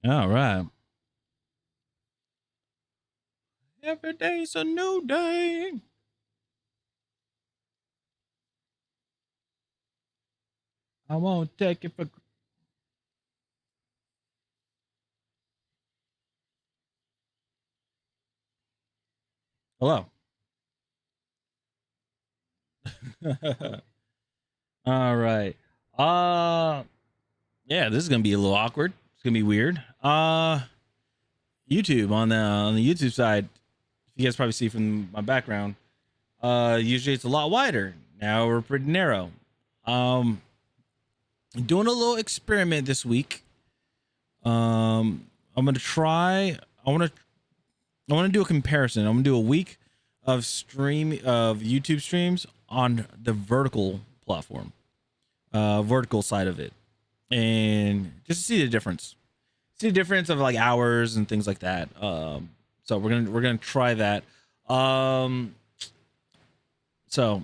All right. Every day's a new day. I won't take it for. Hello. All right. Uh yeah, this is gonna be a little awkward. It's gonna be weird. YouTube on the YouTube side, you guys probably see from my background. Usually it's a lot wider. Now we're pretty narrow. Um, doing a little experiment this week. I'm gonna try. I want to do a comparison. I'm gonna do a week of YouTube streams on the vertical platform, vertical side of it, and just to see the difference. See the difference of like hours and things like that. So we're gonna try that. Um, so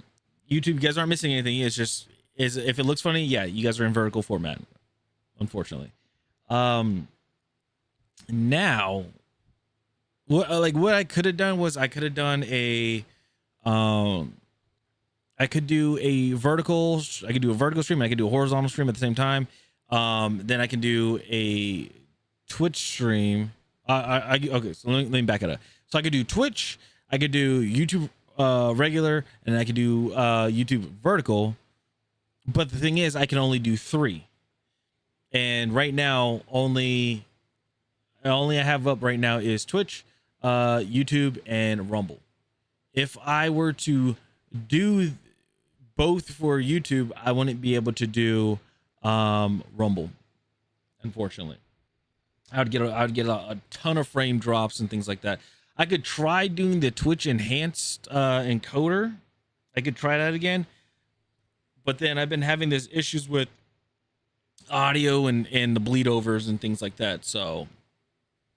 YouTube, you guys aren't missing anything. It's just is if it looks funny, yeah, you guys are in vertical format, unfortunately. Um, now what I could have done was I could have done a um I could do a vertical stream, I could do a horizontal stream at the same time. Then I can do a Twitch stream. Okay, so let me back it up. So I could do Twitch, I could do YouTube regular, and I could do YouTube vertical. But the thing is, I can only do 3. And right now, only I have up right now is Twitch, YouTube, and Rumble. If I were to do both for YouTube, I wouldn't be able to do Rumble, unfortunately. I would get a ton of frame drops and things like that. I could try doing the Twitch enhanced encoder. I could try that again, but then I've been having these issues with audio and the bleed overs and things like that, so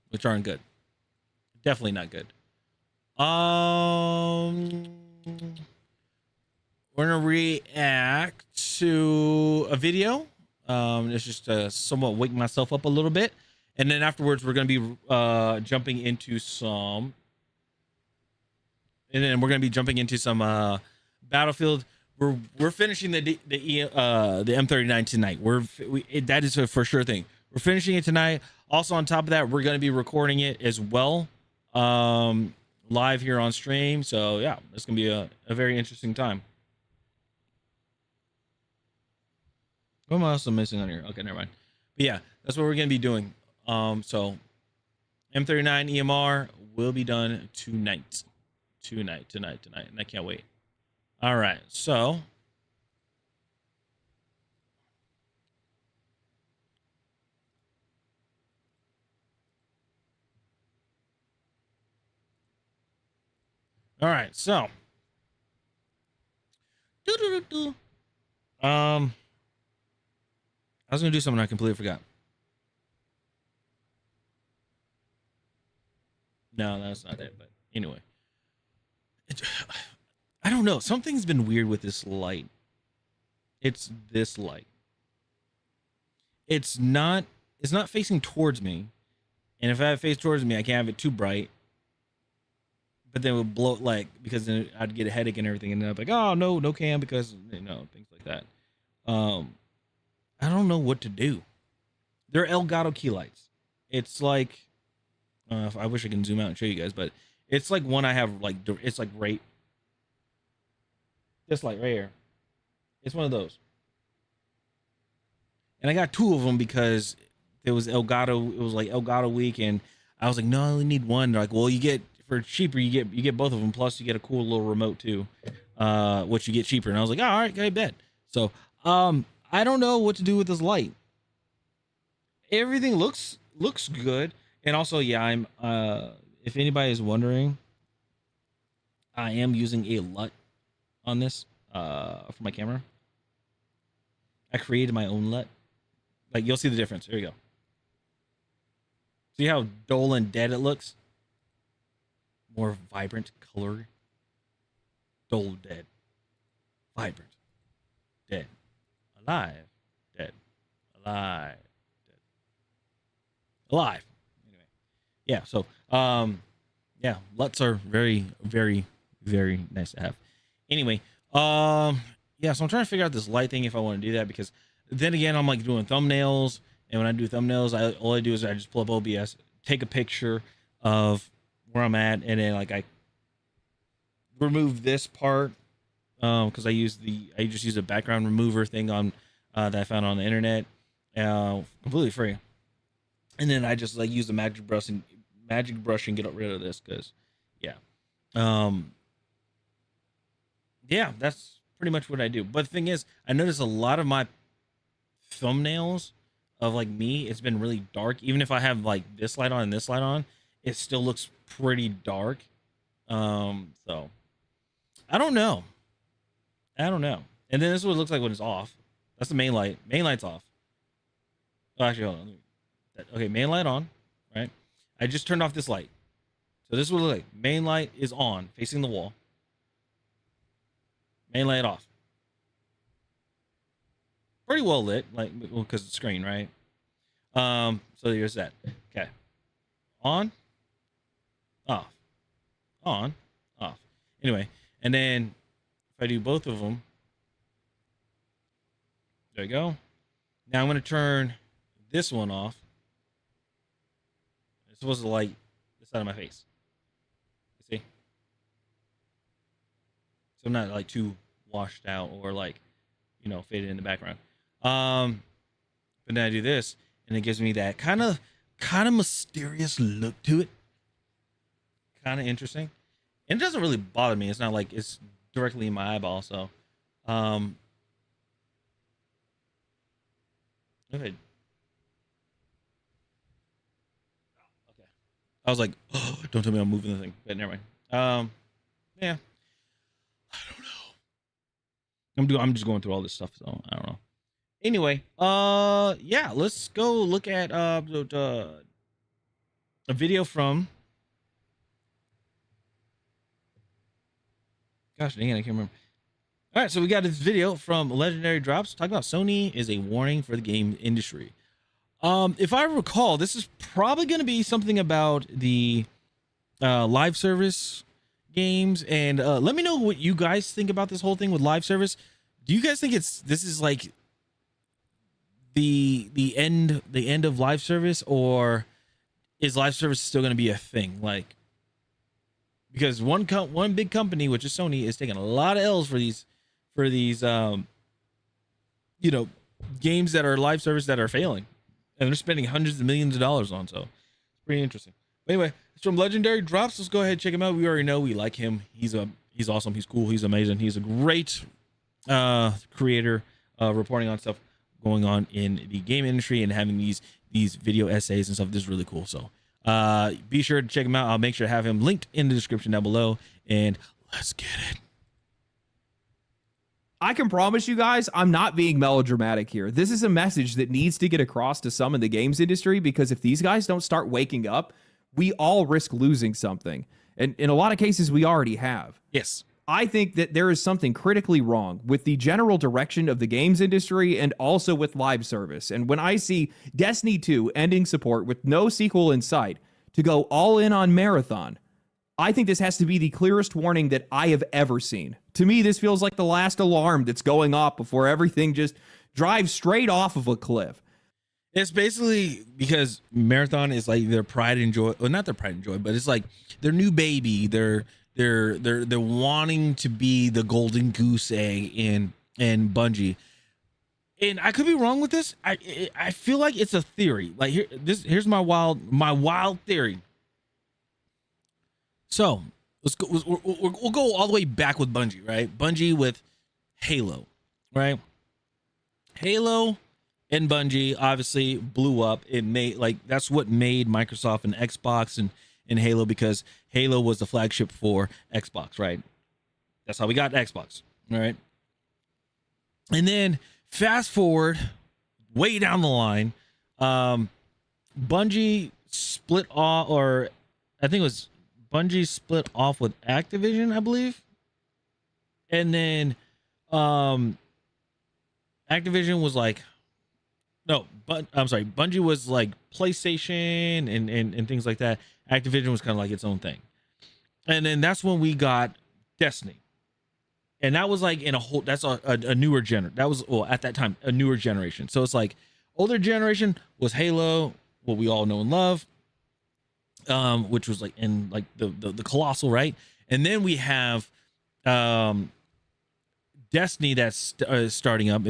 which aren't good. Definitely not good. We're gonna react to a video. It's just to somewhat wake myself up a little bit, and then afterwards we're gonna be jumping into some, Battlefield. We're finishing the M39 tonight. That is a for sure thing. We're finishing it tonight. Also, on top of that, we're gonna be recording it as well, live here on stream. So yeah, it's gonna be a very interesting time. What am I also missing on here? Okay, never mind. But yeah, that's what we're gonna be doing. So M39 EMR will be done tonight, and I can't wait. All right, so all right, so I was gonna do something I completely forgot. No, that's not it. But anyway, it, I don't know. Something's been weird with this light. It's this light. It's not. It's not facing towards me. And if I have it face towards me, I can't have it too bright. But then it would blow like because then I'd get a headache and everything, and then I'd be like, oh no, no cam because things like that. Um, I don't know what to do. They're Elgato key lights. It's like I wish I can zoom out and show you guys, but it's like one I have like it's like right this light right here. It's one of those, and I got 2 of them because it was Elgato. It was like Elgato week, and I was like, no, I only need one. They're like, well, you get for cheaper, you get both of them. Plus, you get a cool little remote too, which you get cheaper. And I was like, oh, all right, okay, bet. So, I don't know what to do with this light. Everything looks good, and also, yeah, I'm if anybody is wondering, I am using a LUT on this for my camera. I created my own LUT. Like you'll see the difference. Here you go. See how dull and dead it looks? More vibrant color. Dull, dead. Vibrant. Dead. Alive. Dead. Alive. Dead. alive. Anyway, yeah. So yeah, LUTs are very, very, very nice to have. Anyway, yeah. So I'm trying to figure out this light thing if I want to do that, because then again, I'm like doing thumbnails, and when I do thumbnails, all I do is I just pull up OBS, take a picture of where I'm at, and then like I remove this part because I just use a background remover thing on that I found on the internet, completely free. And then I just like use the magic brush and get rid of this, because um yeah, that's pretty much what I do. But the thing is, I notice a lot of my thumbnails of like me, it's been really dark. Even if I have like this light on and this light on, it still looks pretty dark. So I don't know. And then this is what it looks like when it's off. That's the main light. Main light's off. Oh, actually, hold on. Okay, main light on, right? I just turned off this light. So this is what it looks like. Main light is on, facing the wall. Main light off. Pretty well lit, like, well, because it's screen, right? So here's that. Okay. On, off, on, off. Anyway, and then if I do both of them, there we go. Now I'm going to turn this one off. It's supposed to light this side of my face. You see? So I'm not like too washed out or like, faded in the background. But then I do this, and it gives me that kind of mysterious look to it. Kind of interesting. And it doesn't really bother me. It's not like it's directly in my eyeball. So, okay. I was like, oh, don't tell me I'm moving the thing. But never mind. Yeah. I don't know. I'm just going through all this stuff, so I don't know. Anyway, yeah, let's go look at a video from. Gosh dang it, I can't remember. All right, so we got this video from Legendary Drops talking about Sony is a warning for the game industry. If I recall, this is probably going to be something about the live service games, and let me know what you guys think about this whole thing with live service. Do you guys think this is like the end of live service, or is live service still going to be a thing? Like, because one big company, which is Sony, is taking a lot of L's for these games that are live service that are failing, and they're spending hundreds of millions of dollars on. So it's pretty interesting. But anyway, it's from Legendary Drops. Let's go ahead and check him out. We already know we like him. He's awesome. He's cool. He's amazing. He's a great creator, reporting on stuff going on in the game industry and having these video essays and stuff. This is really cool. So be sure to check him out. I'll make sure to have him linked in the description down below, and let's get it. I can promise you guys, I'm not being melodramatic here. This is a message that needs to get across to some in the games industry, because if these guys don't start waking up, we all risk losing something. And in a lot of cases, we already have. Yes. I think that there is something critically wrong with the general direction of the games industry and also with live service. And when I see Destiny 2 ending support with no sequel in sight to go all in on Marathon, I think this has to be the clearest warning that I have ever seen. To me, this feels like the last alarm that's going off before everything just drives straight off of a cliff. It's basically because Marathon is like their pride and joy. Well, not their pride and joy, but it's like their new baby. They're wanting to be the golden goose egg in Bungie. And I could be wrong with this. I feel like it's a theory. Like here's my wild theory. So let's go. We'll go all the way back with Bungie, right? Bungie with Halo, right? Halo and Bungie obviously blew up. It made that's what made Microsoft and Xbox and Halo, because Halo was the flagship for Xbox, right? That's how we got Xbox, all right? And then fast forward way down the line, Bungie split off, or I think it was Bungie split off with Activision, I believe. And then Activision was like, no, but I'm sorry, Bungie was like PlayStation and things like that. Activision was kind of like its own thing. And then that's when we got Destiny. And that was like in a whole, that's a newer gener. That was, well, at that time, a newer generation. So it's like older generation was Halo, what we all know and love, which was like in like the Colossal, right? And then we have Destiny that's starting up.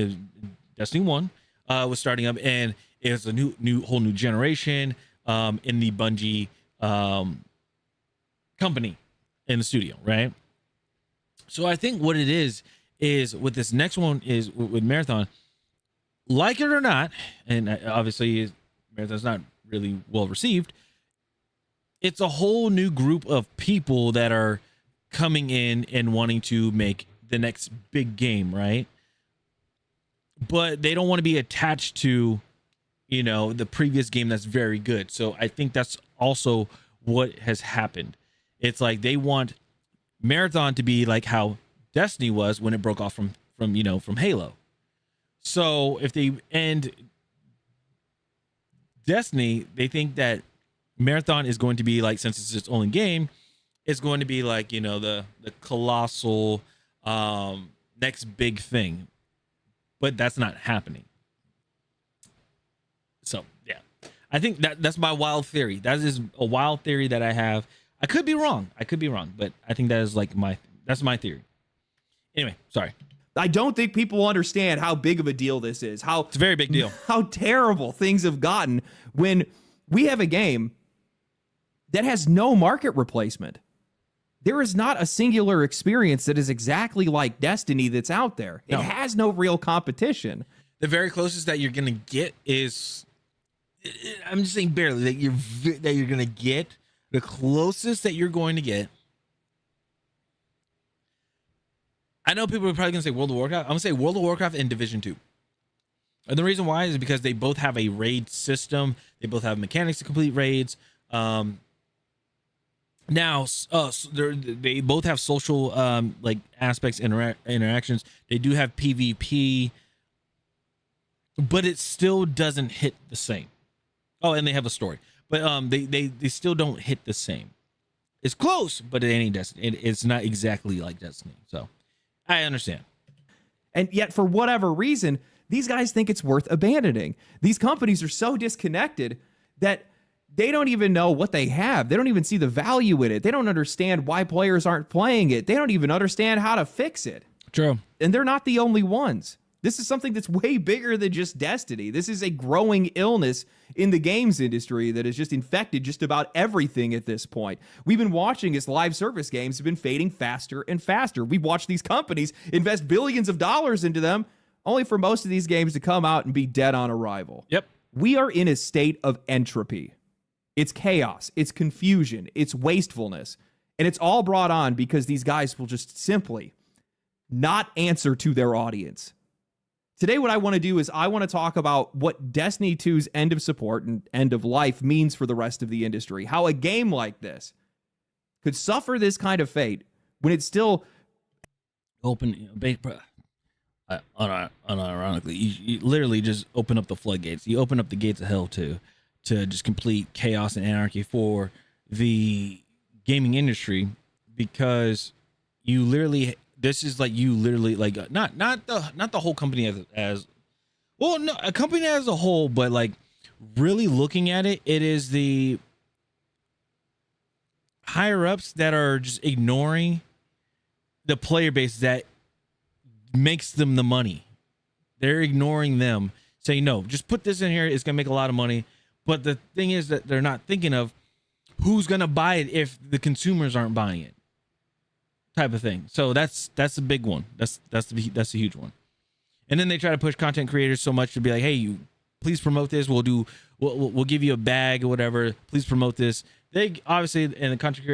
Destiny 1 was starting up, and it's a whole new generation in the Bungie company in the studio, right? So I think what it is with this next one is with Marathon, like it or not, and obviously Marathon's not really well received. It's a whole new group of people that are coming in and wanting to make the next big game, right? But they don't want to be attached to, you know, the previous game that's very good. So I think that's also what has happened. It's like they want Marathon to be like how Destiny was when it broke off from Halo. So if they end Destiny, they think that Marathon is going to be like, since it's its only game, it's going to be like, you know, the colossal next big thing. But that's not happening. So yeah, I think that's my wild theory. That is a wild theory that I have. I could be wrong, but I think that is like that's my theory. Anyway, sorry. I don't think people understand how big of a deal this is. It's a very big deal. How terrible things have gotten when we have a game that has no market replacement. There is not a singular experience that is exactly like Destiny that's out there. It has no real competition. The very closest that you're gonna get is, I'm just saying barely, that you're gonna get. The closest that you're going to get, I know people are probably gonna say World of Warcraft. I'm gonna say World of Warcraft and Division 2. And the reason why is because they both have a raid system. They both have mechanics to complete raids. Now, they both have social like aspects, interactions. They do have PvP, but it still doesn't hit the same. Oh, and they have a story, but they still don't hit the same. It's close, but it ain't Destiny. It's not exactly like Destiny. So I understand. And yet, for whatever reason, these guys think it's worth abandoning. These companies are so disconnected that they don't even know what they have. They don't even see the value in it. They don't understand why players aren't playing it. They don't even understand how to fix it. True. And they're not the only ones. This is something that's way bigger than just Destiny. This is a growing illness in the games industry that has just infected just about everything at this point. We've been watching as live service games have been fading faster and faster. We watch these companies invest billions of dollars into them, only for most of these games to come out and be dead on arrival. Yep. We are in a state of entropy. It's chaos, it's confusion, it's wastefulness. And it's all brought on because these guys will just simply not answer to their audience. Today, what I want to do is I want to talk about what Destiny 2's end of support and end of life means for the rest of the industry. How a game like this could suffer this kind of fate when it's still open. Unironically, you literally just open up the floodgates. You open up the gates of hell to just complete chaos and anarchy for the gaming industry, because you literally. This is like you literally like not the whole company as well, no, a company as a whole, but like really looking at it, it is the higher ups that are just ignoring the player base that makes them the money. They're ignoring them, saying, no, just put this in here. It's going to make a lot of money. But the thing is that they're not thinking of who's going to buy it if the consumers aren't buying it. Type of thing. So that's a big one. That's a huge one. And then they try to push content creators so much to be like, hey, you please promote this. We'll give you a bag or whatever. Please promote this. They obviously, and the content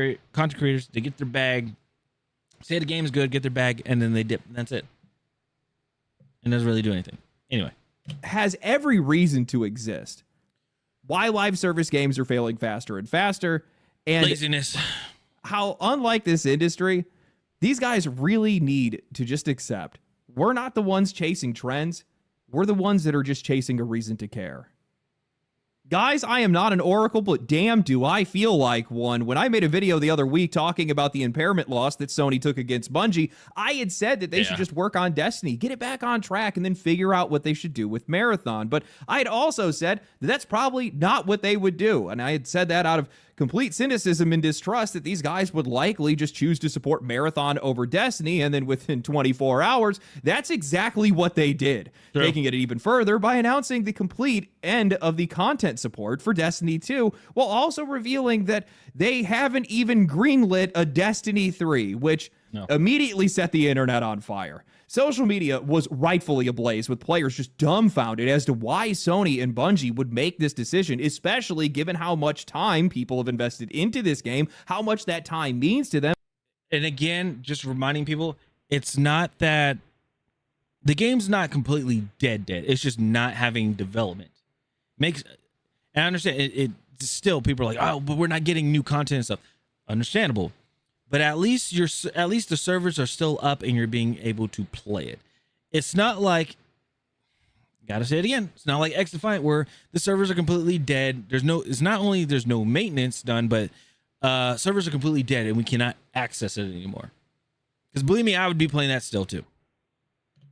creators, they get their bag, say the game is good, get their bag, and then they dip. And that's it. And doesn't really do anything. Anyway, has every reason to exist. Why live service games are failing faster and faster, and laziness. How, unlike this industry, these guys really need to just accept we're not the ones chasing trends. we're the ones that are just chasing a reason to care. Guys, I am not an oracle, but damn do I feel like one. When I made a video the other week talking about the impairment loss that Sony took against Bungie, I had said that they should just work on Destiny, get it back on track, and then figure out what they should do with Marathon. But I had also said that that's probably not what they would do. And I had said that out of complete cynicism and distrust that these guys would likely just choose to support Marathon over Destiny, and then within 24 hours, that's exactly what they did. True. Taking it even further by announcing the complete end of the content support for Destiny 2, while also revealing that they haven't even greenlit a Destiny 3, which immediately set the internet on fire. Social media was rightfully ablaze, with players just dumbfounded as to why Sony and Bungie would make this decision, especially given how much time people have invested into this game, how much that time means to them. And again, just reminding people, it's not that the game's not completely dead. It's just not having development. And I understand it still, people are like, oh, but we're not getting new content and stuff. Understandable. But at least the servers are still up and you're being able to play it. It's not like, gotta say it again, it's not like X Defiant where the servers are completely dead. It's not only there's no maintenance done, but servers are completely dead and we cannot access it anymore. Because believe me, I would be playing that still too.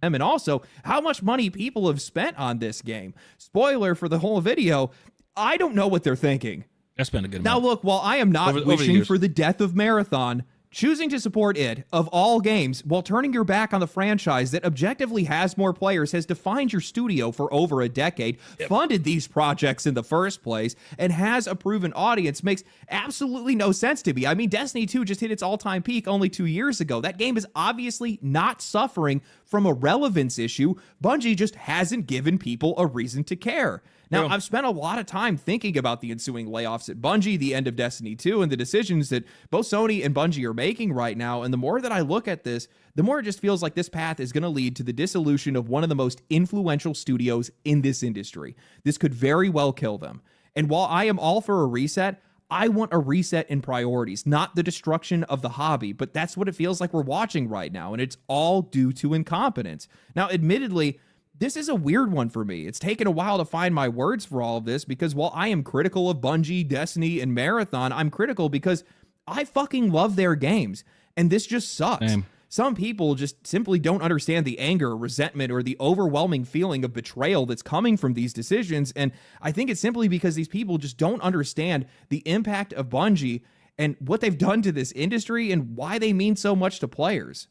And also how much money people have spent on this game. Spoiler for the whole video, I don't know what they're thinking. I spent a good amount. Now look, while I am not wishing for the death of Marathon, choosing to support it, of all games, while turning your back on the franchise that objectively has more players, has defined your studio for over a decade, funded these projects in the first place, and has a proven audience, makes absolutely no sense to me. I mean, Destiny 2 just hit its all-time peak only 2 years ago. That game is obviously not suffering from a relevance issue. Bungie just hasn't given people a reason to care. Now, I've spent a lot of time thinking about the ensuing layoffs at Bungie, the end of Destiny 2, and the decisions that both Sony and Bungie are making right now. And the more that I look at this, the more it just feels like this path is going to lead to the dissolution of one of the most influential studios in this industry. This could very well kill them. And while I am all for a reset, I want a reset in priorities, not the destruction of the hobby. But that's what it feels like we're watching right now, and it's all due to incompetence. Now, admittedly, this is a weird one for me. It's taken a while to find my words for all of this, because while I am critical of Bungie, Destiny, and Marathon, I'm critical because I fucking love their games, and this just sucks. Same. Some people just simply don't understand the anger, resentment, or the overwhelming feeling of betrayal that's coming from these decisions, and I think it's simply because these people just don't understand the impact of Bungie and what they've done to this industry and why they mean so much to players.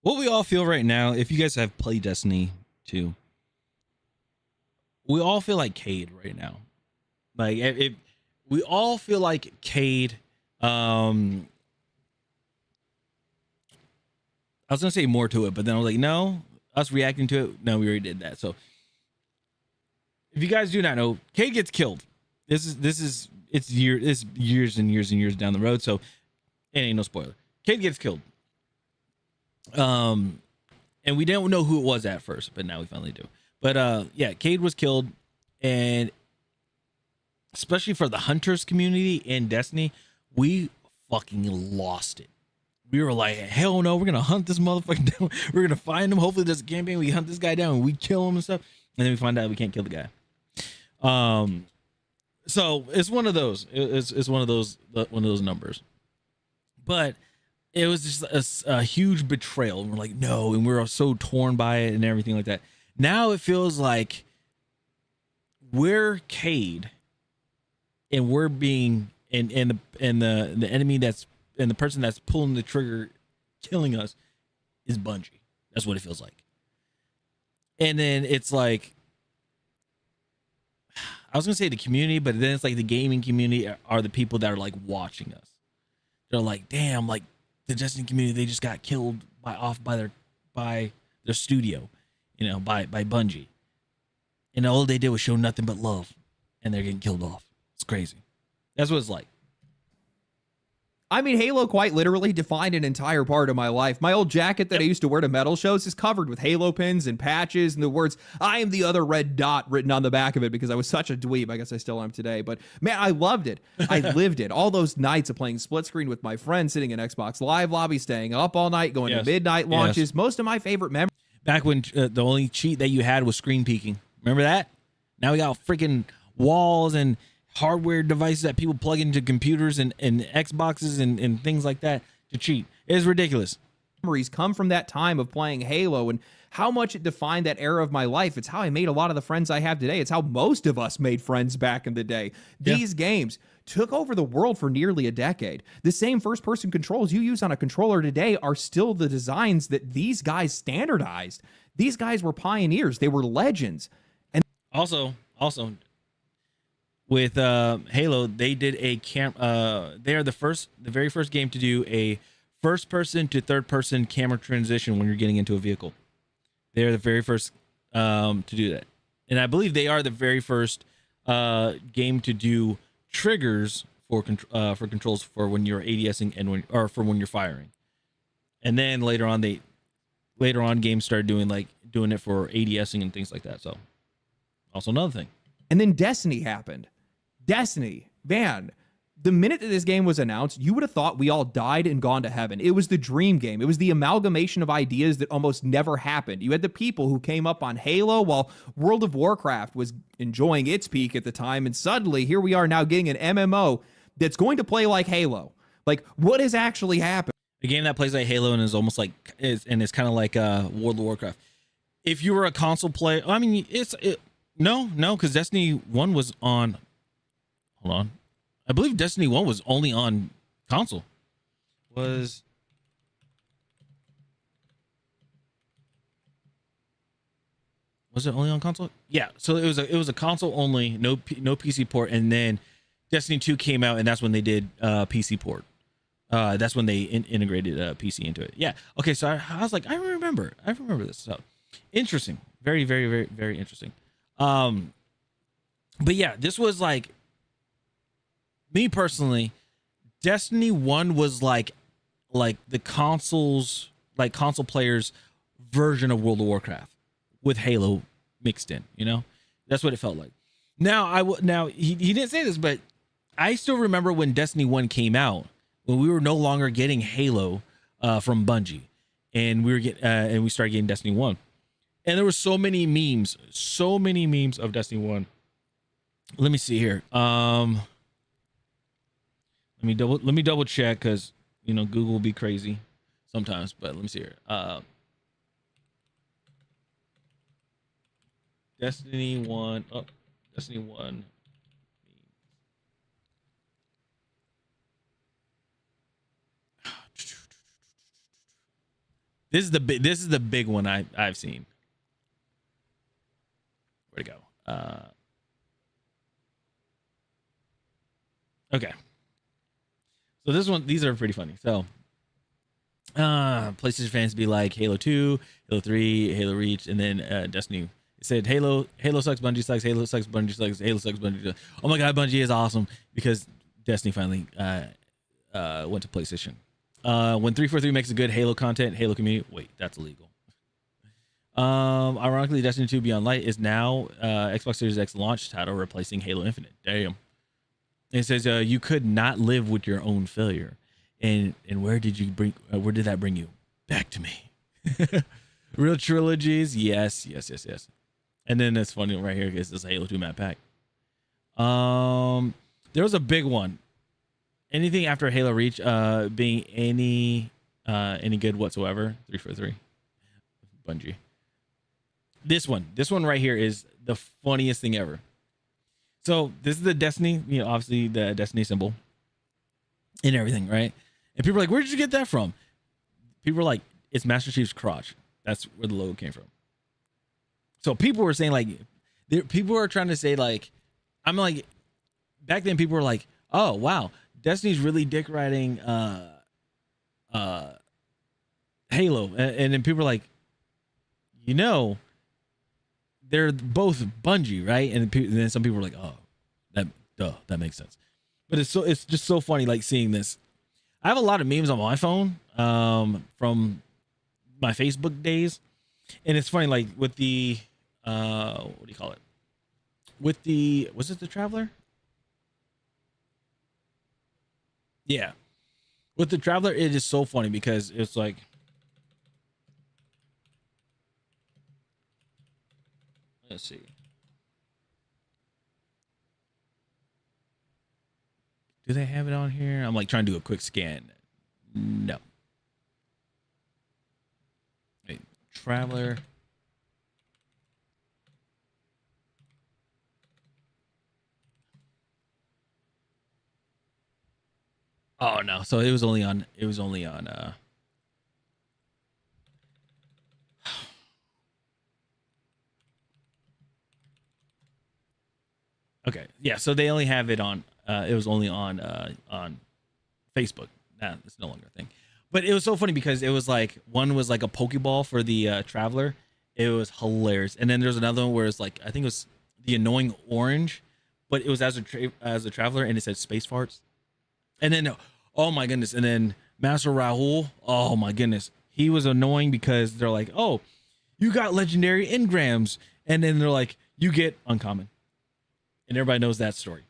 What we all feel right now, if you guys have played Destiny 2, we all feel like Cade right now. Like, if we all feel like Cade, I was gonna say more to it, but then I was like, no, us reacting to it, no, we already did that. So if you guys do not know, Cade gets killed. It's years and years and years down the road, so it ain't no spoiler. Cade gets killed. And we didn't know who it was at first, but now we finally do. But yeah, Cade was killed, and especially for the Hunters community in Destiny, we fucking lost it. We were like, hell no, we're gonna hunt this motherfucker down. We're gonna find him. Hopefully there's a campaign, we hunt this guy down and we kill him and stuff. And then we find out we can't kill the guy. So it's one of those. It's one of those numbers. But it was just a huge betrayal. And we're like, no, and we're so torn by it and everything like that. Now it feels like we're Cade, and we're being and the enemy that's, and the person that's pulling the trigger, killing us, is Bungie. That's what it feels like. And then it's like, I was gonna say the community, but then it's like the gaming community are the people that are like watching us. They're like, damn, like the Destiny community, they just got killed by their studio, you know, by Bungie. And all they did was show nothing but love, and they're getting killed off. It's crazy. That's what it's like. I mean, Halo quite literally defined an entire part of my life. My old jacket that I used to wear to metal shows is covered with Halo pins and patches and the words, "I am the other red dot," written on the back of it because I was such a dweeb. I guess I still am today. But man, I loved it. I lived it. All those nights of playing split screen with my friends, sitting in Xbox Live lobby, staying up all night, going to midnight launches. Most of my favorite memories. Back when the only cheat that you had was screen peeking. Remember that? Now we got freaking walls and hardware devices that people plug into computers and Xboxes and things like that to cheat. It is ridiculous. Memories come from that time of playing Halo and how much it defined that era of my life. It's how I made a lot of the friends I have today. It's how most of us made friends back in the day. These games took over the world for nearly a decade. The same first-person controls you use on a controller today are still the designs that these guys standardized. These guys were pioneers. They were legends. And also with Halo, they did a they are the very first game to do a first person to third person camera transition when you're getting into a vehicle. They're the very first to do that. And I believe they are the very first game to do triggers for controls for when you're ADSing and for when you're firing. And then later on games started doing it for ADSing and things like that. So also another thing. And then Destiny happened. Destiny, man, the minute that this game was announced, you would have thought we all died and gone to heaven. It was the dream game. It was the amalgamation of ideas that almost never happened. You had the people who came up on Halo while World of Warcraft was enjoying its peak at the time. And suddenly here we are now getting an MMO that's going to play like Halo. Like, what has actually happened? A game that plays like Halo and is almost like it's kind of like World of Warcraft. If you were a console player, I mean, no, because Destiny 1 was on. Hold on, I believe Destiny 1 was only on console. Was it only on console? Yeah, so it was a console only, no PC port, and then Destiny 2 came out, and that's when they did PC port. That's when they integrated PC into it. Yeah. Okay. So I was like, I remember this. So interesting. Very, very, very, very interesting. But yeah, this was like, me personally, Destiny 1 was like the console players version of World of Warcraft with Halo mixed in, that's what it felt like. Now he didn't say this, but I still remember when Destiny 1 came out, when we were no longer getting Halo from Bungie, and we started getting Destiny 1, and there were so many memes of Destiny 1. Let me see here. Let me double check, because Google will be crazy sometimes, but let me see here. Destiny 1. Oh, Destiny 1. This is the big one I've seen. Where'd it go? Okay. So these are pretty funny. So PlayStation fans be like Halo 2, Halo 3, Halo Reach, and then Destiny. It said Halo sucks, Bungie sucks, Halo sucks, Bungie sucks, Halo sucks, Bungie sucks. Oh my god, Bungie is awesome, because Destiny finally went to PlayStation. When 343 makes a good Halo content, Halo community. Wait, that's illegal. Ironically, Destiny 2 Beyond Light is now Xbox Series X launch title, replacing Halo Infinite. Damn. It says you could not live with your own failure, and where did that bring you? Back to me. Real trilogies, yes. And then it's funny right here is this Halo 2 map pack. There was a big one. Anything after Halo Reach being any good whatsoever. 343. Bungie. This one right here is the funniest thing ever. So this is the Destiny, obviously the Destiny symbol and everything, right? And people are like, where did you get that from? People were like, it's Master Chief's crotch. That's where the logo came from. So people were saying people were trying to say I'm like, back then people were like, oh wow, Destiny's really dick riding Halo, and then people were like, they're both Bungie, right? And then some people were like, oh, that makes sense. But it's just so funny seeing this. I have a lot of memes on my phone from my Facebook days, and it's funny with the what do you call it? Was it the Traveler? Yeah. With the Traveler, it is so funny because it's like, Let's see. Do they have it on here? I'm like trying to do a quick scan. No. Wait, Traveler. Oh no. So it was only on Okay. Yeah, so they only have it on it was only on Facebook. Nah, it's no longer a thing. But it was so funny because it was like one was like a Pokeball for the Traveler. It was hilarious. And then there's another one where it's like I think it was the annoying orange, but it was as a Traveler and it said space farts. And then oh my goodness, and then Master Rahul, oh my goodness. He was annoying because they're like, "Oh, you got legendary engrams." And then they're like, "You get uncommon." And everybody knows that story.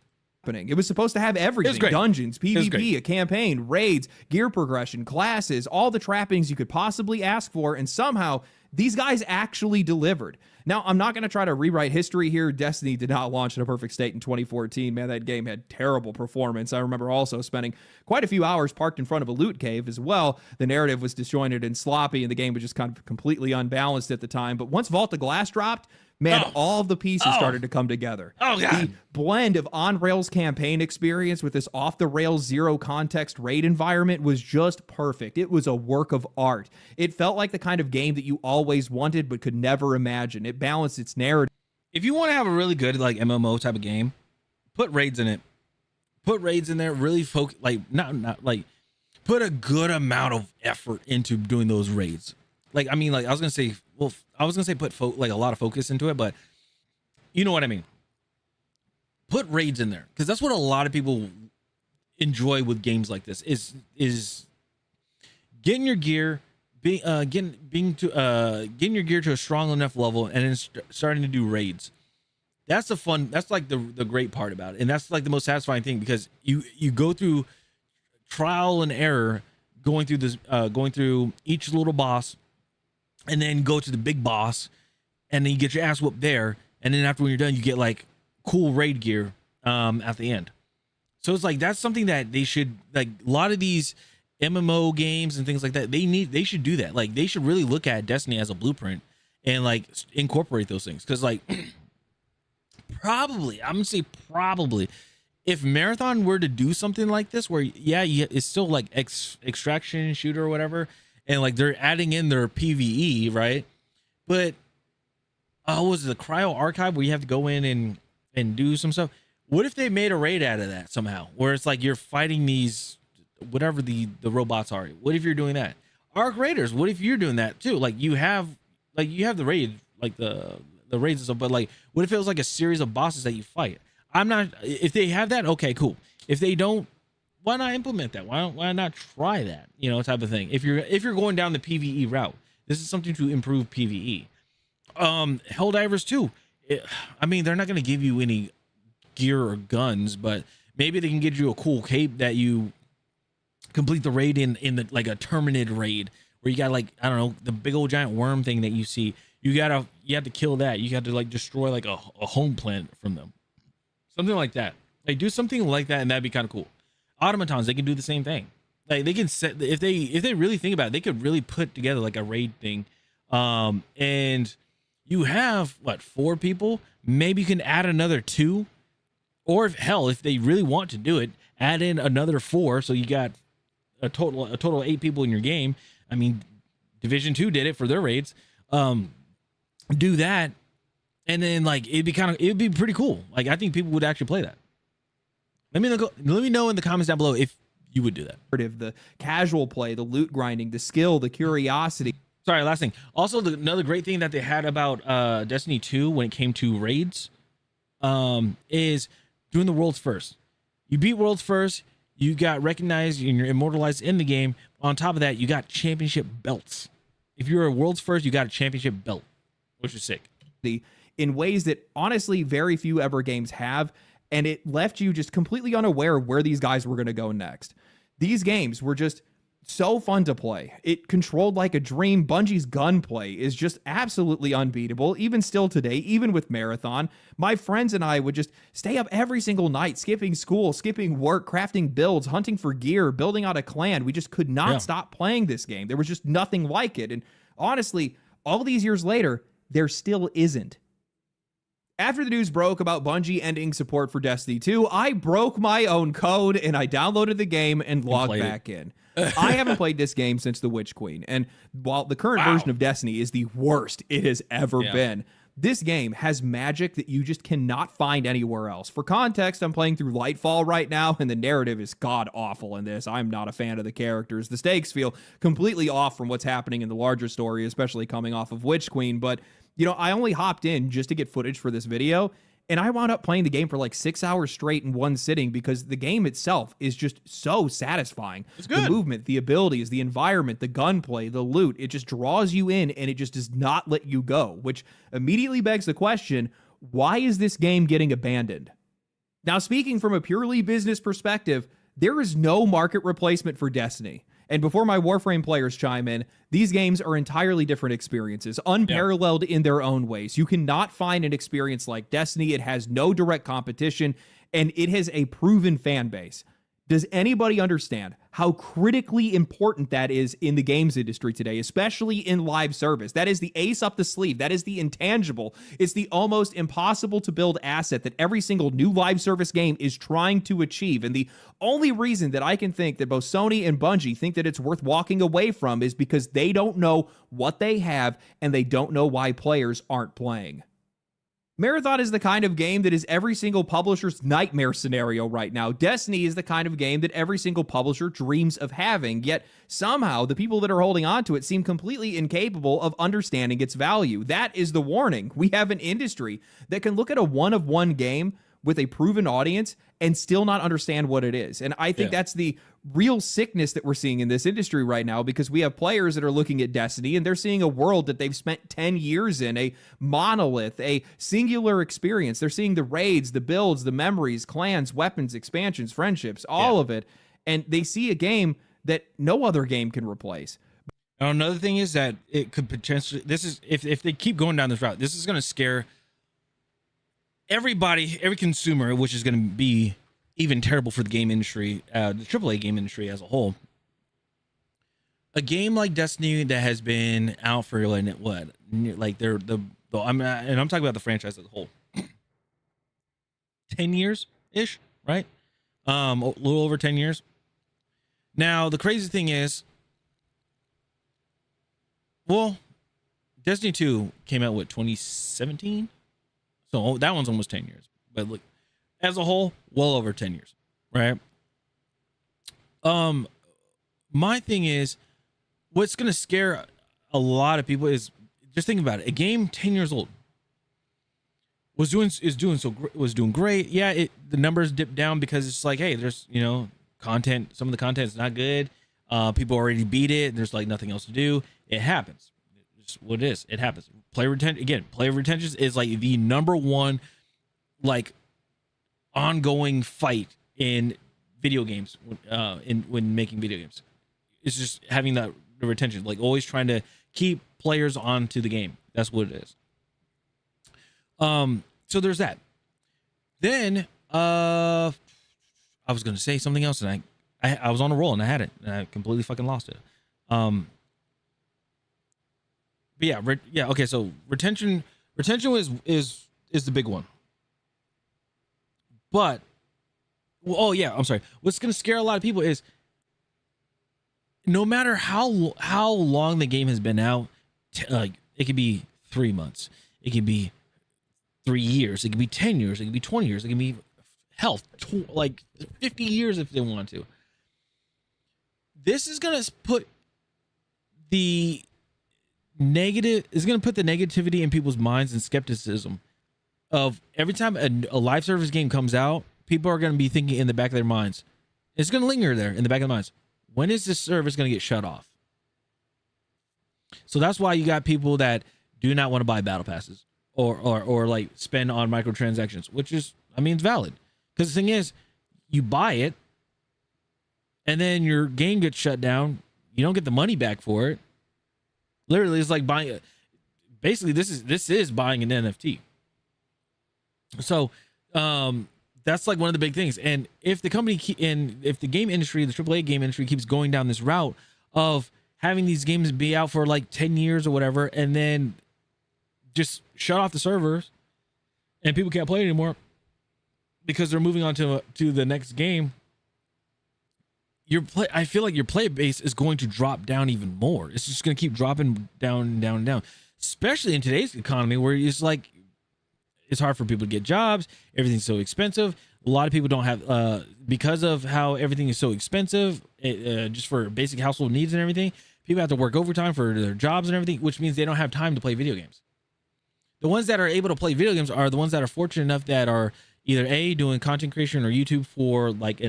It was supposed to have everything: dungeons, PvP, a campaign, raids, gear progression, classes, all the trappings you could possibly ask for, and somehow these guys actually delivered. Now, I'm not going to try to rewrite history here. Destiny did not launch in a perfect state in 2014. Man, that game had terrible performance. I remember also spending quite a few hours parked in front of a loot cave as well. The narrative was disjointed and sloppy, and the game was just kind of completely unbalanced at the time. But once Vault of Glass dropped, man, all of the pieces started to come together. Oh, God. The blend of on-rails campaign experience with this off-the-rails zero-context raid environment was just perfect. It was a work of art. It felt like the kind of game that you always wanted but could never imagine. It balanced its narrative. If you want to have a really good like MMO type of game, put raids in it. Put raids in there. Really focus, like not like put a good amount of effort into doing those raids. Like I mean, like I was gonna say put like a lot of focus into it, but you know what I mean. Put raids in there because that's what a lot of people enjoy with games like this is getting your gear, getting your gear to a strong enough level, and then starting to do raids. That's the fun. That's like the great part about it, and that's like the most satisfying thing because you go through trial and error, going through each little boss. And then go to the big boss, and then you get your ass whooped there. And then after when you're done, you get like cool raid gear at the end. So it's like that's something that they should like. A lot of these MMO games and things like that, they should do that. Like they should really look at Destiny as a blueprint and like incorporate those things. Because like I'm gonna say probably if Marathon were to do something like this, where it's still like extraction shooter or whatever. And like they're adding in their PvE, right? But was it the Cryo Archive where you have to go in and do some stuff? What if they made a raid out of that somehow, where it's like you're fighting these whatever the robots are? What if you're doing that? Arc Raiders, what if you're doing that too? Like you have the raid, like the raids and stuff, but like what if it was like a series of bosses that you fight? I'm not if they have that, okay, cool. If they don't, why not implement that? Why not try that? You know, type of thing. If you're going down the PvE route, this is something to improve PvE. Helldivers too. I mean, they're not going to give you any gear or guns, but maybe they can get you a cool cape that you complete the raid in the like a Terminated raid where you got like I don't know the big old giant worm thing that you see. You have to kill that. You have to like destroy like a home planet from them, something like that. Like do something like that, and that'd be kind of cool. Automatons, they can do the same thing. Like they can set if they really think about it, they could really put together like a raid thing. And you have 4 people, maybe you can add another 2, or if they really want to do it, add in another 4. So you got a total of 8 people in your game. I mean, Division 2 did it for their raids. Do that, and then like it'd be pretty cool. Like I think people would actually play that. Let me know in the comments down below if you would do that. The casual play, the loot grinding, the skill, the curiosity. Sorry, last thing. Also, another great thing that they had about Destiny 2 when it came to raids is doing the world's first. You beat world's first, you got recognized and you're immortalized in the game. On top of that, you got championship belts. If you're a world's first, you got a championship belt, which is sick. In ways that honestly very few ever games have. And it left you just completely unaware of where these guys were going to go next. These games were just so fun to play. It controlled like a dream. Bungie's gunplay is just absolutely unbeatable, even still today, even with Marathon. My friends and I would just stay up every single night, skipping school, skipping work, crafting builds, hunting for gear, building out a clan. We just could not stop playing this game. There was just nothing like it. And honestly, all these years later, there still isn't. After the news broke about Bungie ending support for Destiny 2, I broke my own code and I downloaded the game and logged back in. I haven't played this game since the Witch Queen, and while the current version of Destiny is the worst it has ever been, this game has magic that you just cannot find anywhere else. For context, I'm playing through Lightfall right now, and the narrative is god-awful in this. I'm not a fan of the characters. The stakes feel completely off from what's happening in the larger story, especially coming off of Witch Queen, but you know, I only hopped in just to get footage for this video, and I wound up playing the game for like 6 hours straight in one sitting because the game itself is just so satisfying. It's good. The movement, the abilities, the environment, the gunplay, the loot, it just draws you in and it just does not let you go, which immediately begs the question, why is this game getting abandoned? Now, speaking from a purely business perspective, there is no market replacement for Destiny. And before my Warframe players chime in, these games are entirely different experiences, unparalleled in their own ways. You cannot find an experience like Destiny. It has no direct competition, and it has a proven fan base. Does anybody understand how critically important that is in the games industry today, especially in live service? That is the ace up the sleeve. That is the intangible. It's the almost impossible to build asset that every single new live service game is trying to achieve. And the only reason that I can think that both Sony and Bungie think that it's worth walking away from is because they don't know what they have and they don't know why players aren't playing. Marathon is the kind of game that is every single publisher's nightmare scenario right now. Destiny is the kind of game that every single publisher dreams of having, yet somehow the people that are holding on to it seem completely incapable of understanding its value. That is the warning. We have an industry that can look at a one-of-one game with a proven audience and still not understand what it is. And I think that's the real sickness that we're seeing in this industry right now, because we have players that are looking at Destiny and they're seeing a world that they've spent 10 years in, a monolith, a singular experience. They're seeing the raids, the builds, the memories, clans, weapons, expansions, friendships, all of it. And they see a game that no other game can replace. Now, another thing is that it could potentially, this is, if they keep going down this route, this is going to scare everybody, every consumer, which is going to be even terrible for the game industry, the AAA game industry as a whole. A game like Destiny that has been out for like what, like I'm talking about the franchise as a whole, 10 years ish, right? A little over 10 years. Now the crazy thing is, well, Destiny 2 came out with 2017. So that one's almost 10 years, but look, as a whole, well over 10 years, right? My thing is, what's going to scare a lot of people is just think about it. A game 10 years old was doing great. Yeah, the numbers dipped down because it's like, hey, there's, you know, content. Some of the content is not good. People already beat it. There's like nothing else to do. It happens. It's what it is. It happens. Player retention is like the number one, like, ongoing fight in video games. When making video games, it's just having that retention, like always trying to keep players onto the game. That's what it is. So there's that. Then I was gonna say something else, and I was on a roll and I had it, and I completely fucking lost it. But yeah, okay. So retention is the big one. But, oh yeah, I'm sorry. What's gonna scare a lot of people is no matter how long the game has been out, like it could be 3 months, it could be 3 years, it could be 10 years, it could be 20 years, it could be like 50 years if they want to. This is gonna put the negativity in people's minds and skepticism of every time a live service game comes out, people are going to be thinking in the back of their minds. It's going to linger there in the back of their minds. When is this service going to get shut off? So that's why you got people that do not want to buy battle passes or like spend on microtransactions, which is, I mean, it's valid. Because the thing is, you buy it and then your game gets shut down. You don't get the money back for it. Literally, it's like buying. Basically, this is buying an NFT. So, that's like one of the big things. And if the if the game industry, the AAA game industry, keeps going down this route of having these games be out for like 10 years or whatever, and then just shut off the servers and people can't play it anymore because they're moving on to the next game, I feel like your player base is going to drop down even more. It's just going to keep dropping down, down, down, especially in today's economy where it's like, it's hard for people to get jobs. Everything's so expensive. A lot of people don't have, because of how everything is so expensive, just for basic household needs and everything, people have to work overtime for their jobs and everything, which means they don't have time to play video games. The ones that are able to play video games are the ones that are fortunate enough that are either doing content creation or YouTube for like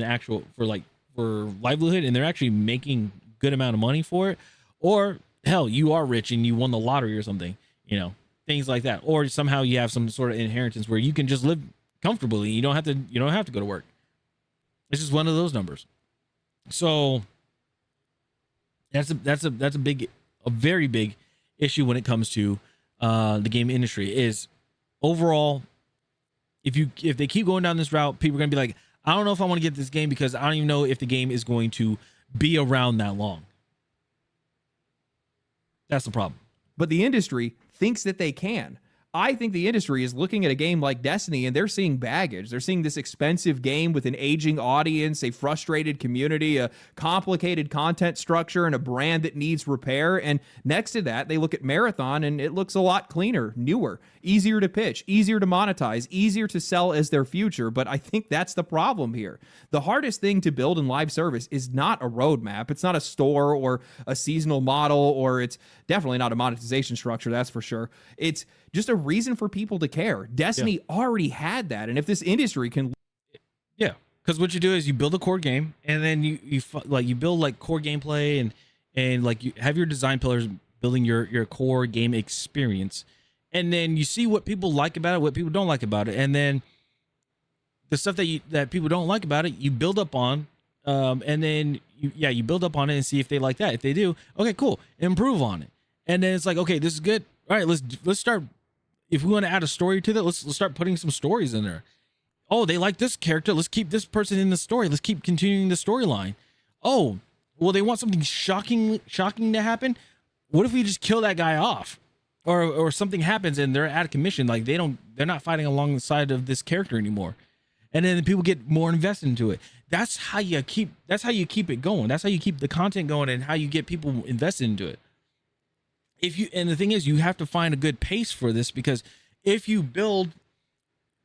for livelihood, and they're actually making good amount of money for it, or hell, you are rich and you won the lottery or something, things like that, or somehow you have some sort of inheritance where you can just live comfortably. You don't have to go to work. It's just one of those numbers. So that's a very big issue when it comes to the game industry. Is overall, if they keep going down this route, people are gonna be like, I don't know if I want to get this game because I don't even know if the game is going to be around that long. That's the problem. But the industry thinks that they can. I think the industry is looking at a game like Destiny and they're seeing baggage. They're seeing this expensive game with an aging audience, a frustrated community, a complicated content structure, and a brand that needs repair. And next to that, they look at Marathon and it looks a lot cleaner, newer, easier to pitch, easier to monetize, easier to sell as their future. But I think that's the problem here. The hardest thing to build in live service is not a roadmap. It's not a store or a seasonal model, or it's definitely not a monetization structure, that's for sure. It's just a reason for people to care. Destiny already had that, and if this industry can, because what you do is you build a core game, and then you build like core gameplay, and like you have your design pillars building your core game experience, and then you see what people like about it, what people don't like about it, and then the stuff that people don't like about it, you build up on, and then you build up on it and see if they like that. If they do, okay, cool, improve on it, and then it's like, okay, this is good. All right, let's start. If we want to add a story to that, let's start putting some stories in there. Oh, they like this character. Let's keep this person in the story. Let's keep continuing the storyline. Oh, well, they want something shocking to happen. What if we just kill that guy off, or something happens and they're out of commission? Like they're not fighting alongside of this character anymore, and then people get more invested into it. That's how you keep it going. That's how you keep the content going and how you get people invested into it. And the thing is, you have to find a good pace for this, because if you build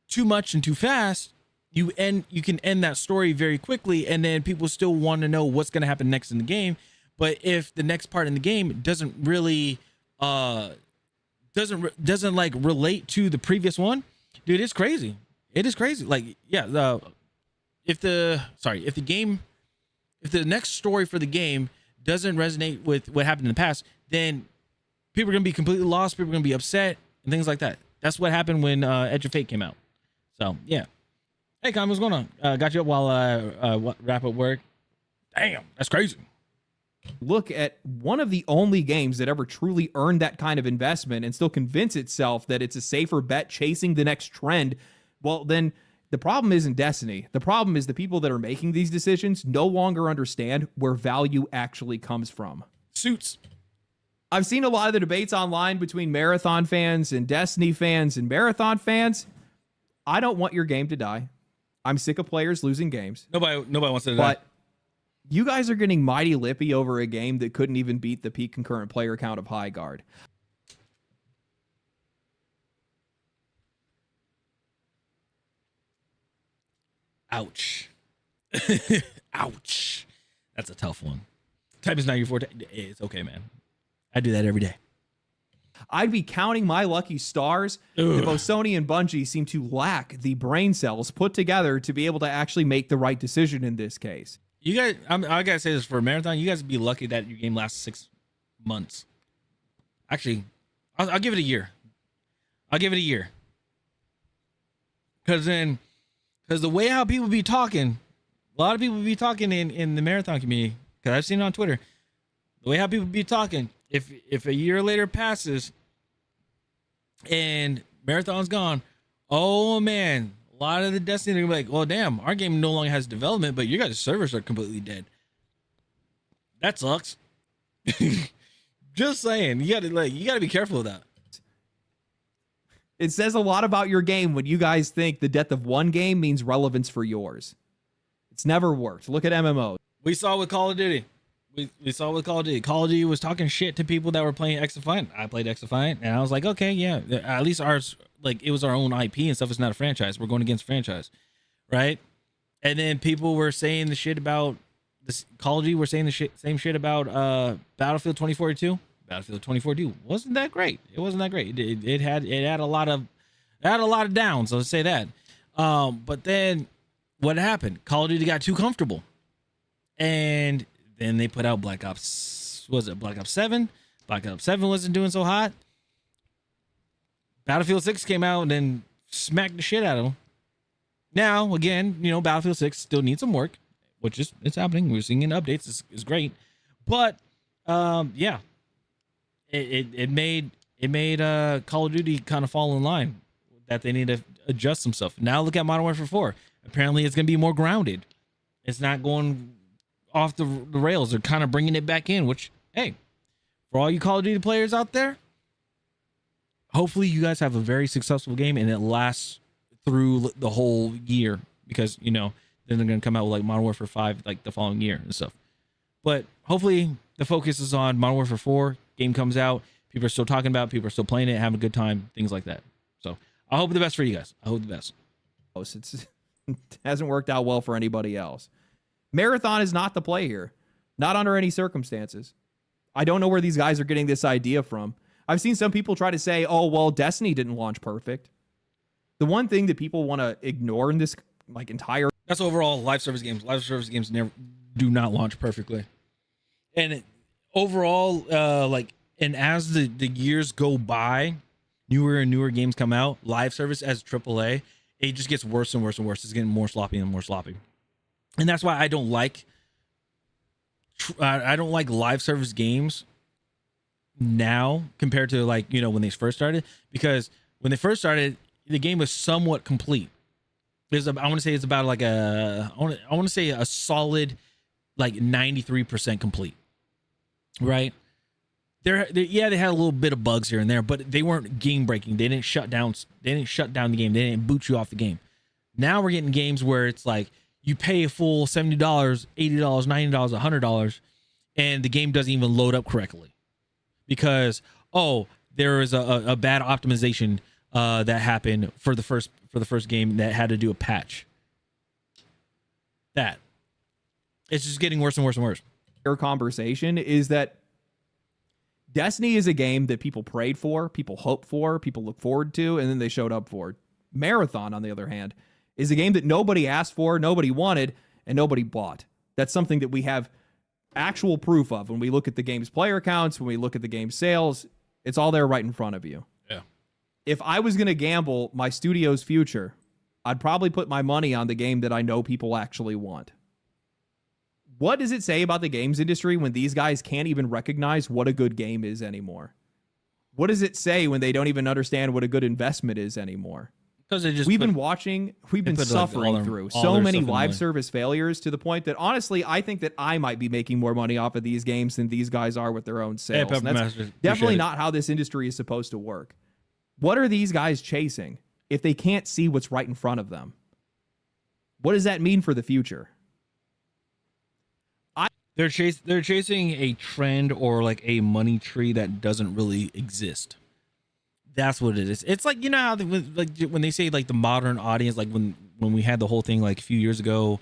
too much and too fast, you can end that story very quickly, and then people still want to know what's going to happen next in the game. But if the next part in the game doesn't really doesn't like relate to the previous one, dude, it's crazy. It is crazy. Like, if the next story for the game doesn't resonate with what happened in the past, then people are going to be completely lost. People are going to be upset and things like that. That's what happened when Edge of Fate came out. So, yeah. Hey, Con, what's going on? Got you up while I wrap up work. Damn, that's crazy. Look at one of the only games that ever truly earned that kind of investment and still convince itself that it's a safer bet chasing the next trend. Well, then the problem isn't Destiny. The problem is the people that are making these decisions no longer understand where value actually comes from. Suits. I've seen a lot of the debates online between Marathon fans and Destiny fans and Marathon fans. I don't want your game to die. I'm sick of players losing games. Nobody wants to die. But you guys are getting mighty lippy over a game that couldn't even beat the peak concurrent player count of High Guard. Ouch. Ouch. That's a tough one. Type is not your forte. It's okay, man. I do that every day. I'd be counting my lucky stars if both Sony and Bungie seem to lack the brain cells put together to be able to actually make the right decision in this case. You guys, I gotta say this for a Marathon, you guys would be lucky that your game lasts 6 months. Actually, I'll give it a year. I'll give it a year. Because the way how people be talking, a lot of people be talking in the Marathon community, because I've seen it on Twitter, the way how people be talking, if a year later passes and Marathon's gone, oh man, a lot of the Destiny are gonna be like, well, damn, our game no longer has development, but your guys' servers are completely dead. That sucks. Just saying, you gotta be careful of that. It says a lot about your game when you guys think the death of one game means relevance for yours. It's never worked. Look at MMOs. We saw with Call of Duty. We saw with Call of Duty. Call of Duty was talking shit to people that were playing X Defiant. I played X Defiant, and I was like, okay, yeah, at least ours, like, it was our own IP and stuff. It's not a franchise. We're going against franchise, right? And then people were saying the shit about this Call of Duty. Were saying the same shit about Battlefield 2042. Battlefield 2042 wasn't that great. It wasn't that great. It had a lot of downs. Let's say that. But then what happened? Call of Duty got too comfortable, and then they put out Black Ops. Was it Black Ops 7? Black Ops 7 wasn't doing so hot. Battlefield 6 came out and then smacked the shit out of them. Now again, Battlefield 6 still needs some work, which is it's happening. We're seeing in updates. It's great, but yeah. It made Call of Duty kind of fall in line that they need to adjust some stuff. Now look at Modern Warfare 4. Apparently it's going to be more grounded. It's not going off the rails. They're kind of bringing it back in, which, hey, for all you Call of Duty players out there, hopefully you guys have a very successful game and it lasts through the whole year, because, then they're going to come out with like Modern Warfare 5 like the following year and stuff. But hopefully the focus is on Modern Warfare 4. Game comes out, people are still talking about it, people are still playing it, having a good time, things like that. So I hope the best for you guys. I hope the best. It hasn't worked out well for anybody else. Marathon is not the play here, not under any circumstances. I don't know where these guys are getting this idea from. I've seen some people try to say, oh, well, Destiny didn't launch perfect. The one thing that people want to ignore in this entire... That's overall live service games. Live service games do not launch perfectly. And overall, and as the years go by, newer and newer games come out, live service as AAA, it just gets worse and worse and worse. It's getting more sloppy and more sloppy. And that's why I don't like live service games now compared to when they first started, because when they first started, the game was somewhat complete. I want to say it's about I want to say a solid 93% complete. Right? They had a little bit of bugs here and there, but they weren't game breaking. They didn't shut down the game. They didn't boot you off the game. Now we're getting games where it's like you pay a full $70, $80, $90, $100, and the game doesn't even load up correctly because there is a bad optimization that happened for the first game that had to do a patch. That it's just getting worse and worse and worse. Conversation is that Destiny is a game that people prayed for, people hoped for, people look forward to, and then they showed up for. Marathon, on the other hand, is a game that nobody asked for, nobody wanted, and nobody bought. That's something that we have actual proof of when we look at the game's player counts, when we look at the game's sales. It's all there right in front of you. Yeah. If I was going to gamble my studio's future, I'd probably put my money on the game that I know people actually want. What does it say about the games industry when these guys can't even recognize what a good game is anymore? What does it say when they don't even understand what a good investment is anymore? Because we've been suffering through so many live service failures to the point that honestly, I think that I might be making more money off of these games than these guys are with their own sales. Hey, and that's definitely not how this industry is supposed to work. What are these guys chasing if they can't see what's right in front of them? What does that mean for the future? They're chasing a trend or a money tree that doesn't really exist. That's what it is. It's how when they say the modern audience, when we had the whole thing a few years ago,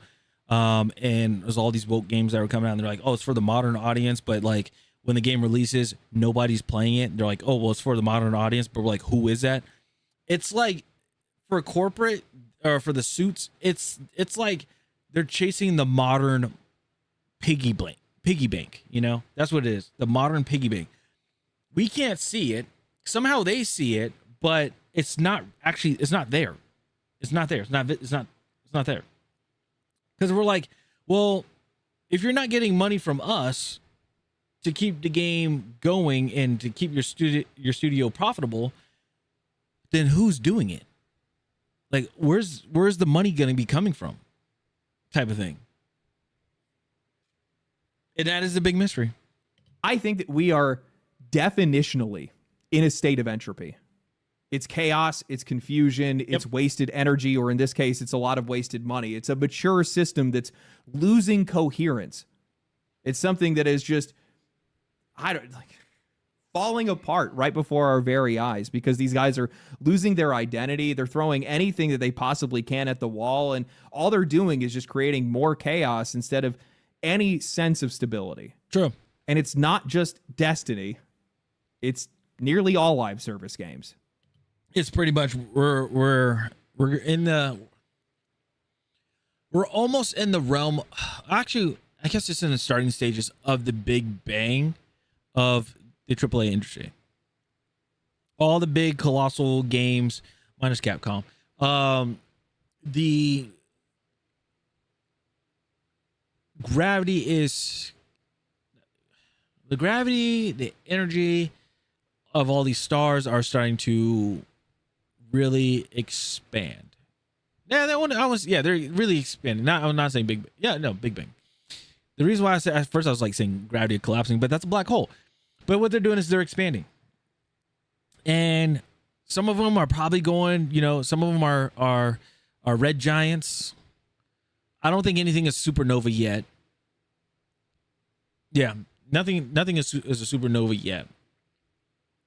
and there's all these woke games that were coming out and they're like, oh, it's for the modern audience, but when the game releases, nobody's playing it. They're like, oh, well, it's for the modern audience, but we're like, who is that? It's for corporate or for the suits, it's they're chasing the modern piggy bank, that's what it is. The modern piggy bank. We can't see it. Somehow they see it, but it's not there. It's not there. It's not there. Because we're like, well, if you're not getting money from us, to keep the game going and to keep your studio profitable, then who's doing it? Like, where's the money going to be coming from? Type of thing. And that is a big mystery. I think that we are definitionally in a state of entropy. It's chaos, it's confusion, it's wasted energy, or in this case, it's a lot of wasted money. It's a mature system that's losing coherence. It's something that is just, falling apart right before our very eyes because these guys are losing their identity. They're throwing anything that they possibly can at the wall, and all they're doing is just creating more chaos instead of any sense of stability. True. And it's not just Destiny. It's nearly all live service games. It's pretty much we're almost in the realm. Actually, I guess it's in the starting stages of the big bang of the AAA industry. All the big colossal games, minus Capcom, the gravity, the energy of all these stars are starting to really expand. Yeah, they're really expanding. I'm not saying big. Yeah, no, Big Bang. The reason why I said at first I was like saying gravity collapsing, but that's a black hole. But what they're doing is they're expanding, and some of them are probably going. Some of them are red giants. I don't think anything is supernova yet. Yeah, nothing is a supernova yet.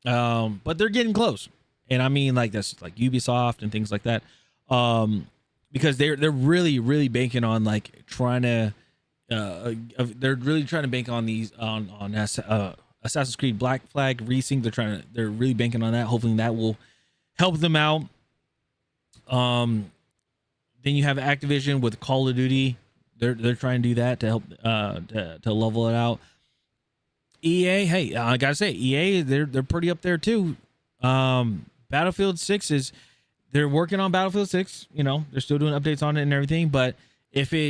But they're getting close, and I mean like this, like Ubisoft and things like that, because they're really banking on like trying to, they're really trying to bank on these on Assassin's Creed Black Flag Resync. They're really banking on that, hoping that will help them out. Then you have Activision with Call of Duty. They're trying to do that to help to level it out. EA, hey, I gotta say, EA, they're pretty up there too. Battlefield 6 they're working on Battlefield 6. They're still doing updates on it and everything. But if they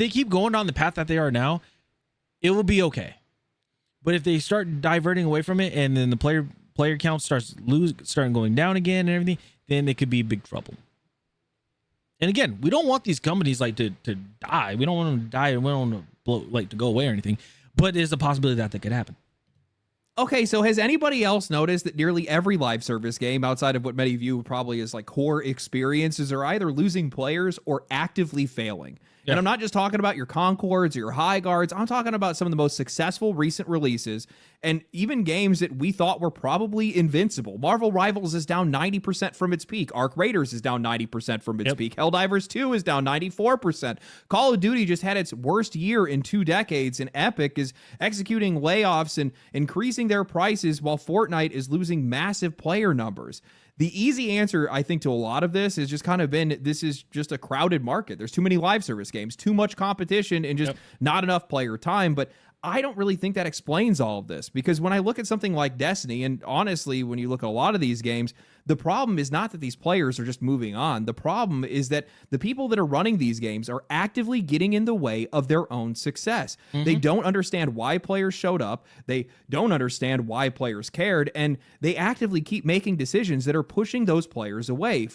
keep going down the path that they are now, it will be okay. But if they start diverting away from it, and then the player count starting going down again and everything, then it could be big trouble. And again, we don't want these companies like to die. We don't want them to die, and we don't want them to go away or anything. But there's a possibility that could happen. Okay, so has anybody else noticed that nearly every live service game, outside of what many view probably as like core experiences, are either losing players or actively failing? Yeah. And I'm not just talking about your Concords or your High Guards. I'm talking about some of the most successful recent releases, and even games that we thought were probably invincible. Marvel Rivals is down 90% from its peak. Arc Raiders is down 90% from its peak. Helldivers 2 is down 94%. Call of Duty just had its worst year in 2 decades, and Epic is executing layoffs and increasing their prices while Fortnite is losing massive player numbers. The easy answer, I think, to a lot of this has just kind of been, this is just a crowded market. There's too many live service games, too much competition, and just not enough player time. But I don't really think that explains all of this, because when I look at something like Destiny, and honestly, when you look at a lot of these games, the problem is not that these players are just moving on. The problem is that the people that are running these games are actively getting in the way of their own success. Mm-hmm. They don't understand why players showed up. They don't understand why players cared. And they actively keep making decisions that are pushing those players away.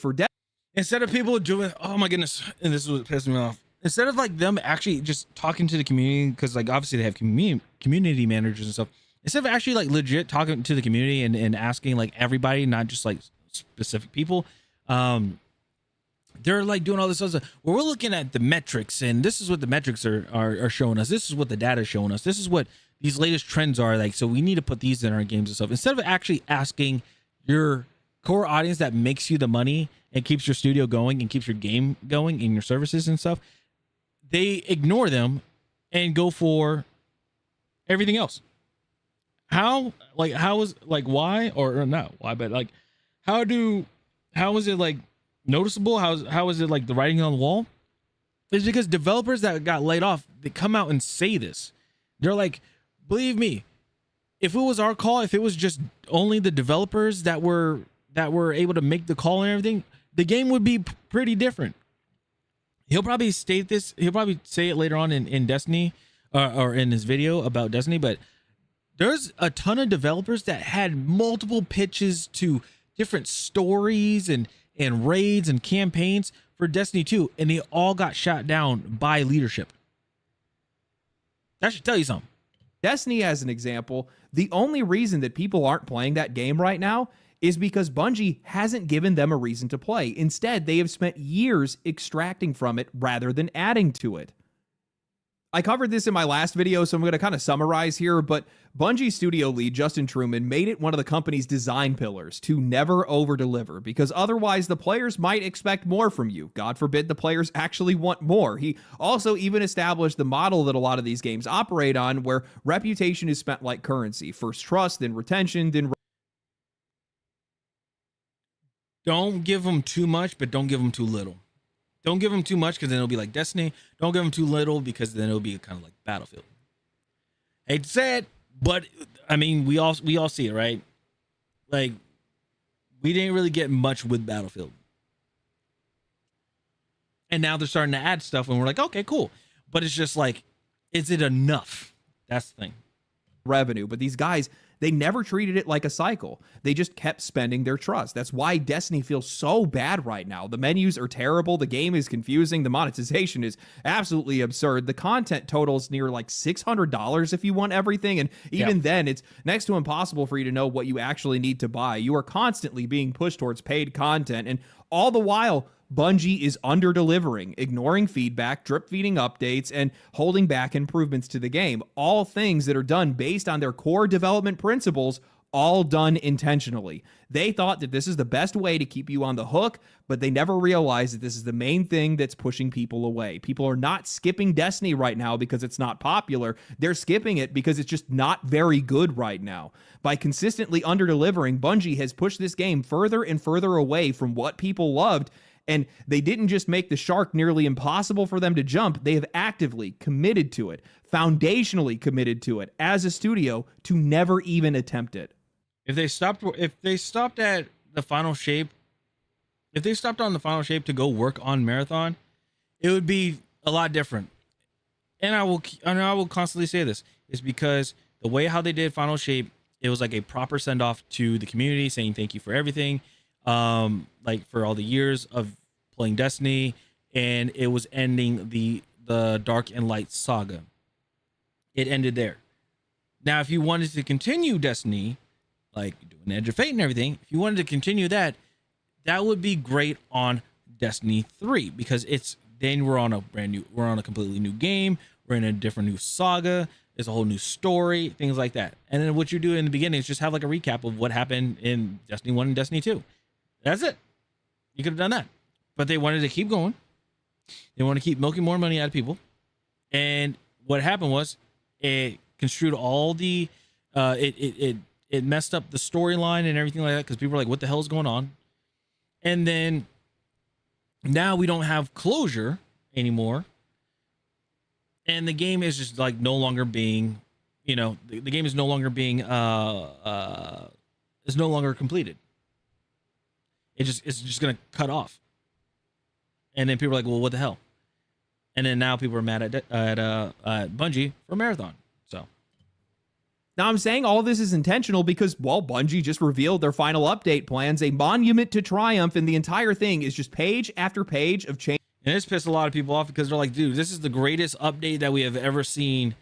Instead of people doing, oh my goodness, and this is what pissed me off. Instead of like them actually just talking to the community, because like obviously they have community managers and stuff. Instead of actually like legit talking to the community and asking like everybody, not just like specific people, they're like doing all this other stuff. Well, we're looking at the metrics, and this is what the metrics are showing us. This is what the data is showing us. This is what these latest trends are like. So we need to put these in our games and stuff. Instead of actually asking your core audience that makes you the money and keeps your studio going and keeps your game going and your services and stuff, they ignore them and go for everything else. Why, or not why, but like, how is it like noticeable? How is it like the writing on the wall? It's because developers that got laid off, they come out and say this. They're like, believe me, if it was our call, if it was just only the developers that were able to make the call and everything, the game would be pretty different. He'll probably state this. He'll probably say it later on in Destiny, or in his video about Destiny. But there's a ton of developers that had multiple pitches to different stories and raids and campaigns for Destiny 2, and they all got shot down by leadership. That should tell you something. Destiny, as an example, the only reason that people aren't playing that game right now is because Bungie hasn't given them a reason to play. Instead, they have spent years extracting from it rather than adding to it. I covered this in my last video, so I'm going to kind of summarize here, but Bungie studio lead Justin Truman made it one of the company's design pillars to never over-deliver, because otherwise the players might expect more from you. God forbid the players actually want more. He also even established the model that a lot of these games operate on, where reputation is spent like currency. First trust, then retention, then... Don't give them too much, but don't give them too little. Don't give them too much, because then it'll be like Destiny. Don't give them too little, because then it'll be kind of like Battlefield. Hate to say it, but I mean, we all see it, right? Like, we didn't really get much with Battlefield, and now they're starting to add stuff, and we're like, okay, cool. But it's just like, is it enough? That's the thing. Revenue, but these guys, they never treated it like a cycle. They just kept spending their trust. That's why Destiny feels so bad right now. The menus are terrible. The game is confusing. The monetization is absolutely absurd. The content totals near like $600 if you want everything. And even then, it's next to impossible for you to know what you actually need to buy. You are constantly being pushed towards paid content. And all the while, Bungie is under-delivering, ignoring feedback, drip-feeding updates, and holding back improvements to the game. All things that are done based on their core development principles, all done intentionally. They thought that this is the best way to keep you on the hook, but they never realized that this is the main thing that's pushing people away. People are not skipping Destiny right now because it's not popular. They're skipping it because it's just not very good right now. By consistently under-delivering, Bungie has pushed this game further and further away from what people loved. And they didn't just make the shark nearly impossible for them to jump. They have actively committed to it, foundationally committed to it as a studio to never even attempt it. If they stopped at the final shape, if they stopped on the final shape to go work on Marathon, it would be a lot different. And I will constantly say this is because the way how they did final shape, it was like a proper send off to the community, saying thank you for everything. Like for all the years of playing Destiny, and it was ending the Dark and Light saga. It ended there. Now, if you wanted to continue Destiny, like doing Edge of Fate and everything, if you wanted to continue that, that would be great on Destiny 3, because we're on a completely new game. We're in a different new saga. There's a whole new story, things like that. And then what you do in the beginning is just have like a recap of what happened in Destiny 1 and Destiny 2. That's it. You could have done that. But they wanted to keep going. They want to keep milking more money out of people. And what happened was it construed all the it messed up the storyline and everything like that, because people were like, what the hell is going on? And then now we don't have closure anymore. And the game is just like no longer being, the game is no longer being is no longer completed. It's just gonna cut off. And then people are like, well, what the hell? And then now people are mad at Bungie for Marathon. So now I'm saying all this is intentional because, well, Bungie just revealed their final update plans, a monument to triumph, and the entire thing is just page after page of change. And it's pissed a lot of people off because they're like, dude, this is the greatest update that we have ever seen,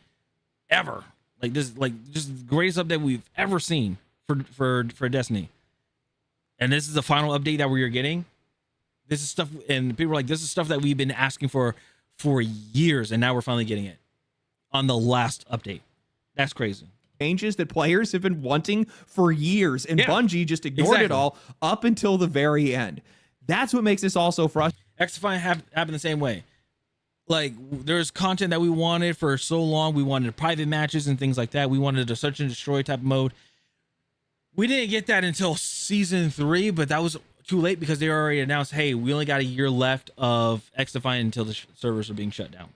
ever. Like this, like just the greatest update we've ever seen for Destiny. And this is the final update that we are getting. This is stuff, and people are like, this is stuff that we've been asking for years, and now we're finally getting it on the last update. That's crazy. Changes that players have been wanting for years, and Bungie just ignored it all up until the very end. That's what makes this all so frustrating. XDefiant happened the same way. Like, there's content that we wanted for so long. We wanted private matches and things like that. We wanted a search and destroy type mode. We didn't get that until season 3, but that was too late because they already announced, hey, we only got a year left of XDefiant until the servers are being shut down.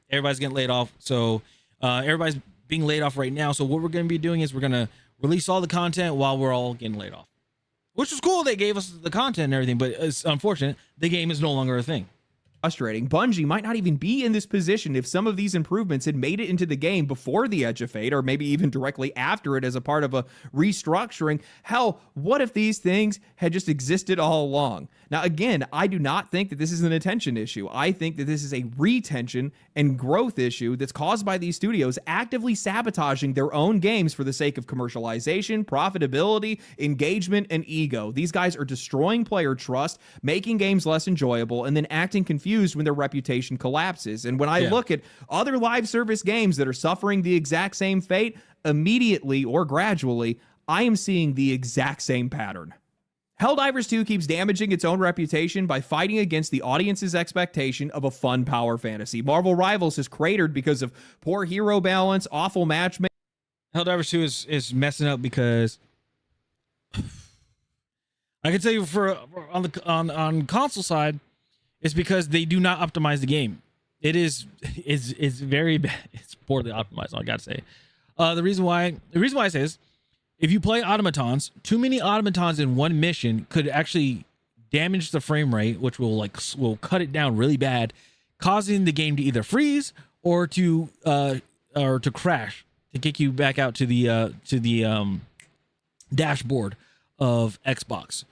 Everybody's getting laid off. So everybody's being laid off right now. So what we're going to be doing is we're going to release all the content while we're all getting laid off. Which was cool. They gave us the content and everything, but it's unfortunate. The game is no longer a thing. frustrating. Bungie might not even be in this position if some of these improvements had made it into the game before the Edge of Fate, or maybe even directly after it as a part of a restructuring. Hell, what if these things had just existed all along? Now, again, I do not think that this is an attention issue. I think that this is a retention and growth issue that's caused by these studios actively sabotaging their own games for the sake of commercialization, profitability, engagement, and ego. These guys are destroying player trust, making games less enjoyable, and then acting confused when their reputation collapses. And when I look at other live service games that are suffering the exact same fate, immediately or gradually, I am seeing the exact same pattern. Helldivers 2 keeps damaging its own reputation by fighting against the audience's expectation of a fun power fantasy. Marvel Rivals has cratered because of poor hero balance, awful matchmaking. Helldivers 2 is messing up because I can tell you on console side, it's because they do not optimize the game. It's very bad. It's poorly optimized, I gotta say. The reason why I say this, if you play automatons, too many automatons in one mission could actually damage the frame rate, which will cut it down really bad, causing the game to either freeze or to crash, to kick you back out to the dashboard of Xbox.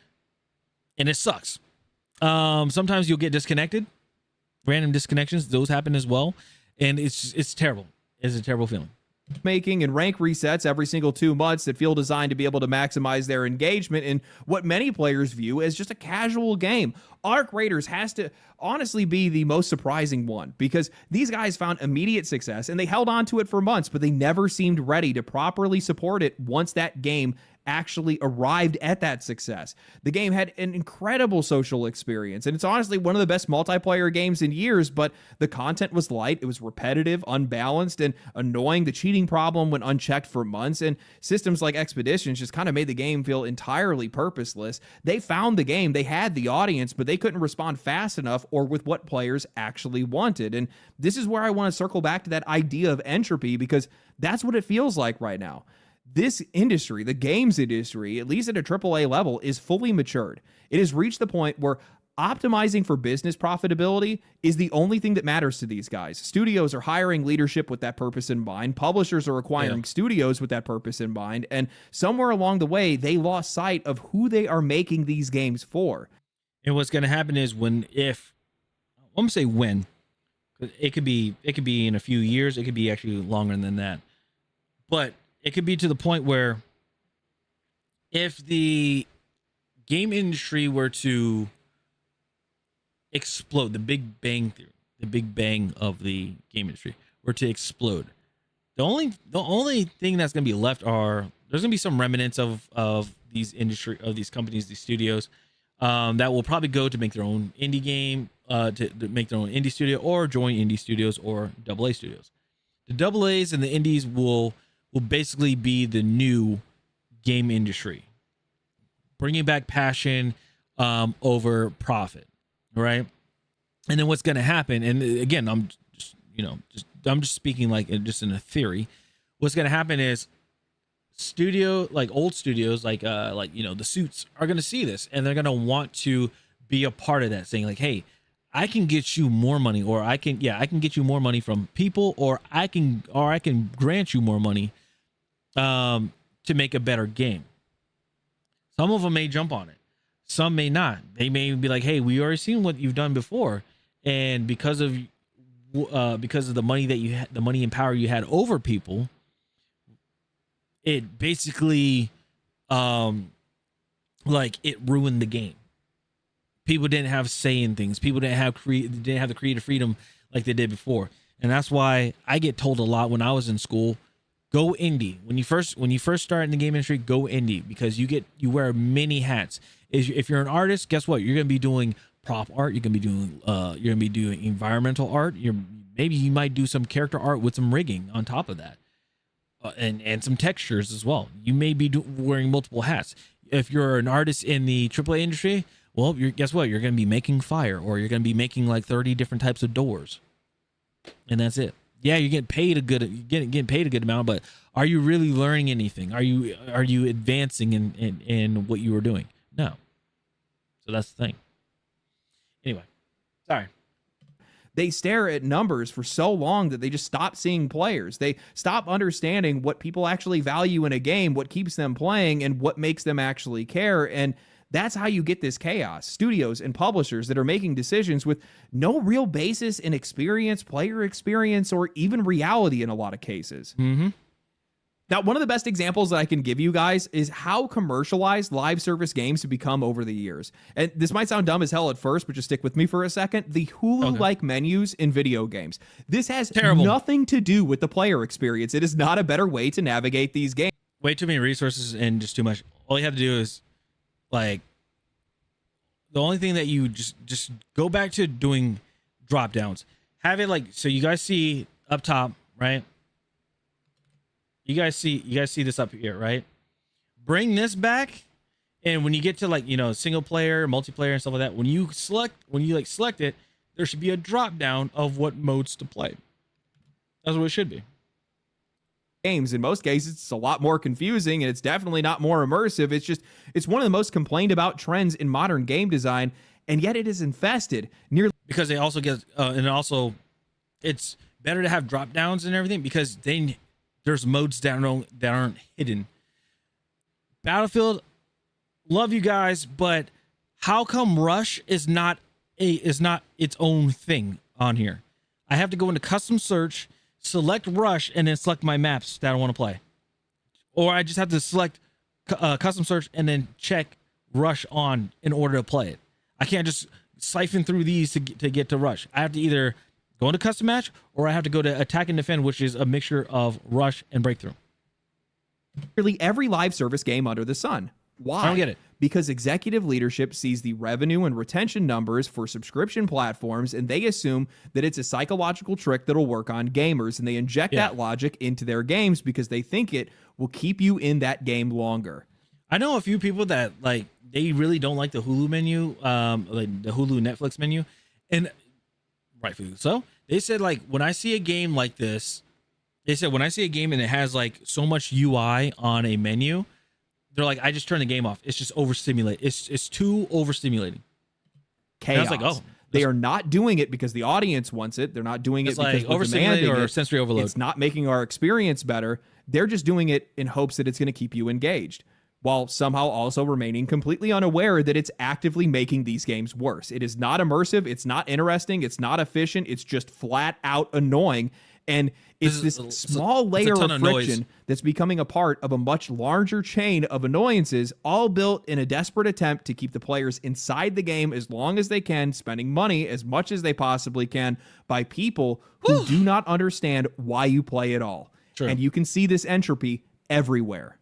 And it sucks. Sometimes you'll get disconnected, random disconnections. Those happen as well. And it's terrible. It's a terrible feeling. Making and rank resets every single 2 months that feel designed to be able to maximize their engagement in what many players view as just a casual game. Arc Raiders has to honestly be the most surprising one, because these guys found immediate success and they held on to it for months, but they never seemed ready to properly support it once that game actually arrived at that success. The game had an incredible social experience, and it's honestly one of the best multiplayer games in years, but the content was light, it was repetitive, unbalanced, and annoying. The cheating problem went unchecked for months, and systems like Expeditions just kind of made the game feel entirely purposeless. They found the game, they had the audience, but they couldn't respond fast enough or with what players actually wanted. And this is where I want to circle back to that idea of entropy, because that's what it feels like right now. This industry, the games industry, at least at a AAA level, is fully matured. It has reached the point where optimizing for business profitability is the only thing that matters to these guys. Studios are hiring leadership with that purpose in mind. Publishers are acquiring studios with that purpose in mind. And somewhere along the way, they lost sight of who they are making these games for. And what's going to happen is I'm going to say when, it could be in a few years. It could be actually longer than that. But it could be to the point where if the game industry were to explode, the Big Bang theory, the Big Bang of the game industry were to explode, the only thing that's going to be left there's going to be some remnants of these companies, these studios, that will probably go to make their own indie game, to make their own indie studio, or join indie studios or AA studios. The AA's and the indies will basically be the new game industry, bringing back passion over profit, right? And then what's going to happen, and again, I'm just speaking like just in a theory. What's going to happen is old studios like the Suits are going to see this, and they're going to want to be a part of that, saying like, hey, I can get you more money, or I can get you more money from people, or I can grant you more money to make a better game. Some of them may jump on it, some may not. They may be like, hey, we already seen what you've done before, and because of the money that you had, the money and power you had over people, it basically it ruined the game. People didn't have say in things. People didn't have the creative freedom like they did before. And that's why I get told a lot when I was in school, go indie. When you first start in the game industry, go indie, because you wear many hats. If you're an artist, guess what? You're going to be doing prop art. You're going to be doing environmental art. Maybe you might do some character art with some rigging on top of that, and some textures as well. You may be wearing multiple hats. If you're an artist in the AAA industry, well, guess what? You're going to be making fire, or you're going to be making like 30 different types of doors, and that's it. Yeah, you're getting paid getting paid a good amount, but are you really learning anything? Are you advancing in what you were doing? No. So that's the thing. Anyway, sorry. They stare at numbers for so long that they just stop seeing players. They stop understanding what people actually value in a game, what keeps them playing, and what makes them actually care. And that's how you get this chaos. Studios and publishers that are making decisions with no real basis in experience, player experience, or even reality in a lot of cases. Mm-hmm. Now, one of the best examples that I can give you guys is how commercialized live service games have become over the years. And this might sound dumb as hell at first, but just stick with me for a second. The Hulu-like menus in video games. This has nothing to do with the player experience. It is not a better way to navigate these games. Way too many resources and just too much. All you have to do is, like, the only thing that you just go back to doing drop downs. Have it like, so you guys see up top, right? You guys see this up here, right? Bring this back, and when you get to, like, you know, single player, multiplayer, and stuff like that, when you select it, there should be a drop down of what modes to play. That's what it should be. Games in most cases, it's a lot more confusing, and it's definitely not more immersive. It's one of the most complained about trends in modern game design, and yet it is infested nearly because they also get and also it's better to have drop downs and everything because there's modes that aren't hidden. Battlefield, love you guys, but how come Rush is not its own thing on here? I have to go into custom search, select Rush, and then select my maps that I want to play. Or I just have to select custom search and then check Rush on in order to play it. I can't just siphon through these to get to Rush. I have to either go into custom match or I have to go to attack and defend, which is a mixture of Rush and breakthrough. Nearly every live service game under the sun. Why? I don't get it. Because executive leadership sees the revenue and retention numbers for subscription platforms, and they assume that it's a psychological trick that'll work on gamers, and they inject that logic into their games because they think it will keep you in that game longer. I know a few people that, like, they really don't like the Hulu menu, like the Hulu Netflix menu, and rightfully so. They said, like, when I see a game like this, when I see a game and it has, like, so much UI on a menu, they're like, I just turn the game off. It's just overstimulated. It's too overstimulating. Chaos. And I was like, oh, they are not doing it because the audience wants it. They're not doing it because we're demanding or it. Sensory overload. It's not making our experience better. They're just doing it in hopes that it's going to keep you engaged, while somehow also remaining completely unaware that it's actively making these games worse. It is not immersive. It's not interesting. It's not efficient. It's just flat out annoying. And it's this small layer of friction that's becoming a part of a much larger chain of annoyances, all built in a desperate attempt to keep the players inside the game as long as they can, spending money as much as they possibly can by people who do not understand why you play at all. True. And you can see this entropy everywhere.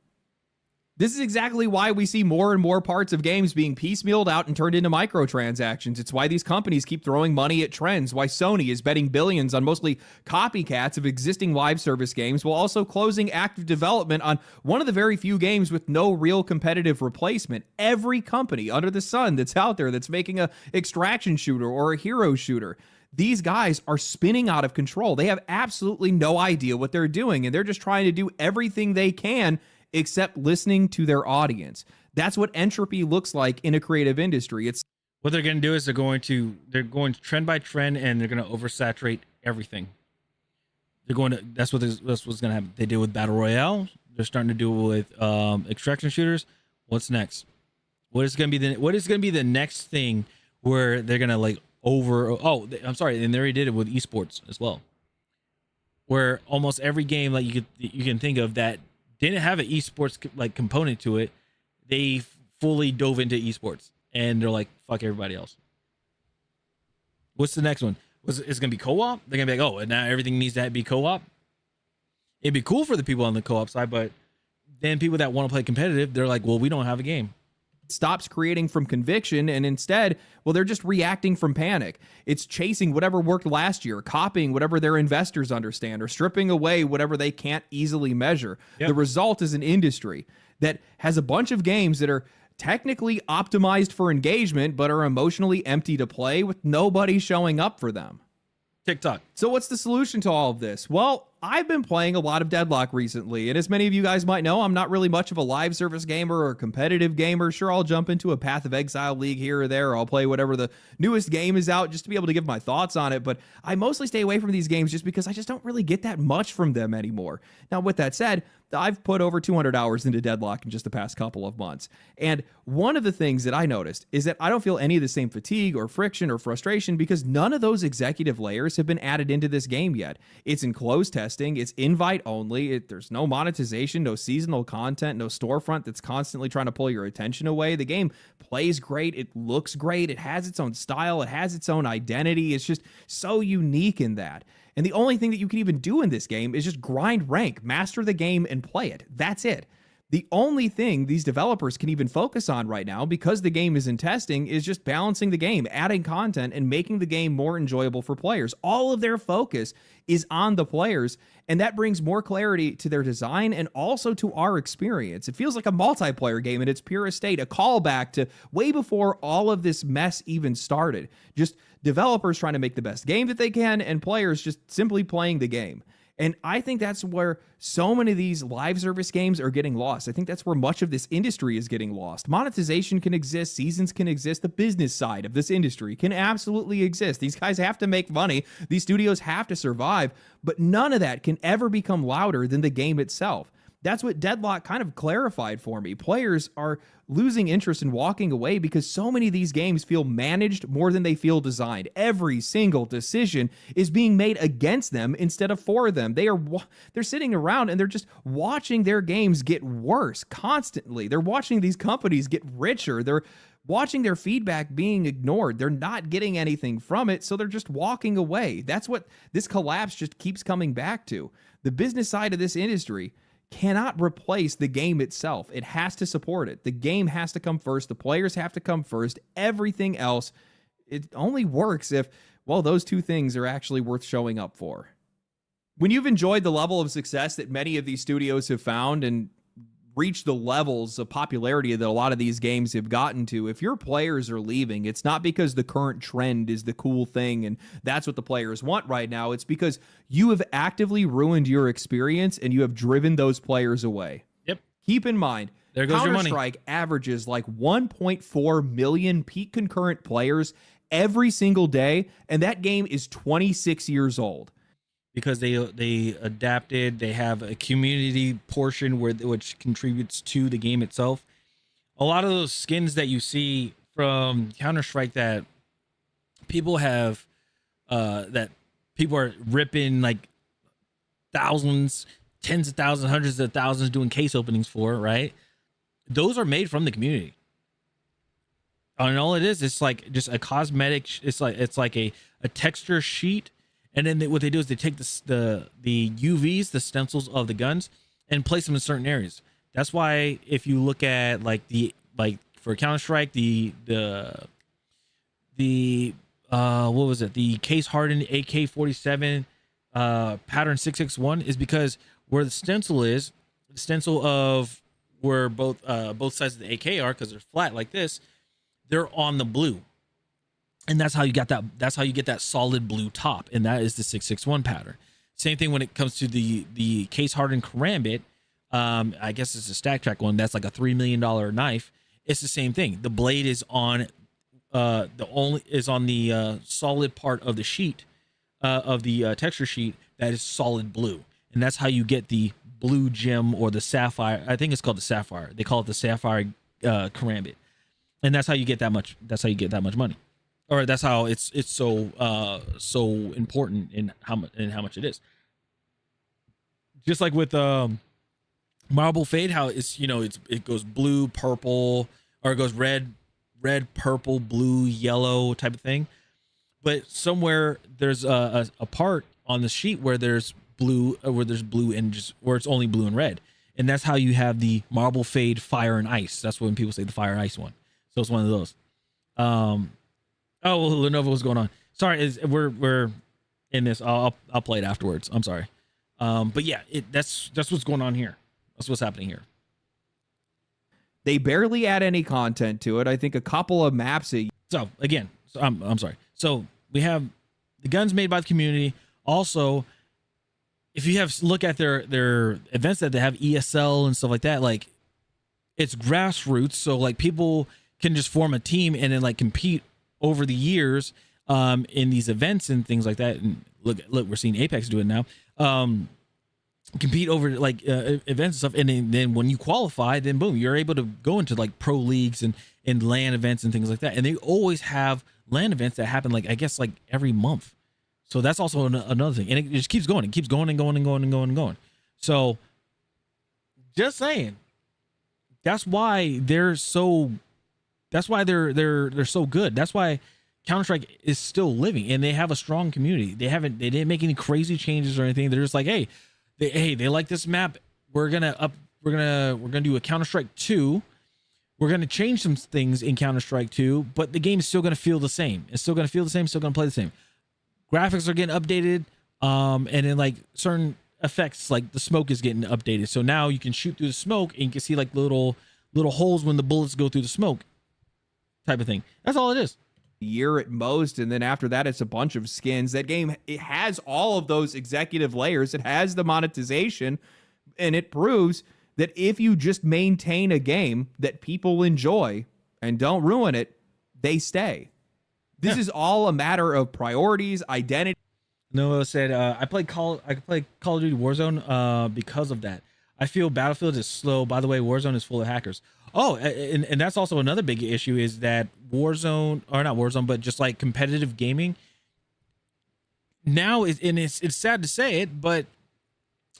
This is exactly why we see more and more parts of games being piecemealed out and turned into microtransactions. It's why these companies keep throwing money at trends, why Sony is betting billions on mostly copycats of existing live service games, while also closing active development on one of the very few games with no real competitive replacement. Every company under the sun that's out there that's making a extraction shooter or a hero shooter, these guys are spinning out of control. They have absolutely no idea what they're doing, and they're just trying to do everything they can except listening to their audience. That's what entropy looks like in a creative industry. It's what they're going to do is they're going trend by trend, and they're going to oversaturate everything. That's what's going to happen. They did with Battle Royale. They're starting to do with extraction shooters. What's next? What is going to be the next thing where they're going to like I'm sorry, and they already did it with esports as well, where almost every game like you can think of that didn't have an esports like component to it, they fully dove into esports, and they're like, fuck everybody else. What's the next one? It's going to be co-op? They're going to be like, oh, and now everything needs to be co-op? It'd be cool for the people on the co-op side, but then people that want to play competitive, they're like, well, we don't have a game. Stops creating from conviction, and instead, well, they're just reacting from panic. It's chasing whatever worked last year, copying whatever their investors understand, or stripping away whatever they can't easily measure. Yep. The result is an industry that has a bunch of games that are technically optimized for engagement, but are emotionally empty to play with nobody showing up for them. TikTok. So what's the solution to all of this? Well, I've been playing a lot of Deadlock recently, and as many of you guys might know, I'm not really much of a live service gamer or a competitive gamer. Sure, I'll jump into a Path of Exile league here or there, or I'll play whatever the newest game is out just to be able to give my thoughts on it, but I mostly stay away from these games just because I just don't really get that much from them anymore. Now, with that said, I've put over 200 hours into Deadlock in just the past couple of months. And one of the things that I noticed is that I don't feel any of the same fatigue or friction or frustration because none of those executive layers have been added into this game yet. It's in closed testing. It's invite only. There's no monetization, no seasonal content, no storefront that's constantly trying to pull your attention away. The game plays great. It looks great. It has its own style. It has its own identity. It's just so unique in that. And the only thing that you can even do in this game is just grind rank, master the game, and play it. That's it. The only thing these developers can even focus on right now, because the game is in testing, is just balancing the game, adding content, and making the game more enjoyable for players. All of their focus is on the players, and that brings more clarity to their design and also to our experience. It feels like a multiplayer game in its purest state, a callback to way before all of this mess even started. Just developers trying to make the best game that they can, and players just simply playing the game. And I think that's where so many of these live service games are getting lost. I think that's where much of this industry is getting lost. Monetization can exist, seasons can exist, the business side of this industry can absolutely exist. These guys have to make money, these studios have to survive, but none of that can ever become louder than the game itself. That's what Deadlock kind of clarified for me. Players are losing interest and walking away because so many of these games feel managed more than they feel designed. Every single decision is being made against them instead of for them. They're sitting around and they're just watching their games get worse constantly. They're watching these companies get richer. They're watching their feedback being ignored. They're not getting anything from it, so they're just walking away. That's what this collapse just keeps coming back to. The business side of this industry cannot replace the game itself. It has to support it. The game has to come first. The players have to come first. Everything else, it only works if, well, those two things are actually worth showing up for. When you've enjoyed the level of success that many of these studios have found and reach the levels of popularity that a lot of these games have gotten to, if your players are leaving, it's not because the current trend is the cool thing and that's what the players want right now. It's because you have actively ruined your experience and you have driven those players away. Yep. Keep in mind, there goes your money. Counter-Strike averages like 1.4 million peak concurrent players every single day, and that game is 26 years old. Because they adapted, they have a community portion which contributes to the game itself. A lot of those skins that you see from Counter-Strike that people have, that people are ripping like thousands, tens of thousands, hundreds of thousands doing case openings for, right? Those are made from the community. And all it is, it's like just a cosmetic. It's like a texture sheet. And then what they do is they take the UVs, the stencils of the guns, and place them in certain areas. That's why if you look at for Counter-Strike, the what was it? The case hardened AK-47 pattern 661 is because where the stencil is, the stencil of where both sides of the AK are, because they're flat like this, they're on the blue. And that's how you got that. That's how you get that solid blue top, and that is the 661 pattern. Same thing when it comes to the case hardened karambit. I guess it's a stack track one. That's like a $3 million knife. It's the same thing. The blade is on the solid part of the sheet of the texture sheet that is solid blue, and that's how you get the blue gem or the sapphire. I think it's called the sapphire. They call it the sapphire karambit, and that's how you get that much. That's how you get that much money. Or that's how it's so important in how much it is. Just like with Marble Fade, how it goes blue, purple, or it goes red, purple, blue, yellow type of thing. But somewhere there's a part on the sheet where there's blue, and where it's only blue and red, and that's how you have the Marble Fade Fire and Ice. That's when people say the Fire and Ice one. So it's one of those. Oh, well, Lenovo, what's going on? Sorry, we're in this. I'll play it afterwards. I'm sorry. But yeah, that's what's going on here. That's what's happening here. They barely add any content to it. I think a couple of maps. So again, I'm sorry. So we have the guns made by the community. Also, if you have look at their events that they have ESL and stuff like that, like it's grassroots, so like people can just form a team and then like compete over the years in these events and things like that. And look, we're seeing Apex do it now. Compete over like events and stuff, and then when you qualify, then boom, you're able to go into like pro leagues and LAN events and things like that. And they always have LAN events that happen like I guess like every month. So that's also another thing, and it just keeps going. It keeps going and going and going and going and going. So just saying, that's why they're so. That's why they're so good. That's why Counter-Strike is still living, and they have a strong community. They didn't make any crazy changes or anything. They're just like, hey, they like this map. We're gonna do a Counter-Strike 2. We're gonna change some things in Counter-Strike 2, but the game's still gonna feel the same. It's still gonna feel the same. Still gonna play the same. Graphics are getting updated, and then like certain effects, like the smoke is getting updated. So now you can shoot through the smoke, and you can see like little holes when the bullets go through the smoke, type of thing. That's all it is. Year at most, and then after that it's a bunch of skins. That game, it has all of those executive layers, it has the monetization, and it proves that if you just maintain a game that people enjoy and don't ruin it, they stay. This is all a matter of priorities, identity. Noah said, I play Call of Duty Warzone because of that. I feel Battlefield is slow. By the way, Warzone is full of hackers. Oh, and that's also another big issue, is that Warzone, or not Warzone, but just like competitive gaming now is, and it's sad to say it, but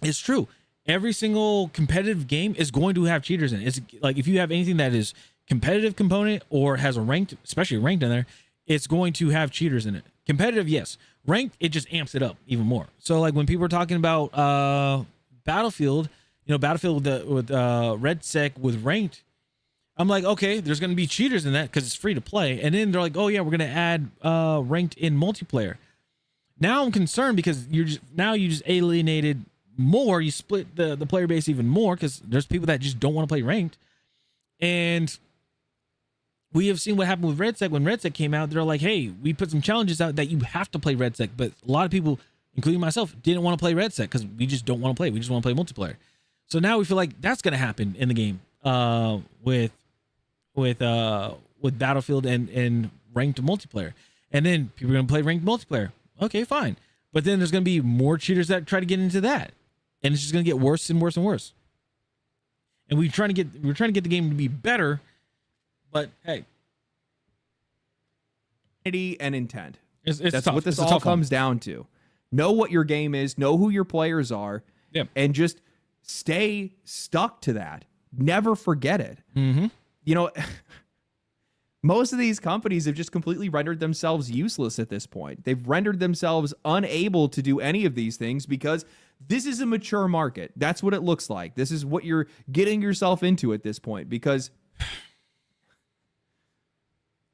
it's true. Every single competitive game is going to have cheaters in it. It's like if you have anything that is competitive component or has a ranked, especially ranked in there, it's going to have cheaters in it. Competitive, yes. Ranked, it just amps it up even more. So like when people are talking about Battlefield, Battlefield with RedSec with ranked, I'm like, okay, there's going to be cheaters in that because it's free to play. And then they're like, oh yeah, we're going to add ranked in multiplayer. Now I'm concerned because you just alienated more. You split the player base even more because there's people that just don't want to play ranked. And we have seen what happened with RedSec. When RedSec came out, they're like, hey, we put some challenges out that you have to play RedSec. But a lot of people, including myself, didn't want to play RedSec because we just don't want to play. We just want to play multiplayer. So now we feel like that's going to happen in the game with Battlefield and ranked multiplayer. And then people are going to play ranked multiplayer. Okay, fine. But then there's going to be more cheaters that try to get into that. And it's just going to get worse and worse and worse. And we're trying to get the game to be better, but hey, and intent. It's That's tough. what this all comes down to. Know what your game is, know who your players are, and just stay stuck to that. Never forget it. Mm-hmm. Most of these companies have just completely rendered themselves useless at this point. They've rendered themselves unable to do any of these things because this is a mature market. That's what it looks like. This is what you're getting yourself into at this point because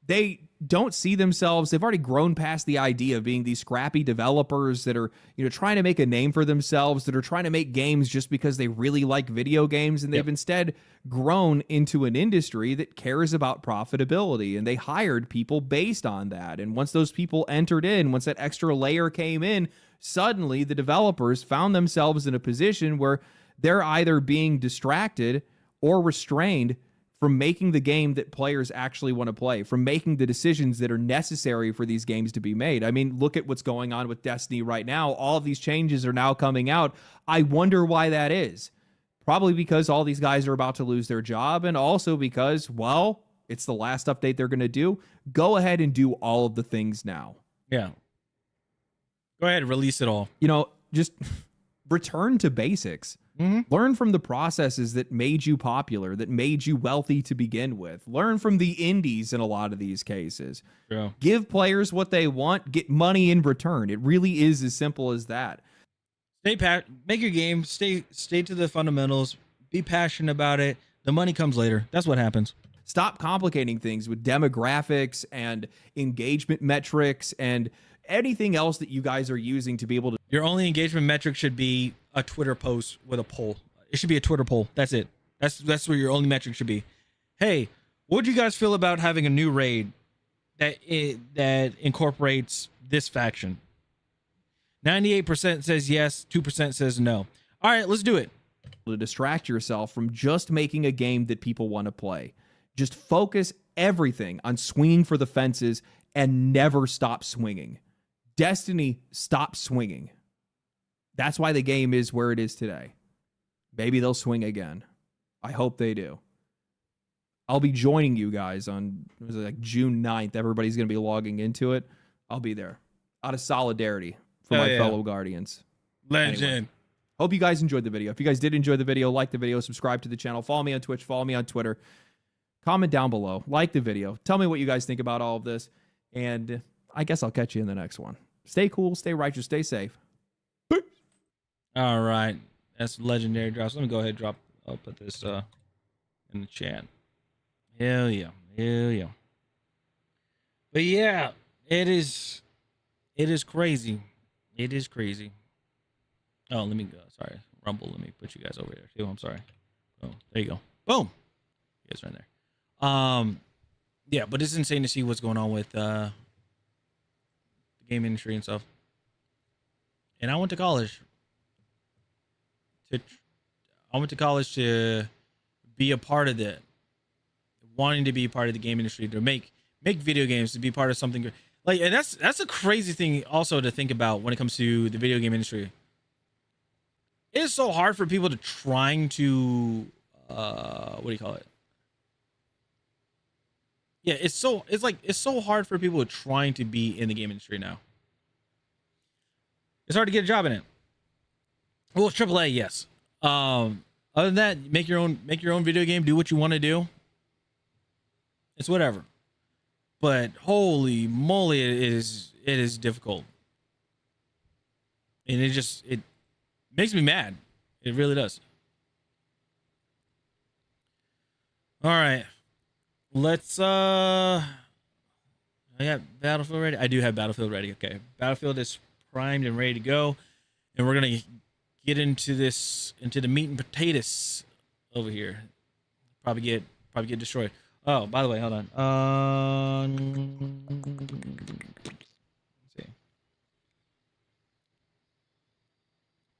they don't see themselves. They've already grown past the idea of being these scrappy developers that are, trying to make a name for themselves, that are trying to make games just because they really like video games. And they've instead grown into an industry that cares about profitability, and they hired people based on that. And once those people entered in, once that extra layer came in, suddenly the developers found themselves in a position where they're either being distracted or restrained from making the game that players actually want to play, from making the decisions that are necessary for these games to be made. I mean, look at what's going on with Destiny right now. All of these changes are now coming out. I wonder why that is. Probably because all these guys are about to lose their job, and also because, well, it's the last update they're going to do. Go ahead and do all of the things now. Yeah. Go ahead and release it all. Just return to basics. Mm-hmm. Learn from the processes that made you popular, that made you wealthy to begin with. Learn from the indies in a lot of these cases. Yeah. Give players what they want, get money in return. It really is as simple as that. Make your game, stay to the fundamentals, be passionate about it. The money comes later. That's what happens. Stop complicating things with demographics and engagement metrics and anything else that you guys are using to be able to. Your only engagement metric should be a Twitter post with a poll. It should be a Twitter poll. That's it. That's where your only metric should be. Hey, what do you guys feel about having a new raid that incorporates this faction? 98% says yes, 2% says no. All right, let's do it. To distract yourself from just making a game that people want to play. Just focus everything on swinging for the fences and never stop swinging. Destiny stopped swinging. That's why the game is where it is today. Maybe they'll swing again. I hope they do. I'll be joining you guys on like June 9th. Everybody's going to be logging into it. I'll be there out of solidarity for my fellow Guardians. Legend. Anyway, hope you guys enjoyed the video. If you guys did enjoy the video, like the video, subscribe to the channel, follow me on Twitch, follow me on Twitter, comment down below, like the video, tell me what you guys think about all of this, and I guess I'll catch you in the next one. Stay cool, stay righteous, stay safe. Peace. All right. That's legendary drops. Let me go ahead and drop. I'll put this in the chat. Hell yeah. Hell yeah. But yeah, it is crazy. It is crazy. Oh, let me go. Sorry. Rumble. Let me put you guys over there too. I'm sorry. Oh, there you go. Boom. You guys are in there. Yeah, but it's insane to see what's going on with the game industry and stuff. And I went to college to be a part of that, wanting to be a part of the game industry, to make video games, to be part of something like, and that's a crazy thing also to think about when it comes to the video game industry. It is so hard for people to trying to what do you call it? Yeah, it's so hard for people trying to be in the game industry now. It's hard to get a job in it. Well, AAA, yes. Other than that, make your own video game, do what you want to do. It's whatever. But holy moly, it is difficult. And it makes me mad. It really does. All right. Let's I got Battlefield ready. I do have Battlefield ready. Okay. Battlefield is primed and ready to go. And we're gonna get into the meat and potatoes over here. Probably get destroyed. Oh, by the way, hold on. Let's see.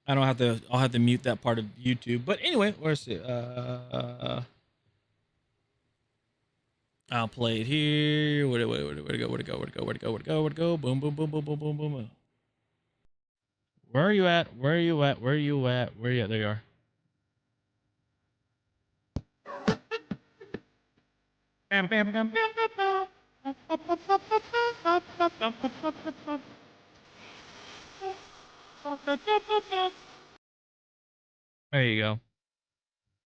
I'll have to mute that part of YouTube. But anyway, where's it? I'll play it here. Where'd it go? Boom, boom, boom, boom, boom, boom, boom. Where are you at? There you are. There you go.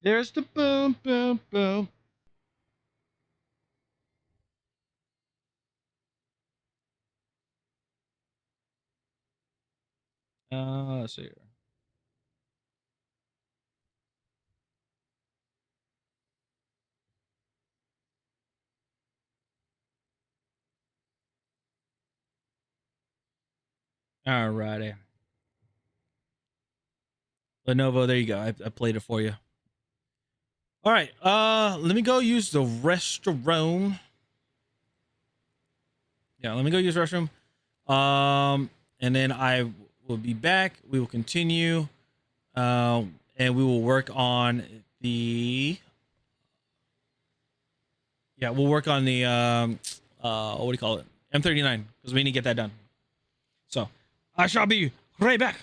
There's the boom, boom, boom. Let's see here. All righty. Lenovo, there you go. I played it for you. All right. Let me go use the restroom. Yeah, let me go use the restroom. And then I will be back. We will continue. And we will work on the we'll work on the what do you call it? M39, because we need to get that done. So I shall be right back.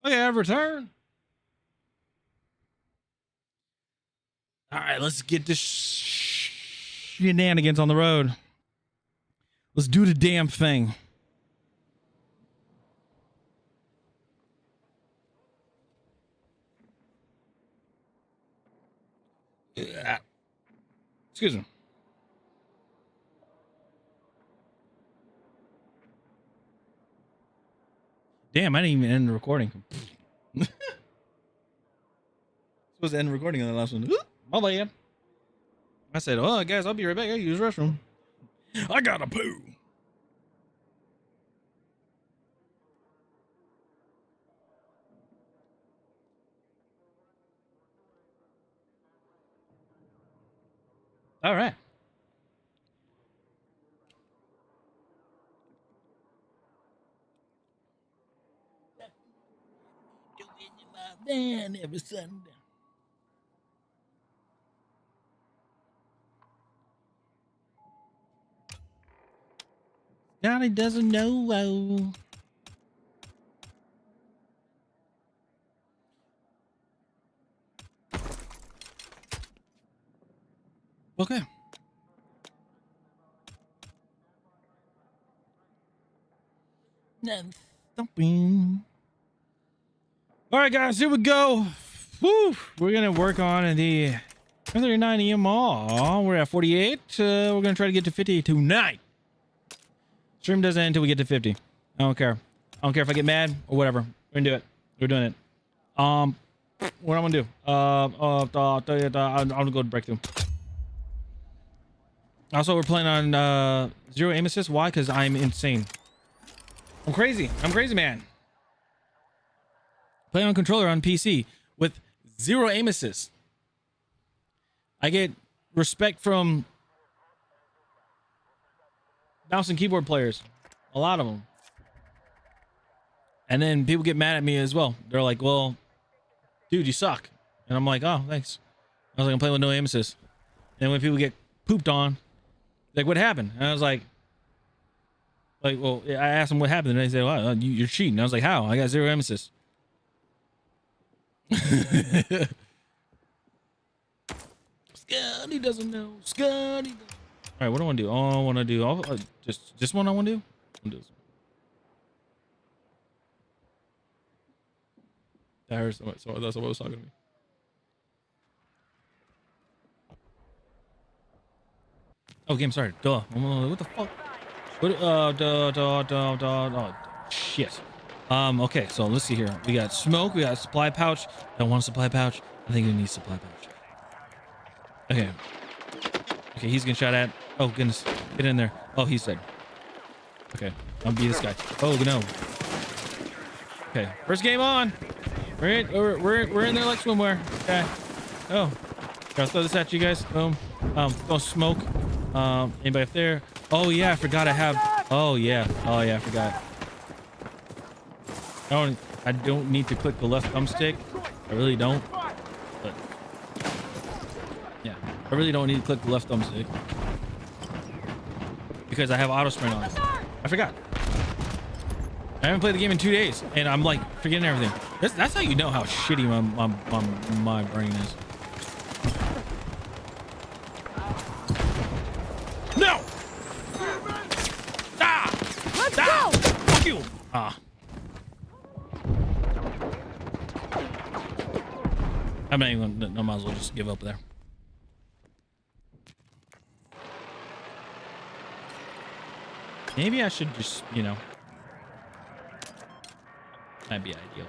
Okay, I've returned. All right, let's get this shenanigans on the road. Let's do the damn thing. Excuse me. Damn, I didn't even end the recording. Supposed to end the recording on the last one. My bad. I said, "Oh, guys, I'll be right back. I use the restroom. I gotta poo." All right. Man, every Sunday. Johnny doesn't know. Okay. Thumping. All right, guys, here we go. Woo! We're gonna work on the M39 EMR. We're at 48. We're gonna try to get to 50 tonight. Stream doesn't end until we get to 50. I don't care. I don't care if I get mad or whatever. We're gonna do it. We're doing it. What I'm gonna do? I'm gonna go to breakthrough. Also, we're playing on zero aim assist. Why? Because I'm insane. I'm crazy. I'm crazy, man. Playing on controller on PC with zero aim assist. I get respect from mouse and keyboard players, a lot of them. And then people get mad at me as well. They're like, "Well, dude, you suck." And I'm like, "Oh, thanks." I was like, "I'm playing with no aim assist." And when people get pooped on, like, "What happened?" And I was like, well, I asked them what happened, and they said, "Wow, you're cheating." I was like, "How? I got zero aim assist." Scotty doesn't know. Scotty doesn't. All right, what do I want to do? Oh, I want to do just one. I want to do. I'll do this. That hurts. So that's what was talking to me. Oh, game started. Duh. What the fuck? What? Oh, shit. Okay, so let's see here. We got smoke. We got a supply pouch. Don't want a supply pouch. I think we need a supply pouch. Okay. Okay, he's getting shot at. Oh, goodness. Get in there. Oh, he's dead. Okay, I'll be this guy. Oh, no. Okay, first game on. We're in there like swimwear. Okay. Oh. Gotta throw this at you guys. Boom. Don't smoke. Anybody up there? Oh, yeah, I forgot I have... Oh, yeah. Oh, yeah, I forgot. I don't need to click the left thumbstick. I really don't. But yeah, I really don't need to click the left thumbstick because I have auto sprint on. I forgot. I haven't played the game in 2 days, and I'm like forgetting everything. That's how you know how shitty my brain is. No! Ah! Let's go! Fuck you! Ah. I'm not even. I might as well just give up there. Maybe I should just, you know. That'd be ideal.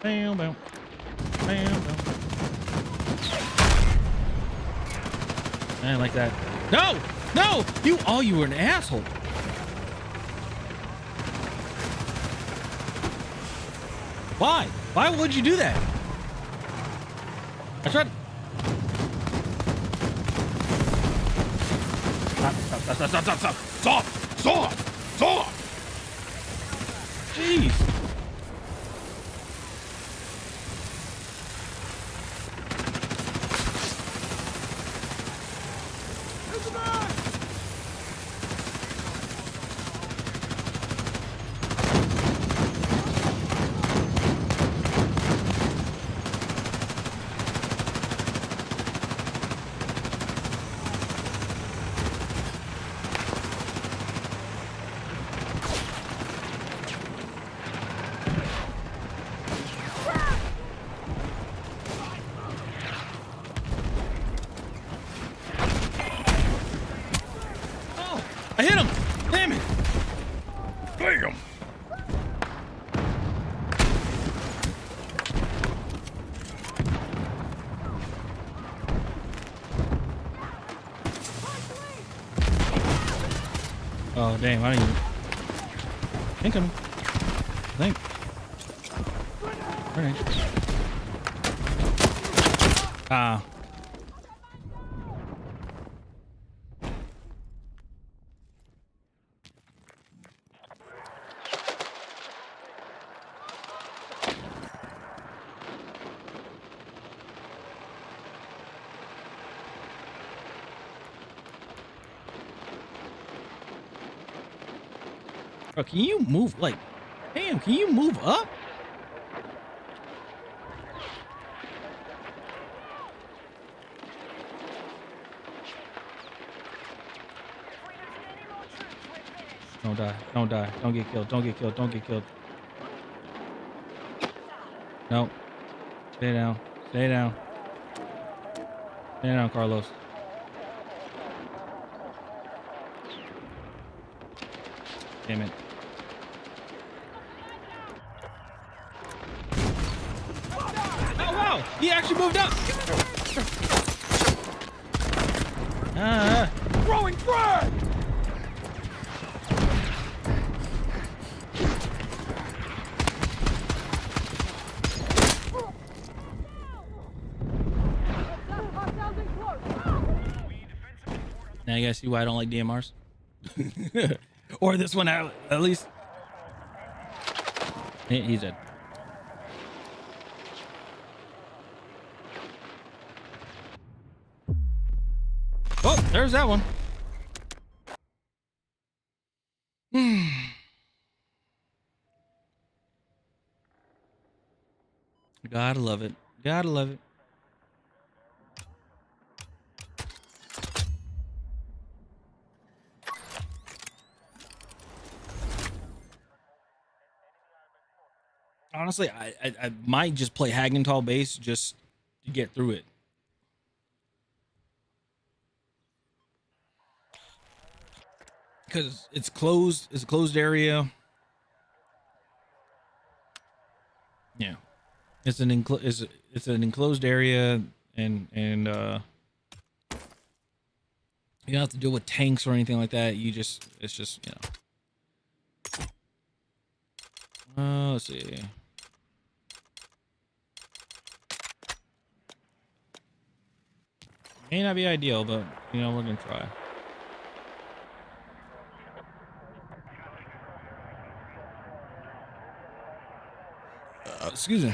Bam, bam. Bam, bam. I didn't like that. No! No! You were an asshole. Why? Why would you do that? I tried. Stop! Jeez. damn, I didn't even think I'm. Think. All right. Ah. Bro, can you move? Like, damn, can you move up? Don't die. Don't die. Don't get killed. Don't get killed. Don't get killed. No. Stay down. Stay down. Stay down, Carlos. Damn it. Oh, wow. He actually moved up. Throwing frag! Now you guys see why I don't like DMRs? Or this one at least. He's dead. Oh, there's that one. Gotta love it. Gotta love it. Honestly, I might just play Hagenthal base just to get through it. Because it's closed. It's a closed area. Yeah, it's an enclosed area, and you don't have to deal with tanks or anything like that. It's just, you know. Let's see. May not be ideal, but you know, we're gonna try. Excuse me.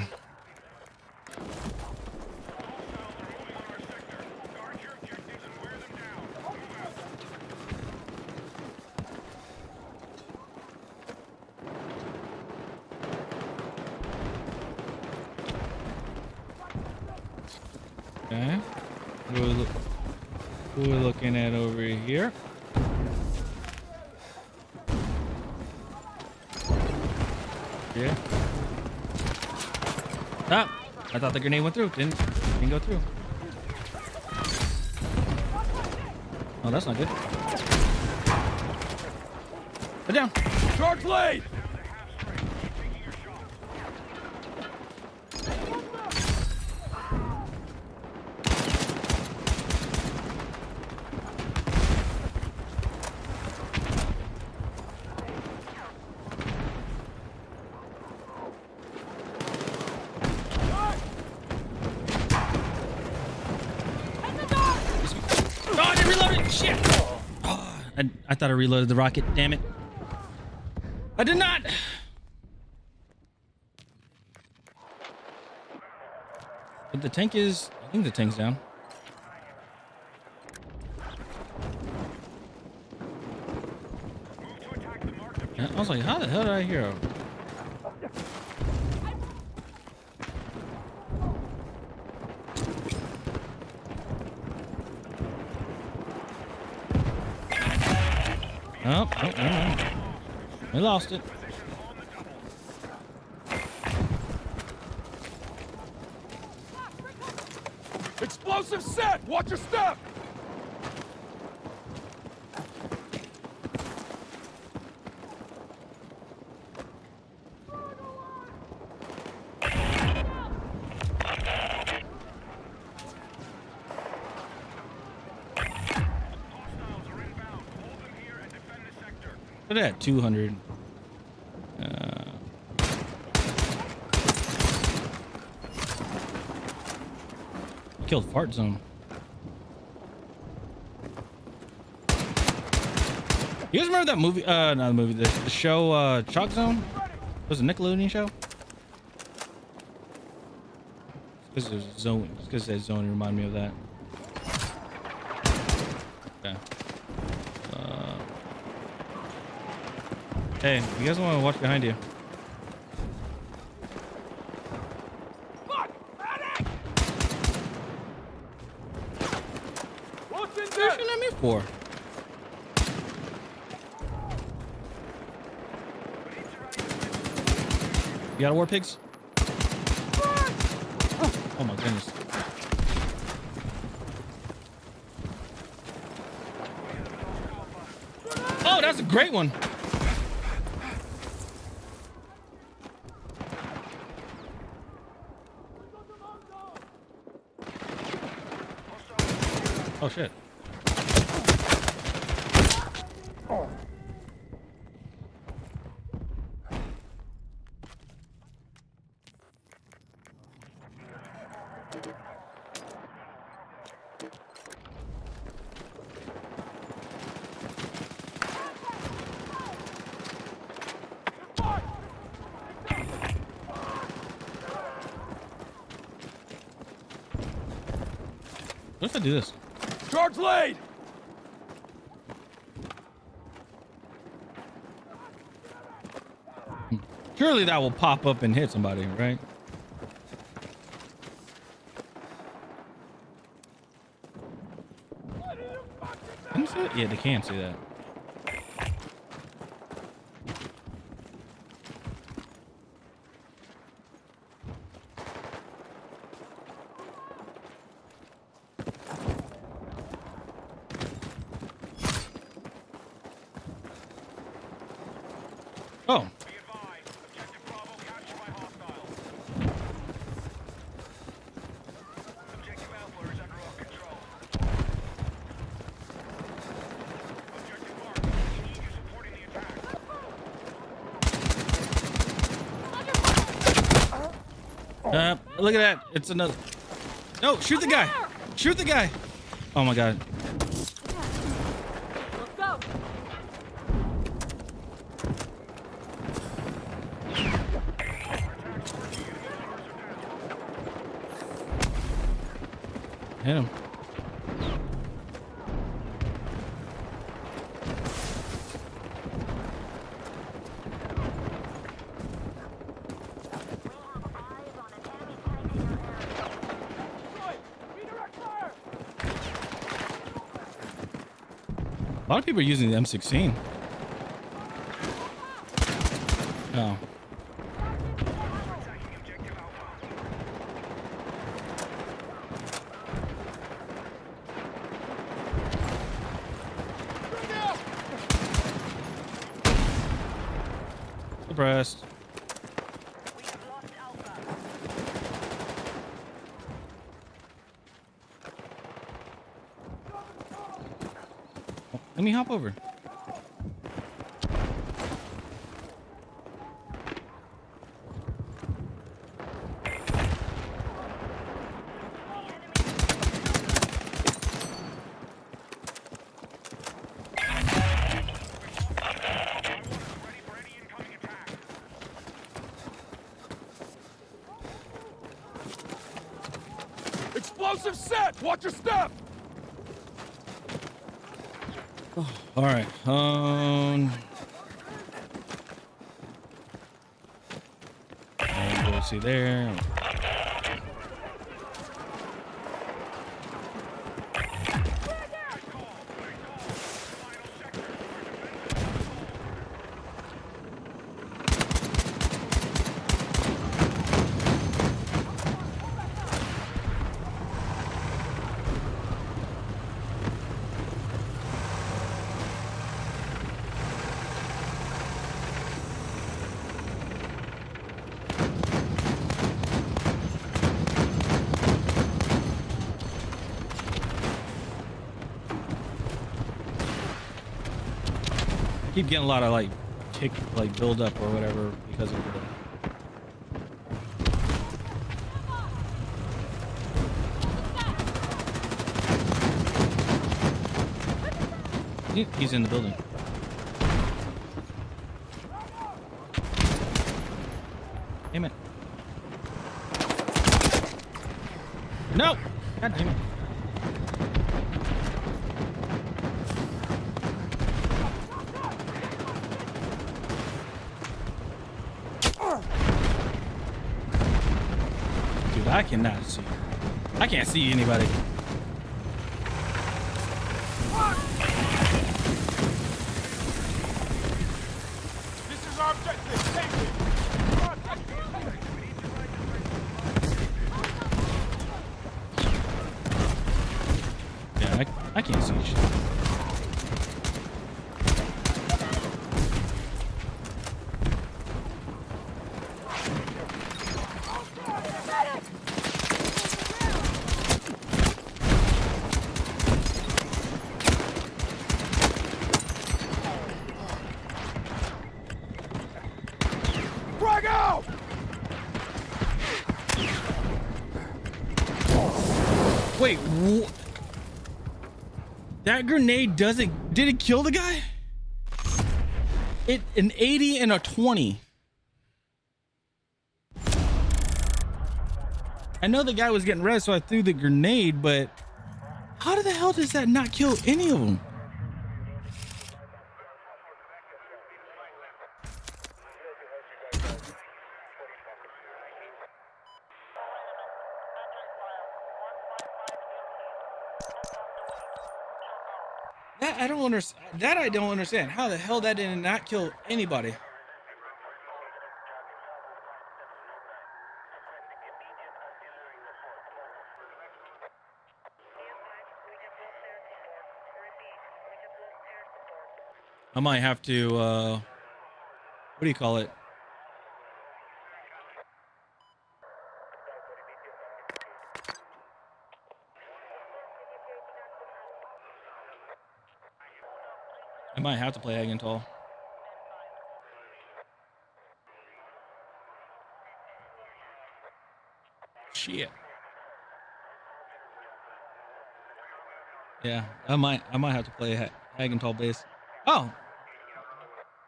Okay. Who we're looking at over here? Yeah. Ah, I thought the grenade went through. Didn't go through. Oh, that's not good. Put down. Charge lead! I thought I reloaded the rocket. Damn it. I did not. But the tank is... I think the tank's down. I was like, how the hell did I hear him? Oh, no. We lost it. Explosive set! Watch your step! Put it at 200. Killed Fart Zone. You guys remember that movie? Not the movie. The show, Chalk Zone. It was a Nickelodeon show. Because there's zone. Because that zone reminded me of that. Okay. Hey, you guys want to watch behind you? What's in What are you there? shooting at me for? You got a war pigs? Oh my goodness. Oh, that's a great one. Oh shit. What if I do this? Charge lead! Surely that will pop up and hit somebody, right? Can you see it? Yeah, they can't see that. Oh. Look at that. It's another. No, shoot the guy. Shoot the guy. Oh my God. Let's go. Hit him. A lot of people are using the M16. Oh. Suppressed. Let me hop over. Explosive set! Watch your step! All right. And go see there. Keep getting a lot of like kick, like build up or whatever because of the. He's in the building. Damn it. No! God damn it. Dude, I cannot see. I can't see anybody. This is our objective. Take it. Yeah, I can't see shit. Frag out! Wait, that grenade did it kill the guy? An 80 and a 20. I know the guy was getting res, so I threw the grenade, but how the hell does that not kill any of them? That I don't understand. That I don't understand. How the hell that did not kill anybody? I might have to, what do you call it? I might have to play Agantol. Shit. Yeah, I might have to play Agantol base. Oh,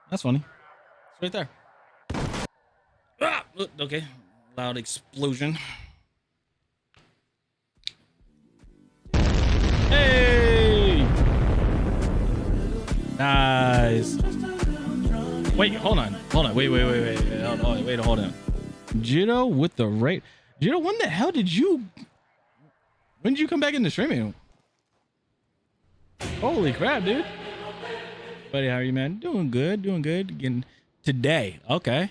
that's funny. It's right there. Ah, okay. Loud explosion. Hey! Nice. Wait, hold on. Wait, hold on. Jito with the right. Jito, when the hell did you? When did you come back into streaming? Holy crap, dude. Buddy, how are you, man? Doing good. Again today. Okay.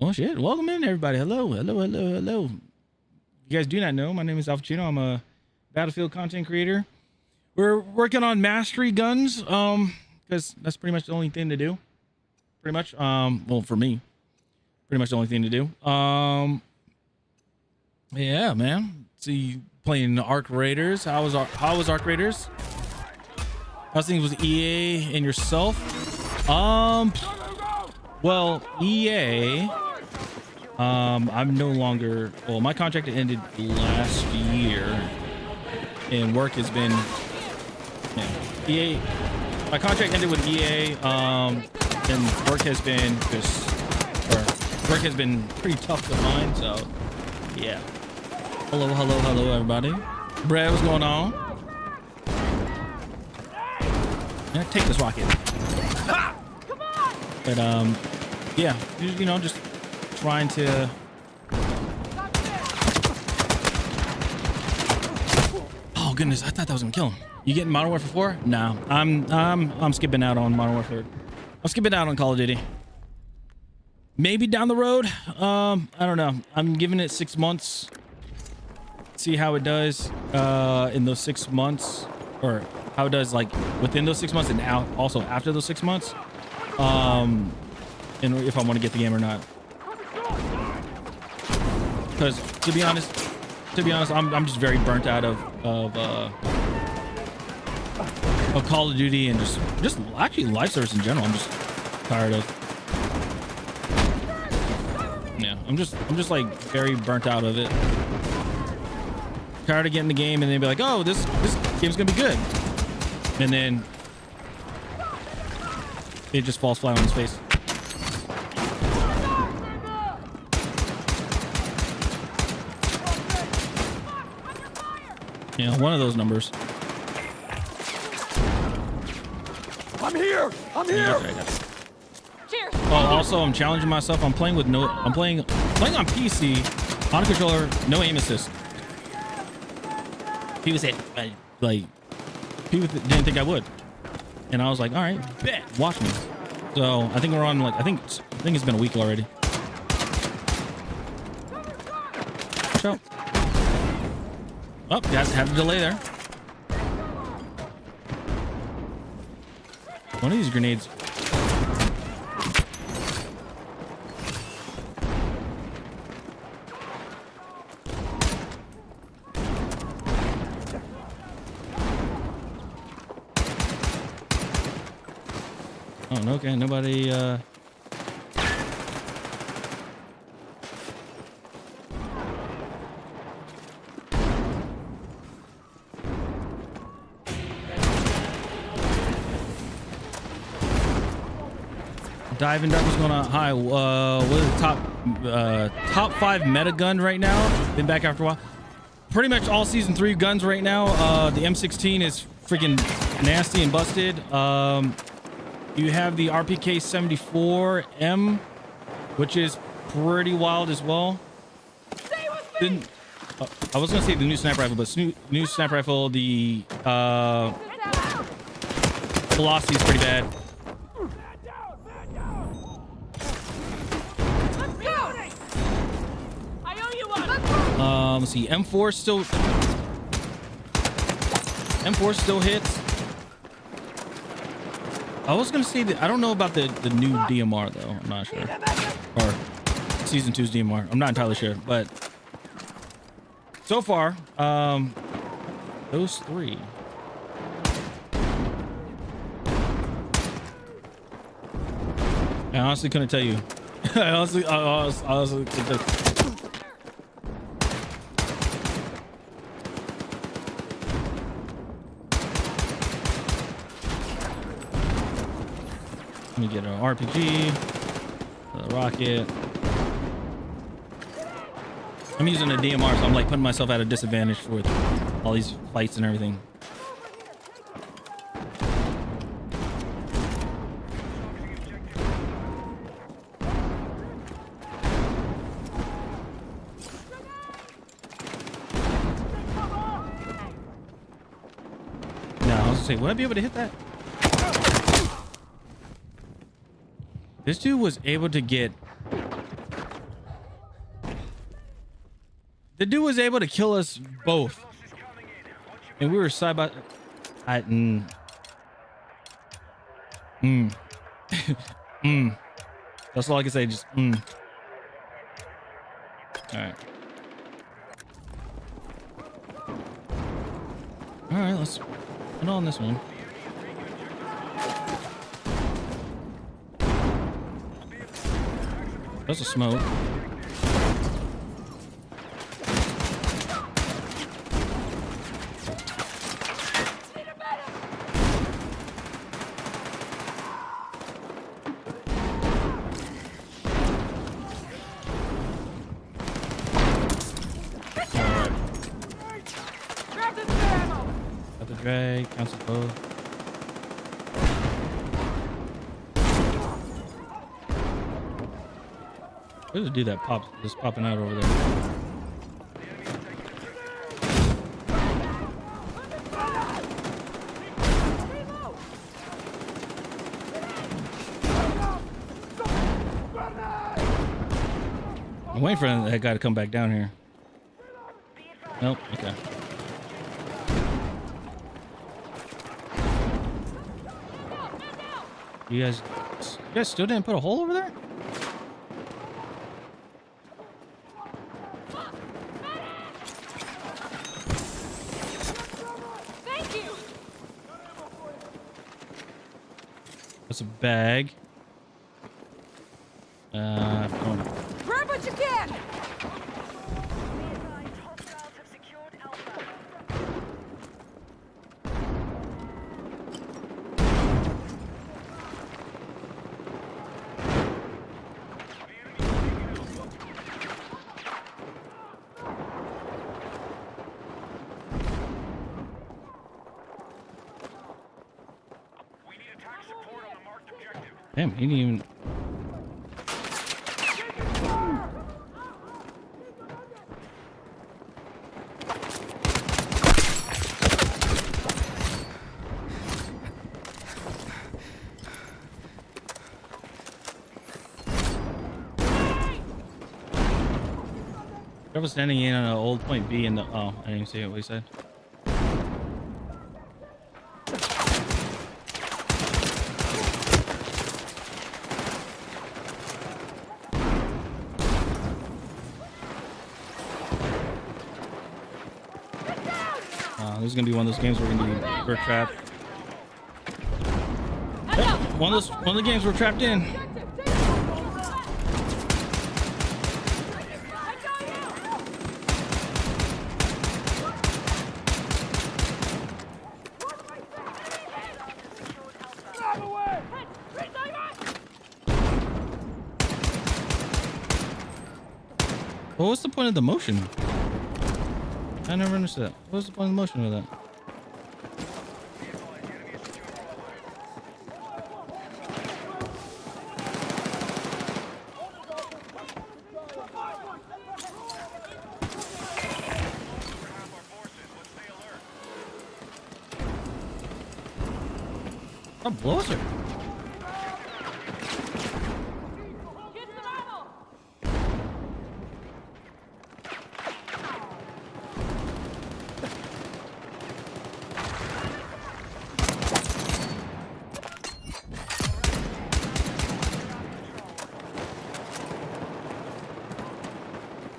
Oh shit. Welcome in, everybody. Hello. You guys do not know, my name is Alphachino. I'm a Battlefield content creator. We're working on mastery guns, because that's pretty much the only thing to do. Pretty much. Well, for me, pretty much the only thing to do. Yeah, man. See, playing Arc Raiders. How was Arc Raiders? I was thinking it was EA and yourself. Well, EA. I'm no longer. Well, my contract ended last year, and work has been. Yeah, EA. My contract ended with EA. And work has been work has been pretty tough to find. So, yeah. Hello, everybody. Brad, what's going on? Yeah, take this rocket. Ha! Come on! But yeah, you know, just trying to. Oh goodness, I thought that was gonna kill him. You getting Modern Warfare 4? No, I'm skipping out on Modern Warfare. I'm skipping out on Call of Duty. Maybe down the road. I don't know. I'm giving it 6 months. See how it does in those 6 months, or how it does like within those 6 months and out also after those 6 months. And if I want to get the game or not. Because to be honest, I'm just very burnt out of of Call of Duty and just actually live service in general. I'm just tired of. Yeah, I'm just like very burnt out of it. Tired of getting the game and then be like, oh, this game's gonna be good, and then it just falls flat on his face. Yeah, one of those numbers. I'm here. I'm here. Cheers. Oh, also, I'm challenging myself. I'm playing playing on PC on a controller, no aim assist. People said, like, people didn't think I would, and I was like, all right, bet, watch me. So I think we're on like I think it's been a week already. Watch out. Oh, guys, had a delay there. One of these grenades. Oh, no, okay, nobody, Diving Duck was going on high. What is the top 5 meta gun right now? Been back after a while. Pretty much all season 3 guns right now. The M16 is freaking nasty and busted. You have the RPK 74M, which is pretty wild as well. I was gonna say the new sniper rifle, but new sniper rifle, the velocity is pretty bad. Let's see. M4 still hits. I was gonna say that I don't know about the new DMR though. I'm not sure. Or season 2's DMR. I'm not entirely sure, but so far, those 3. I honestly couldn't tell you. I honestly couldn't tell you. Let me get an RPG, a rocket. I'm using a DMR, so I'm like putting myself at a disadvantage with all these fights and everything. No, I was gonna say, would I be able to hit that? This dude was able to get... The dude was able to kill us both. And we were side by... That's all I can say, just Alright. Alright, let's put on this one. That's a smoke. Got the drag, cancel both. There's a dude that just popping out over there. I'm waiting for that guy to come back down here. Nope. Okay. You guys still didn't put a hole over there? That's a bag. Oh. Grab what you can! Damn, he didn't even. I was standing in on an old point B in the. Oh, I didn't even see what he said. This is gonna be one of those games where we're trapped. Yep, one of the games we're trapped in. What was the point of the motion? I never understood that. What was the point of the motion of that? Oh, blows her. Get some ammo!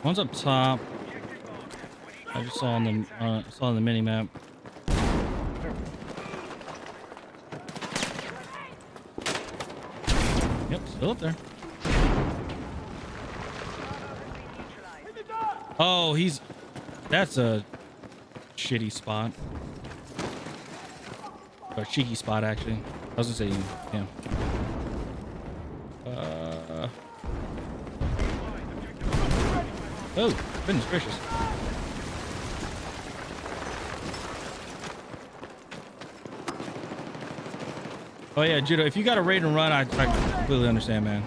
One's up top. I just saw on the mini map. Yep, still up there. Oh, that's a shitty spot. Or a cheeky spot, actually. I was gonna say, yeah. Oh, goodness gracious. Oh yeah, Judo, if you got a raid and run, I completely understand, man.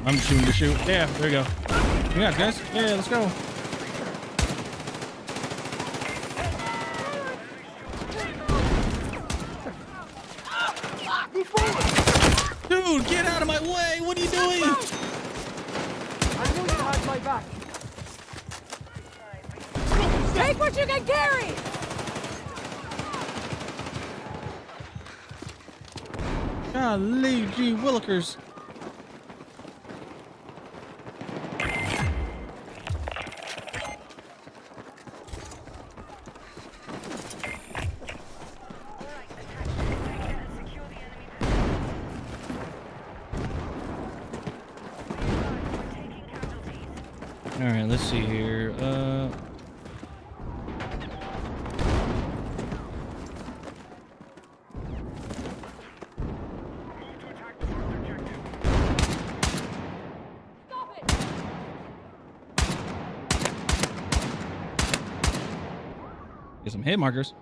I'm just shooting to shoot. Yeah, there we go. Yeah, guys. Yeah, let's go. Dude, get out of my way! What are you doing? I'm going to hide my back. Take what you can carry! Golly, gee willikers. All right, let's see here. Stop it! Get some hit markers.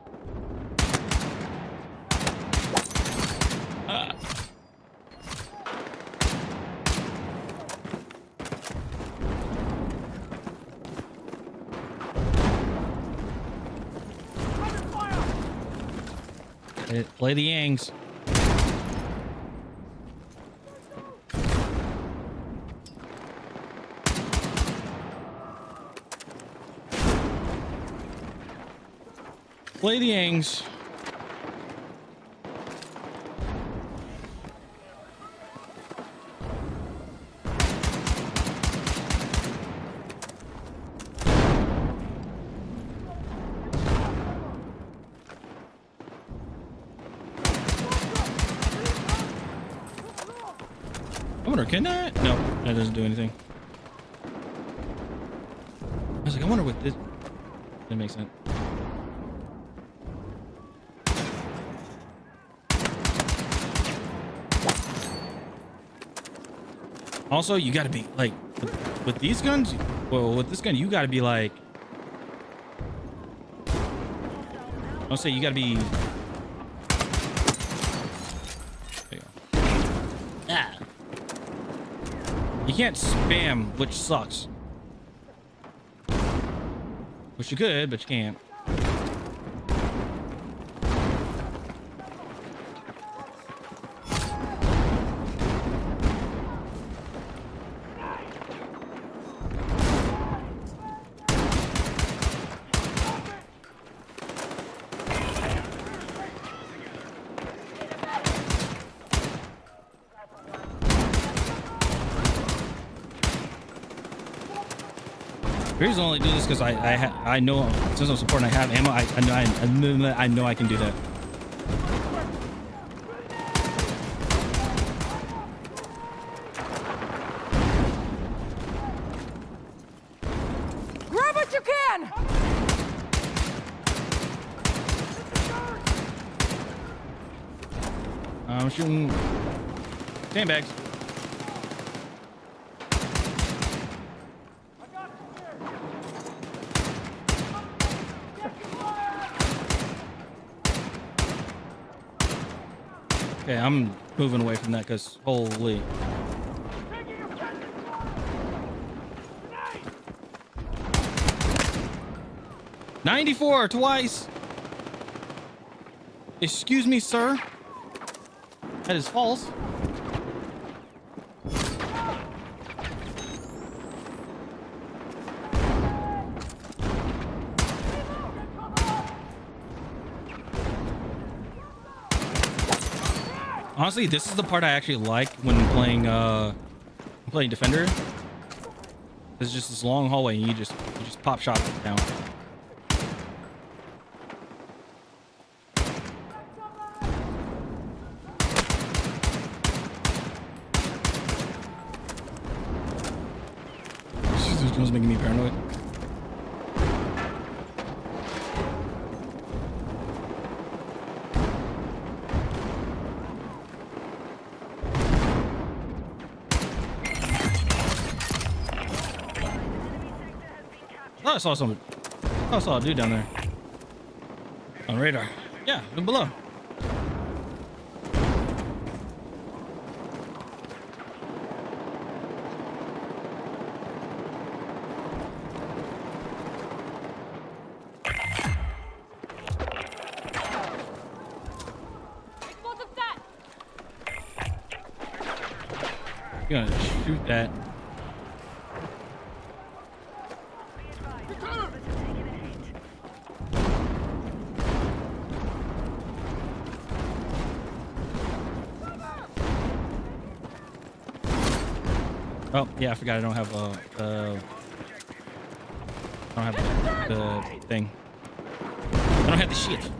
Ah. Play the Yangs. Play the Yangs. I wonder, can that? No, that doesn't do anything. I was like, I wonder what this. That makes sense. Also, you gotta be like, with these guns, well, with this gun, you gotta be like, I'll say you gotta be. There you go. Ah. You can't spam, which sucks. Wish you could, but you can't. The reason I only do this because I know since I'm supporting I have ammo. I know I can do that. Grab what you can! I'm shooting sandbags. Okay, I'm moving away from that because holy. $94 twice. Excuse me, sir. That is false. Honestly, this is the part I actually like when playing Defender. There's just this long hallway and you just pop shots down. This was making me paranoid. Oh, I saw something. Oh, I saw a dude down there. On radar. Yeah, look below. Explosive set! You're gonna shoot that. Oh, yeah, I forgot I don't have the thing. I don't have the shit.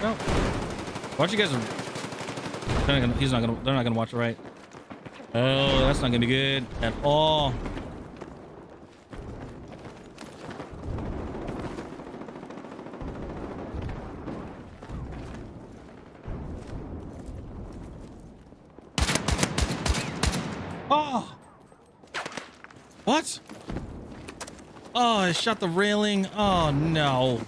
Well, watch you guys are. They're not gonna watch it right. Oh, that's not gonna be good at all. Oh! What? Oh, I shot the railing. Oh, no.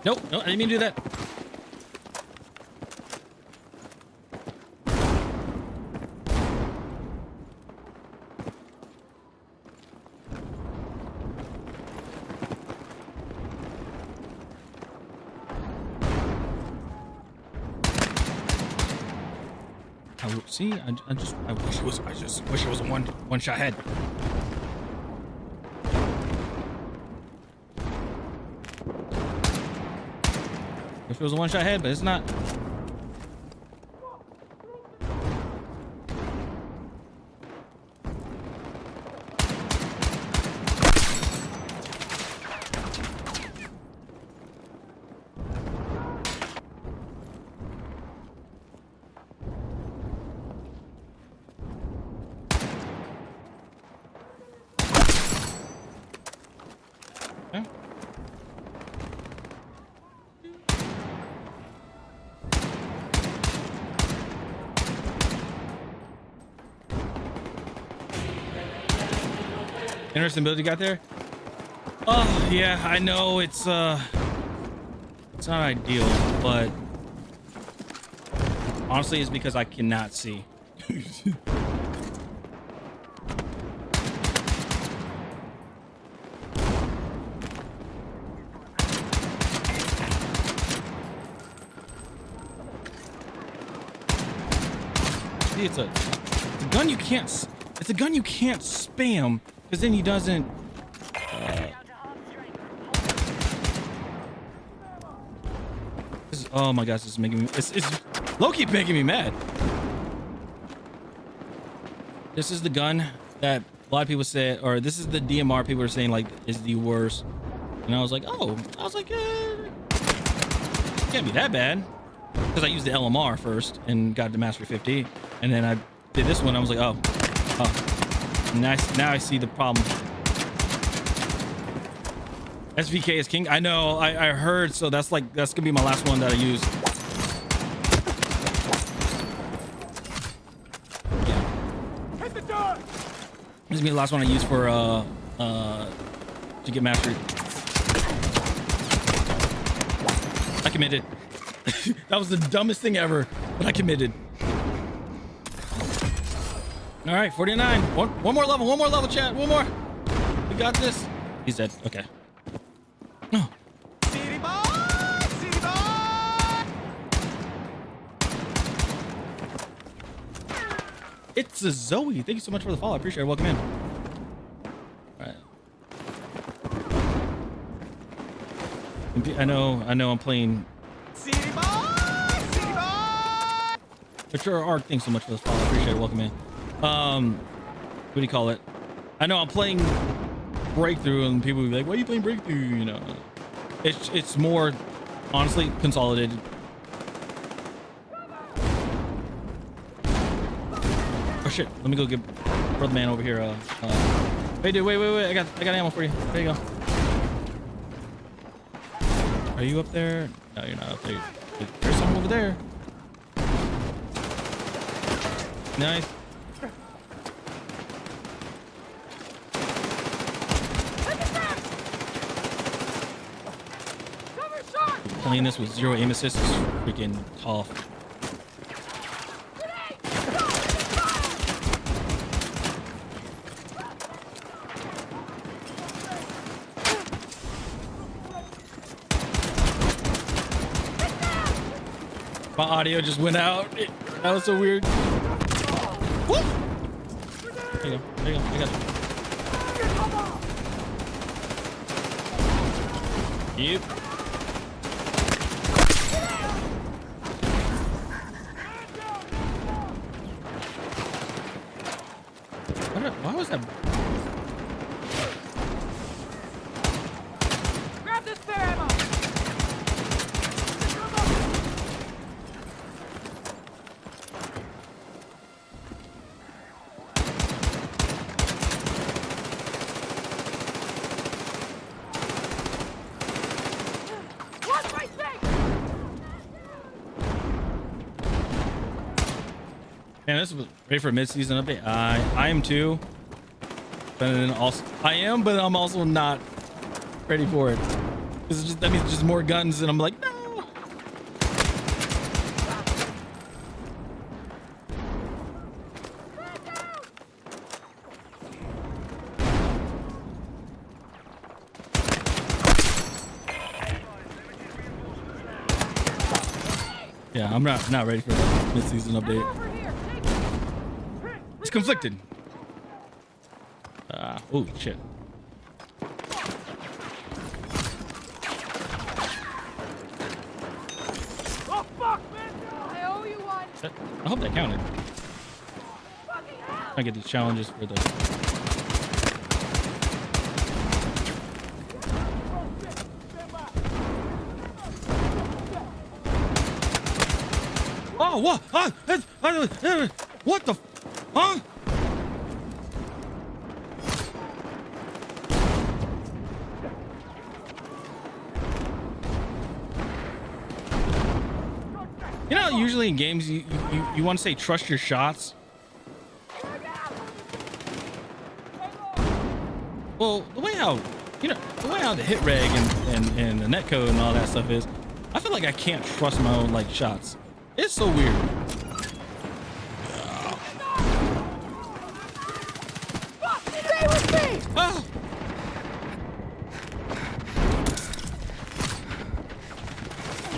Nope, no, I didn't mean to do that. See, I wish it was. I just wish it was a one shot head. Wish it was a one shot head, but it's not. Okay. Interesting build you got there. Oh yeah, I know it's not ideal, but honestly, it's because I cannot see. See, it's a gun you can't. It's a gun you can't spam because then he doesn't. Oh my gosh, this is making me. It's low-key making me mad. This is the gun that a lot of people said, or this is the DMR people are saying like is the worst. And I was like, can't be that bad. Because I used the LMR first and got the Mastery 50, and then I did this one. I was like, oh. Now I see the problem. SVK is king. I know. I heard. So that's gonna be my last one that I use. Yeah. Hit the door! This is gonna be the last one I use for to get mastery. I committed. That was the dumbest thing ever, but I committed. All right, 49. One more level, chat. One more. We got this. He's dead. Okay. No. City boy! City boy! It's a Zoe. Thank you so much for the follow. I appreciate it. Welcome in. All right. I know. I'm playing. City boy! City boy! Mature Arc. Thanks so much for the follow. I appreciate it. Welcome in. What do you call it? I know I'm playing Breakthrough, and people will be like, "Why are you playing Breakthrough?" You know, it's more honestly consolidated. Oh shit! Let me go get brother man over here. Hey dude, wait! I got ammo for you. There you go. Are you up there? No, you're not up there. There's someone over there. Nice. Playing this with zero aim assist is freaking tough. My audio just went out. That was so weird. Whoop! There you go. I got it. Yep. Why was that? Grab this spare ammo! Watch my six! Man, this was ready for a mid-season update. I am too. But then also I am, but I'm also not ready for it. That means just more guns, and I'm like, no. Yeah, I'm not ready for the mid-season update. Over here! Take Reports conflicted. Oh shit. Oh, fuck, man! I owe you one. I hope that counted. Fucking hell! I get these challenges for the. Oh, what? What the? Huh? You know, usually in games, you want to say trust your shots. Well, the way how the hit reg and the net code and all that stuff is, I feel like I can't trust my own like shots. It's so weird. Stay with me! Oh.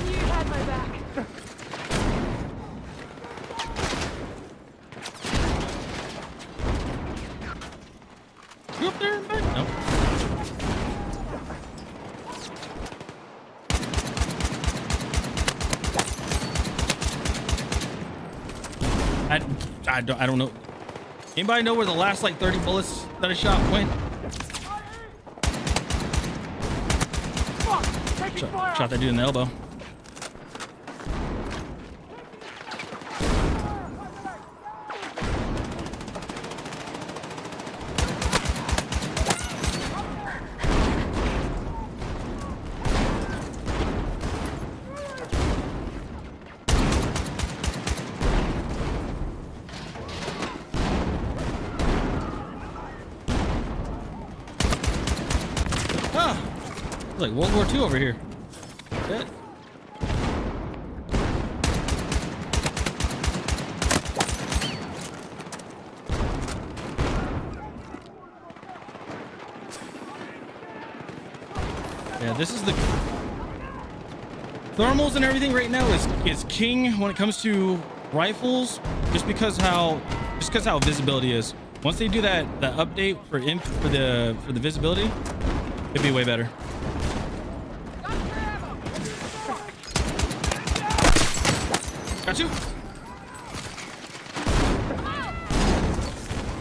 You had my back. You up there and back? No. I don't know. Anybody know where the last like 30 bullets that I shot went? Shot that dude in the elbow. It's like World War II over here. Shit. Yeah, this is the thermals and everything right now is king when it comes to rifles, just because how visibility is. Once they do that update for the visibility, it'd be way better. Got you.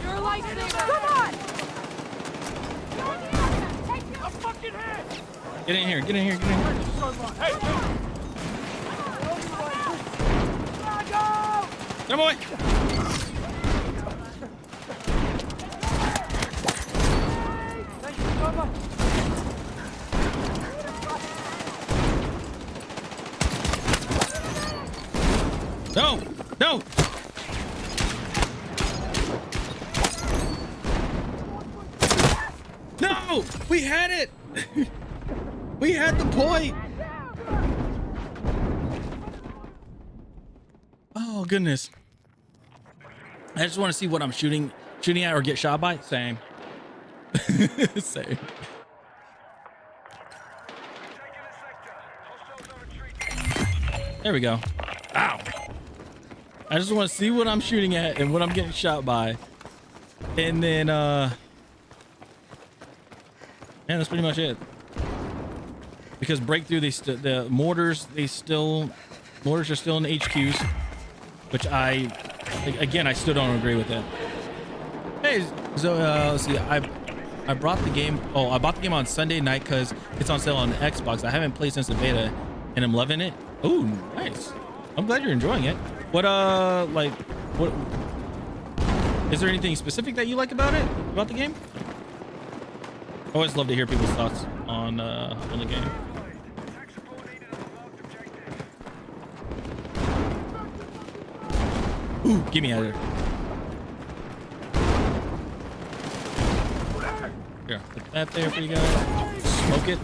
You're a lightsaber. Come on! I'm fucking hit! Get in here. Get in here. Get in here. Hey! Come away. Thank you so much! No. No. No. We had it. We had the point. Oh goodness. I just want to see what I'm shooting at or get shot by. Same. Same. There we go. Ow. I just want to see what I'm shooting at and what I'm getting shot by. And then, man, that's pretty much it. Because breakthrough, the mortars are still in the HQs, which I still don't agree with that. Hey, so let's see, I brought the game. Oh, I bought the game on Sunday night because it's on sale on the Xbox. I haven't played since the beta, and I'm loving it. Oh, nice. I'm glad you're enjoying it. What what is there anything specific that you like about the game? I always love to hear people's thoughts on the game. Ooh, get me out of there. Here, put that there for you guys. Smoke it.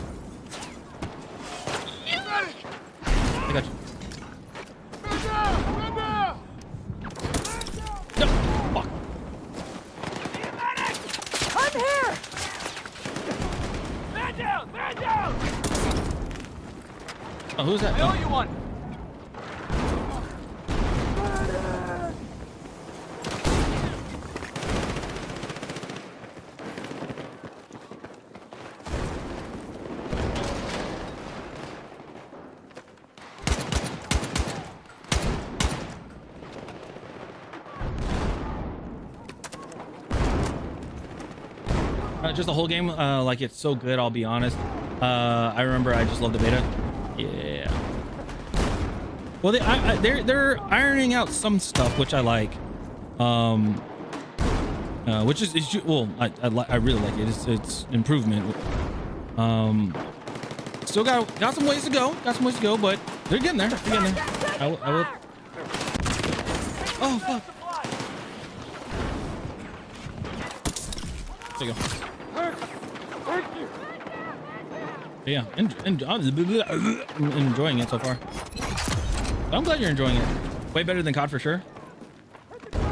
I got you. No, fuck. I'm here! Man down! Man down! Oh, who's that? I owe you one! Just the whole game, like it's so good. I'll be honest. I remember I just loved the beta. Yeah. Well, they're ironing out some stuff which I like. Which is well, I really like it. It's improvement. Still got some ways to go. Got some ways to go, but they're getting there. They're getting there. I will. Oh fuck. There you go. Yeah, I'm enjoying it so far. I'm glad you're enjoying it. Way better than COD for sure.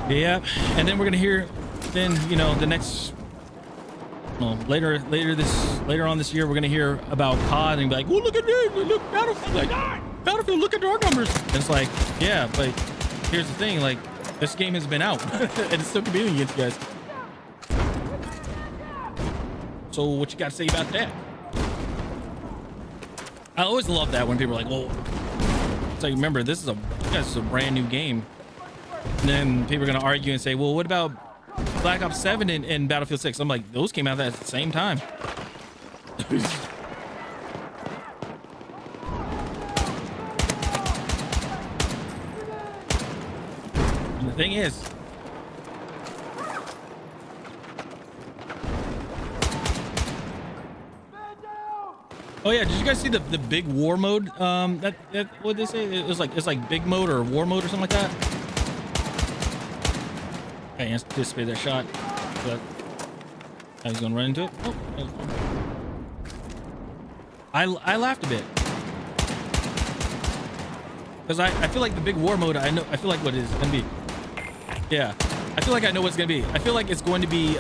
Yeah, and then we're gonna hear, then you know, the next, well, later on this year, we're gonna hear about COD and be like, oh, look at this, look, Battlefield, like Battlefield, look at our numbers. And it's like, yeah, but here's the thing, like this game has been out and it's still competing against you guys. So what you got to say about that? I always love that when people are like, "Oh, it's like remember this is a brand new game," and then people are gonna argue and say, "Well, what about Black Ops 7 and Battlefield 6?" I'm like, those came out at the same time. And the thing is, oh yeah, did you guys see the big war mode? That what did they say? It's like big mode or war mode or something like that. I anticipated that shot, but I was gonna run into it. Oh, I laughed a bit because I feel like the big war mode. I feel like what it is gonna be. Yeah, I feel like I know what's gonna be. I feel like it's going to be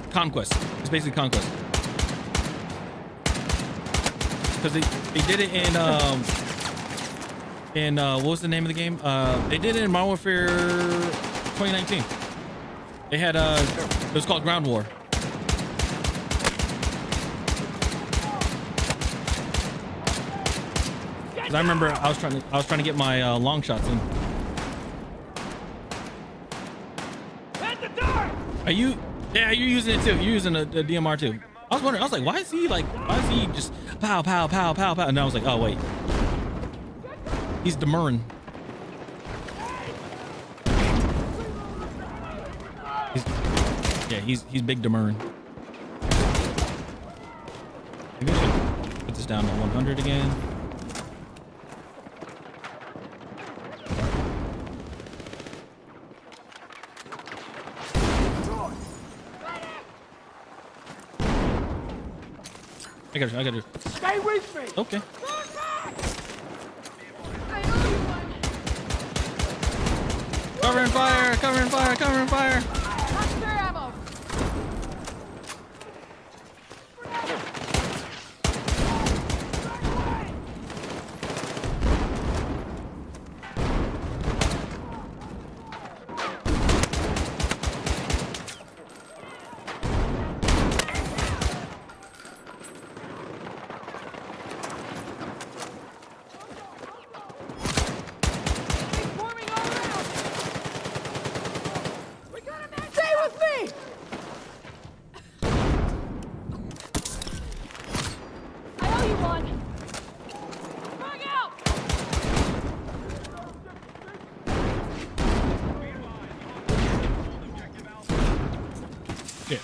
conquest. It's basically conquest. Because they did it in what was the name of the game? They did it in Modern Warfare 2019. They had it was called Ground War. Because I remember I was trying to get my long shots in. Are you? Yeah, you're using it too. You're using a DMR too. I was wondering. I was like, why is he just pow pow pow pow pow? And I was like, oh wait, he's demurring. He's big demurring. Maybe I should put this down to 100 again. I got you. Stay with me. Okay. Cover and fire! Cover and fire! Cover and fire! Monster ammo. Stay with me. I owe you one. Frag out. Shit.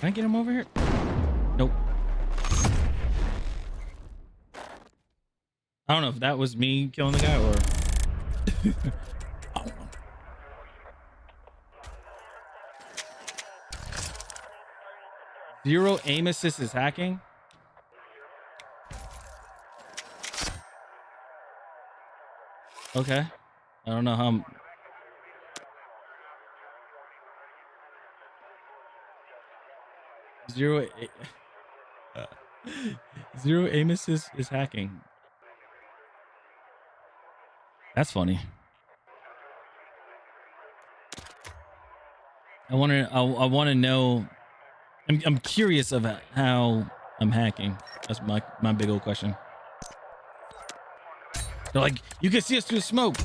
Can I get him over here? Nope. I don't know if that was me killing the guy or. I don't know. Zero aim assist is hacking. Okay. I don't know how. Zero aim assist is hacking. That's funny. I want to know. I'm curious of how I'm hacking. That's my big old question. They're like, you can see us through the smoke.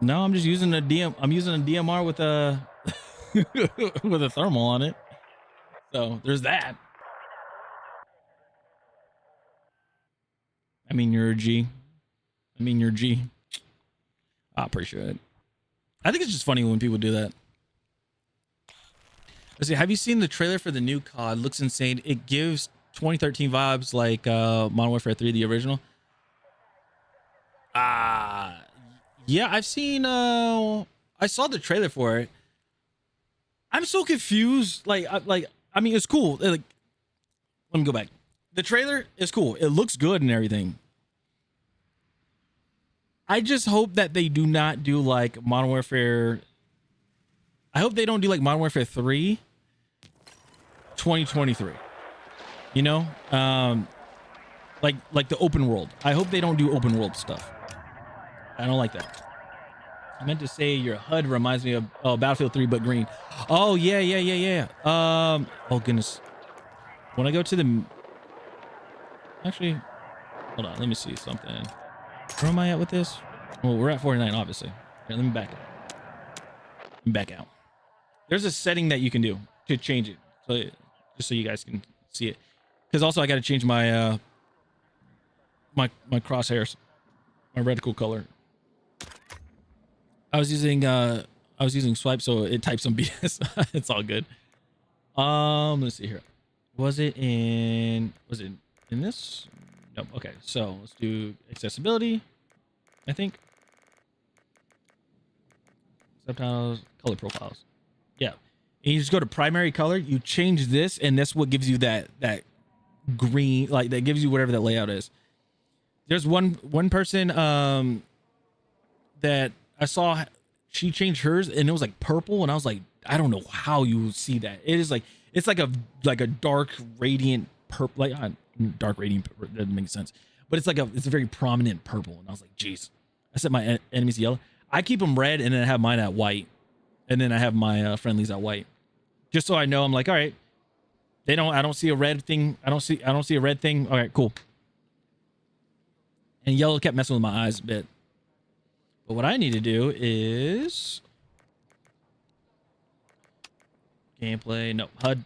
No, I'm just using a I'm using a DMR with a with a thermal on it. So there's that. I mean, you're a G. I mean, you're a G. I appreciate it. I think it's just funny when people do that. Let's see. Have you seen the trailer for the new COD? Looks insane. It gives 2013 vibes like Modern Warfare 3, the original. Yeah, I've seen. I saw the trailer for it. I'm so confused. I mean, it's cool. Like, let me go back. The trailer is cool. It looks good and everything. I just hope that they do not do like Modern Warfare. I hope they don't do like Modern Warfare 3 2023. You know? Like the open world. I hope they don't do open world stuff. I don't like that. I meant to say your HUD reminds me of Battlefield 3 but green. Oh yeah. Oh goodness. When I go to the actually, hold on, let me see something. Where am I at with this? Well, we're at 49, obviously. Here, let me back out. Back out. There's a setting that you can do to change it, so just so you guys can see it. Because also I got to change my my crosshairs, my reticle color. I was using swipe, so it types some BS. It's all good. Let's see here. Was it in this? Nope. Okay, so let's do accessibility. I think subtitles, color profiles. Yeah, and you just go to primary color. You change this, and that's what gives you that green, like that gives you whatever that layout is. There's one person that I saw. She changed hers, and it was like purple, and I was like, I don't know how you see that. It is like it's like a dark radiant purple, like dark radiant. That doesn't make sense, but it's a very prominent purple, and I was like, geez. I set my enemies to yellow. I keep them red, and then I have mine at white, and then I have my friendlies at white, just so I know. I'm like, all right, I don't see a red thing. I don't see a red thing. All right, cool. And yellow kept messing with my eyes a bit. But what I need to do is gameplay. No, HUD.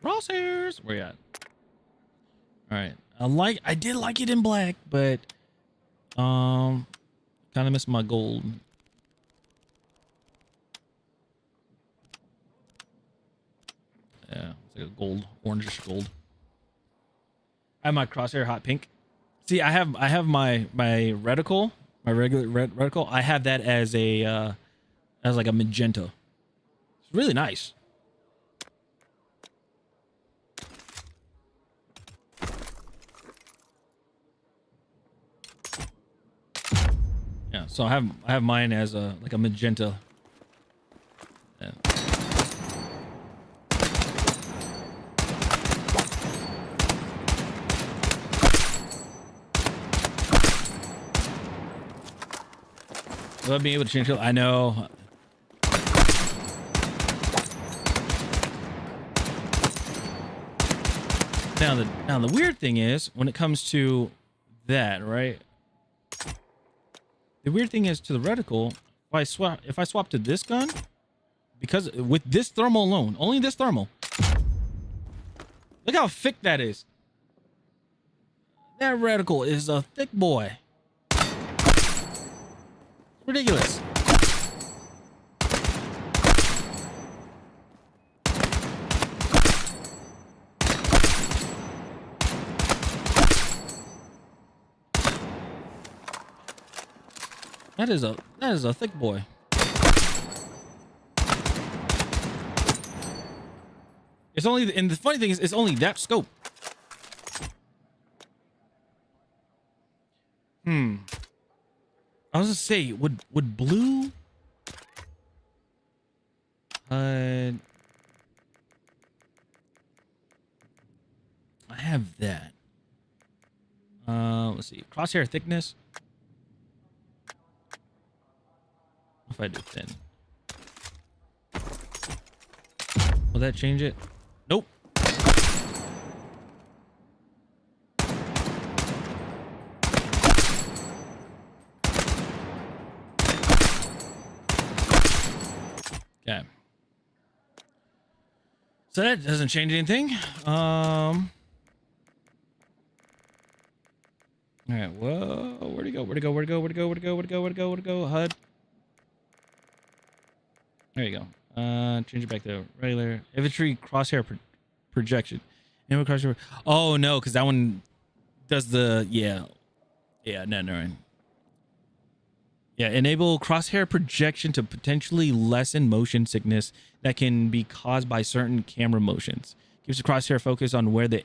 Crosshairs. Where you at? All right. I did like it in black, but kind of missed my gold. Yeah, it's like a gold, orangish gold. I have my crosshair hot pink. See, I have my reticle, my regular reticle. I have that as a as like a magenta. It's really nice. Yeah, so I have mine as a like a magenta. Yeah. Love being able to change it. I know. Now the weird thing is when it comes to that, right? The weird thing is to the reticle, if I swap to this gun, because with this thermal alone, only this thermal, look how thick that is. That reticle is a thick boy. Ridiculous. That is a thick boy. It's only, and the funny thing is, it's only that scope. I was gonna say, would blue? I have that. Let's see, crosshair thickness. If I do thin, will that change it? Nope. So that doesn't change anything. All right. Whoa. Where'd he go? Where'd he go? Where'd he go? Where'd he go? Where'd he go? Where'd he go? Where'd he go? Where'd he go? HUD. There you go. Change it back to regular infantry crosshair projection. Enable crosshair. Oh no, because that one does the no. Yeah, enable crosshair projection to potentially lessen motion sickness that can be caused by certain camera motions. Keeps the crosshair focus on where the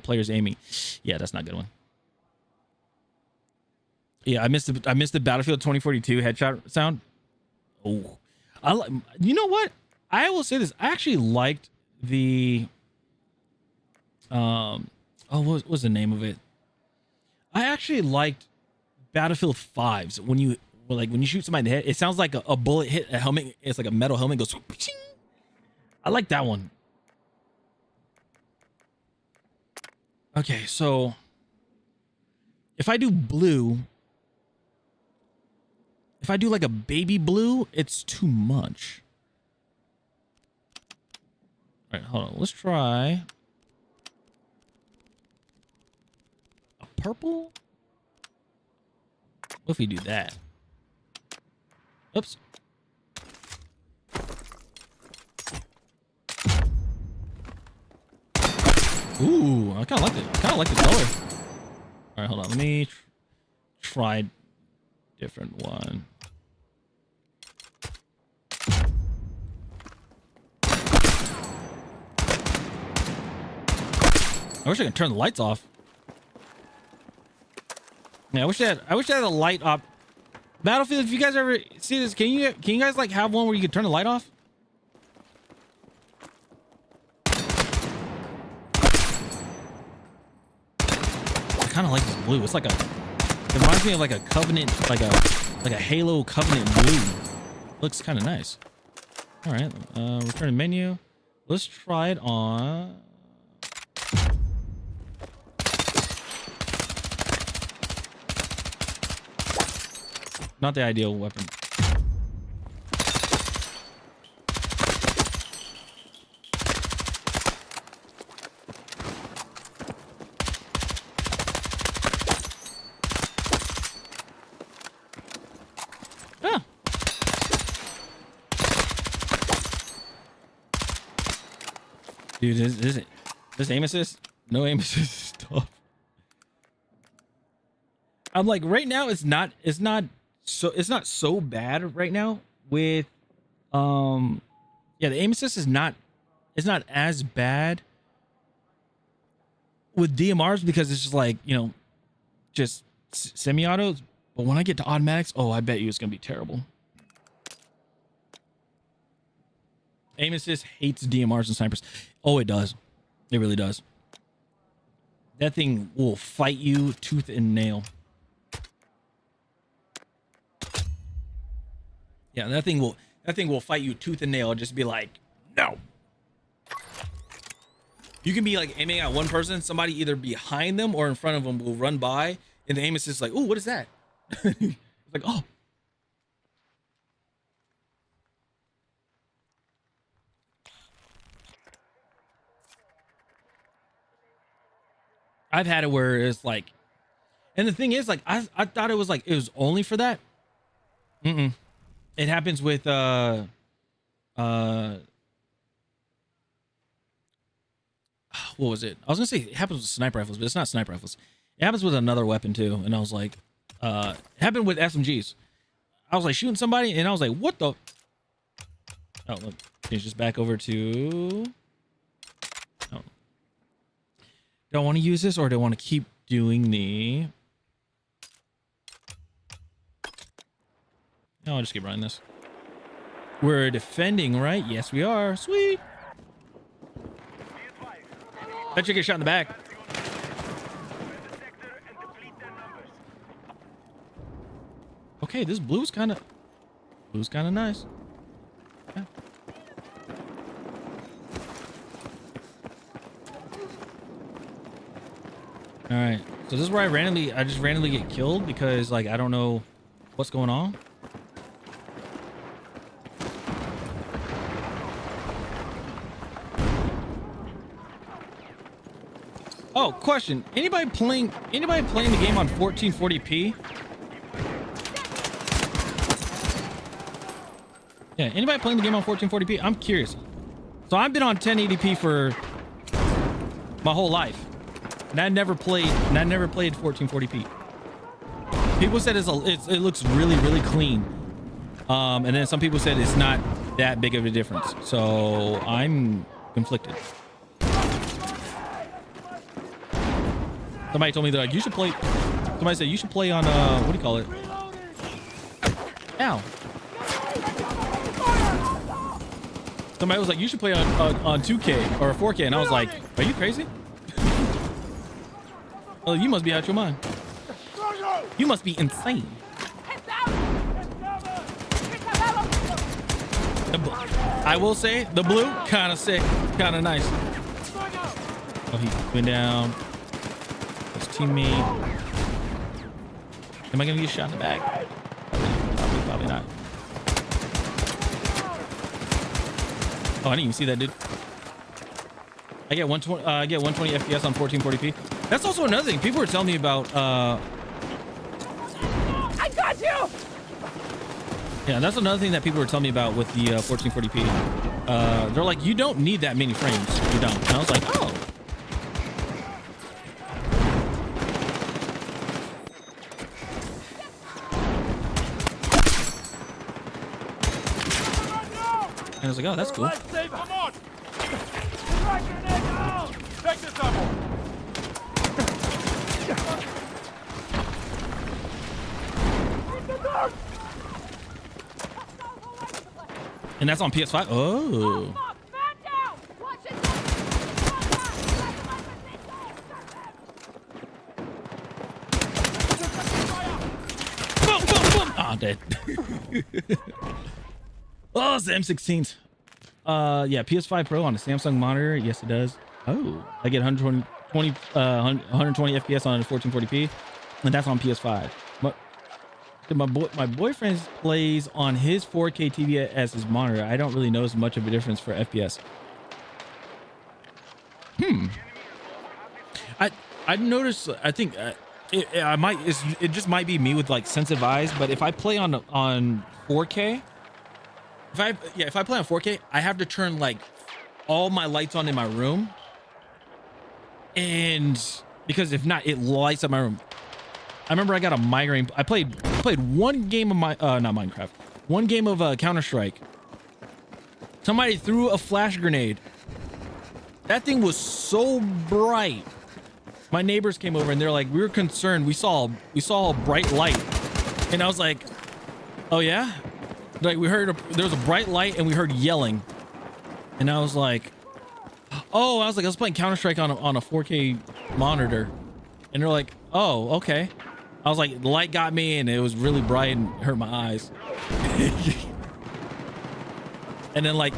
player's aiming. Yeah, that's not a good one. Yeah, I missed the Battlefield 2042 headshot sound. Oh, you know what? I will say this. I actually liked the what was the name of it? I actually liked Battlefield 5's when you shoot somebody in the head, it sounds like a bullet hit a helmet. It's like a metal helmet goes. Ping. I like that one. Okay, so if I do blue, if I do like a baby blue, it's too much. All right, hold on. Let's try a purple. What if we do that? Oops. Ooh, I kind of like it. I kind of like the color. All right, hold on. Let me try different one. I wish I could turn the lights off. Yeah, I wish I had a light up. Battlefield, if you guys ever see this, can you guys like have one where you can turn the light off? I kind of like this blue. It's like it reminds me of like a Covenant, like a Halo Covenant blue. Looks kind of nice. All right, return to menu. Let's try it on. Not the ideal weapon. Ah. Dude, this aim assist? No aim assist stuff. I'm like, right now it's not so bad right now with yeah, the aim assist is not as bad with DMRs because it's just like, you know, just semi-autos. But when I get to automatics, oh, I bet you it's gonna be terrible. Aim assist hates DMRs and snipers. Oh, it does. It really does. That thing will fight you tooth and nail. Yeah, that thing will fight you tooth and nail. Just be like, no. You can be like aiming at one person, somebody either behind them or in front of them will run by, and the aim assist is like, oh, what is that? It's like, oh. I've had it where it's like, and the thing is, like, I thought it was like it was only for that. It happens with what was it? I was gonna say it happens with sniper rifles, but it's not sniper rifles. It happens with another weapon too. And I was like, it happened with SMGs. I was like shooting somebody, and I was like, what the? Oh, look, change this back over to. Oh. Do I want to use this, or do I want to keep doing the? No, I'll just keep running this. We're defending, right? Yes, we are. Sweet. Bet you get shot in the back. Okay, this blue's kind of nice. Yeah. All right, so this is where I just randomly get killed because like I don't know what's going on. Oh, question. Anybody playing the game on 1440p? Yeah, anybody playing the game on 1440p? I'm curious. So I've been on 1080p for my whole life. And I never played 1440p. People said it looks really, really clean. And then some people said it's not that big of a difference. So I'm conflicted. Somebody told me, they're like, you should play. Somebody said you should play on what do you call it? Ow. Somebody was like, you should play on 2K or 4K, and I was like, are you crazy? Oh, you must be out your mind. You must be insane. I will say the blue kind of sick, kind of nice. Oh, he went down. His teammate. Am I gonna get shot in the back? Probably not. Oh, I didn't even see that, dude. I get 120 FPS on 1440p. That's also another thing people were telling me about. I got you. Yeah, that's another thing that people were telling me about with the 1440p. They're like, you don't need that many frames. You don't. And I was like, oh. And I was like, oh, that's cool. Come on. Take this ammo. And that's on PS5. Oh. Boom, boom, boom. Oh, I'm dead. Oh, it's the M16s. Yeah, PS5 Pro on a Samsung monitor. Yes, it does. Oh, I get 120 FPS on a 1440p, and that's on PS5. My boyfriend plays on his 4K TV as his monitor. I don't really notice much of a difference for FPS. I noticed. I think it just might be me with like sensitive eyes. But if I play on 4K, if I play on 4K, I have to turn like all my lights on in my room, and because if not, it lights up my room. I remember I got a migraine. I played one game of not Minecraft. One game of Counter-Strike. Somebody threw a flash grenade. That thing was so bright. My neighbors came over and they're like, we were concerned. We saw a bright light, and I was like, oh yeah. Like there was a bright light and we heard yelling, and I was like, oh, I was playing Counter-Strike on a 4K monitor, and they're like, oh, okay. I was like, the light got me and it was really bright and hurt my eyes. And then like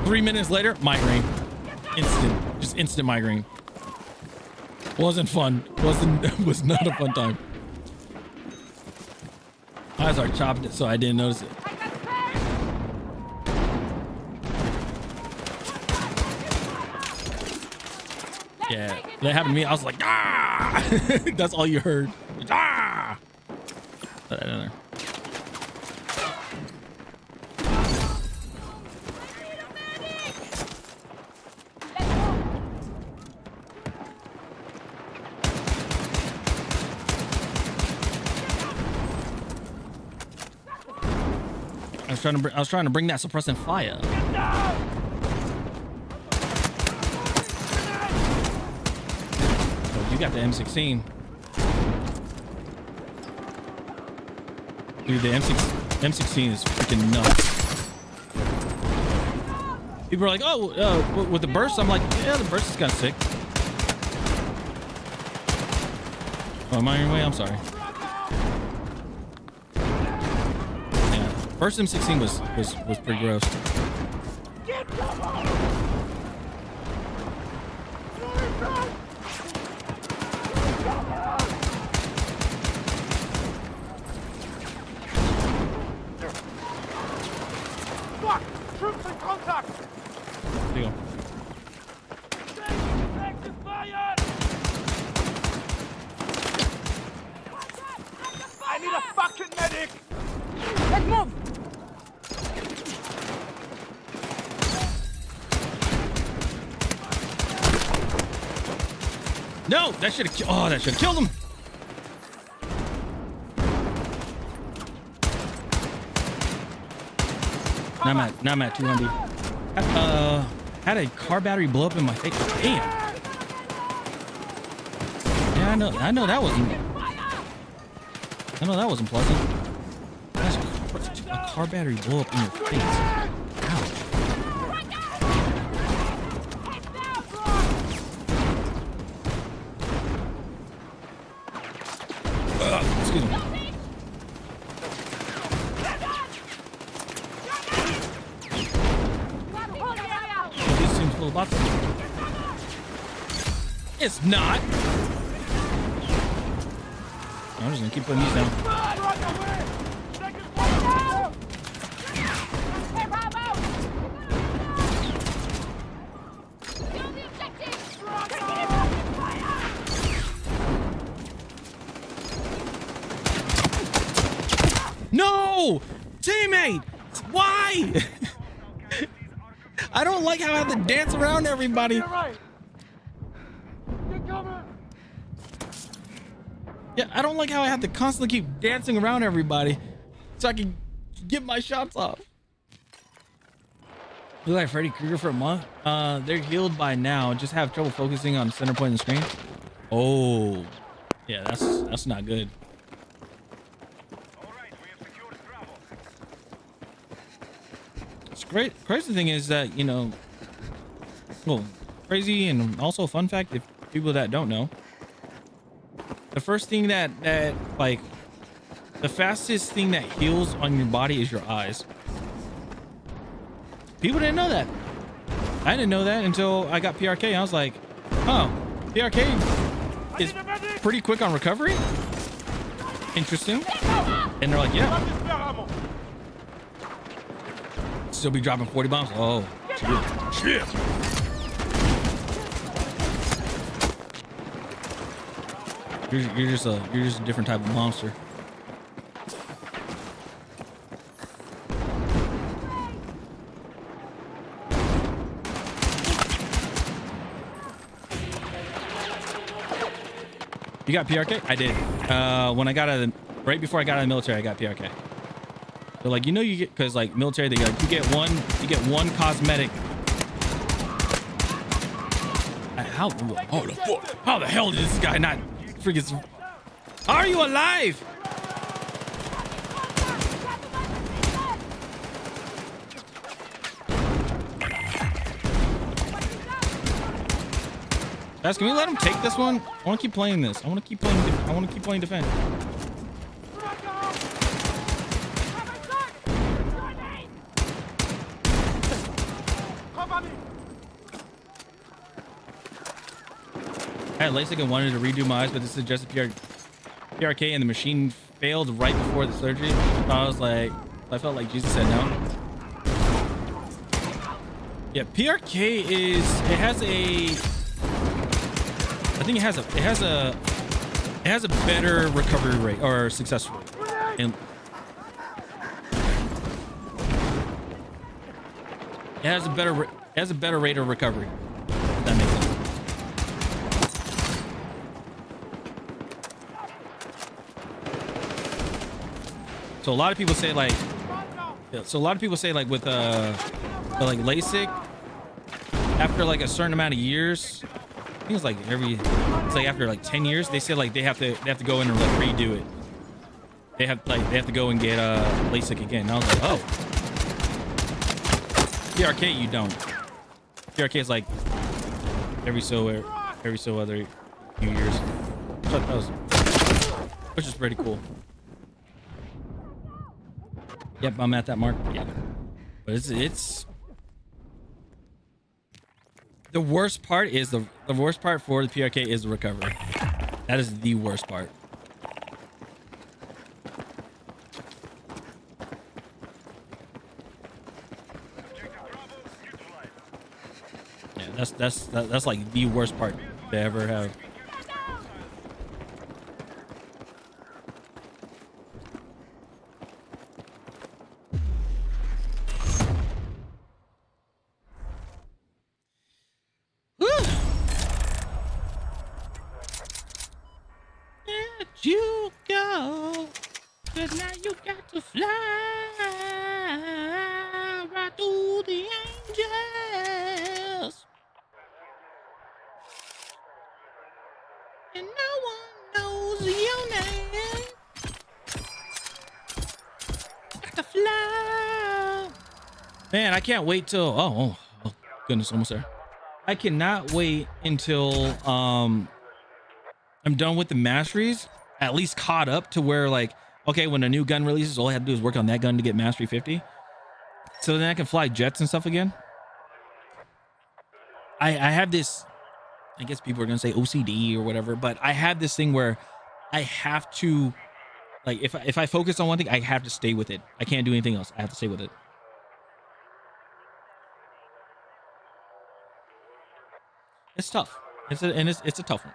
3 minutes later, migraine. Instant migraine. Wasn't fun. Was not a fun time. My eyes are chopped, so I didn't notice it. Yeah, that happened to me. I was like, ah! That's all you heard. Ah! Put that in there. I was trying to bring that suppressant fire. Oh, you got the M16. Dude, the M16 is freaking nuts. People are like, oh, with the burst, I'm like, yeah, the burst is kind of sick. Oh, am I in your way? I'm sorry. First M16 was pretty gross. Fuck! Troops in contact! There you go. medic! Let's move! No, that should have. Oh, that should have killed him. Now I'm at 200. Had a car battery blow up in my face. Damn. Yeah, I know that wasn't. I know that wasn't pleasant. That's a car battery blow up in your face. Ouch. Excuse me. This seems full of bots. It's not. I'm just gonna keep putting these down. Hey, Bravo! Kill the objective! No! Teammate! Why? I don't like how I have to dance around everybody. You're right. Get cover. Yeah, I don't like how I have to constantly keep dancing around everybody so I can get my shots off. Look like Freddy Krueger for a month. They're healed by now. Just have trouble focusing on the center point of the screen. Oh, yeah, that's not good. It's great. Crazy thing is that, you know, well, crazy and also fun fact if people that don't know. The first thing that like the fastest thing that heals on your body is your eyes. People didn't know that. I didn't know that until I got PRK. I was like, oh, PRK is pretty quick on recovery. Interesting. And they're like, yeah. Still be dropping 40 bombs. Oh, shit. You're just a different type of monster. You got PRK? I did. When I got out of right before I got out of the military, I got PRK. So like, you know, you get, cause like military, they like, you get one cosmetic. How the hell did this guy not freaking? Are you alive? Guys, can we let him take this one? I want to keep playing this. I want to keep playing defense. I had LASIK and wanted to redo my eyes, but this suggested PRK and the machine failed right before the surgery. So I was like, I felt like Jesus said no. Yeah, PRK I think it has a better recovery rate or success rate. And it has a better rate of recovery. If that makes sense. So a lot of people say like, with like LASIK, after like a certain amount of years, I think it's like after like 10 years, they say like they have to go in and like redo it. They have to go and get LASIK again. And I was like, oh, PRK you don't. PRK is like every so other few years, which is pretty cool. Yep, I'm at that mark. Yeah, but it's the worst part is the worst part for the PRK is the recovery. That is the worst part. Yeah, that's like the worst part to ever have. you go. 'Cause now you got to fly right through the angels. And no one knows your name. Got to fly. Man, I can't wait till oh goodness, almost there. I cannot wait until I'm done with the masteries, at least caught up to where like, okay, when a new gun releases, all I have to do is work on that gun to get mastery 50. So then I can fly jets and stuff again. I have this, I guess people are gonna say OCD or whatever, but I have this thing where I have to, like, if I focus on one thing, I have to stay with it. I can't do anything else. I have to stay with it. It's tough. It's a tough one.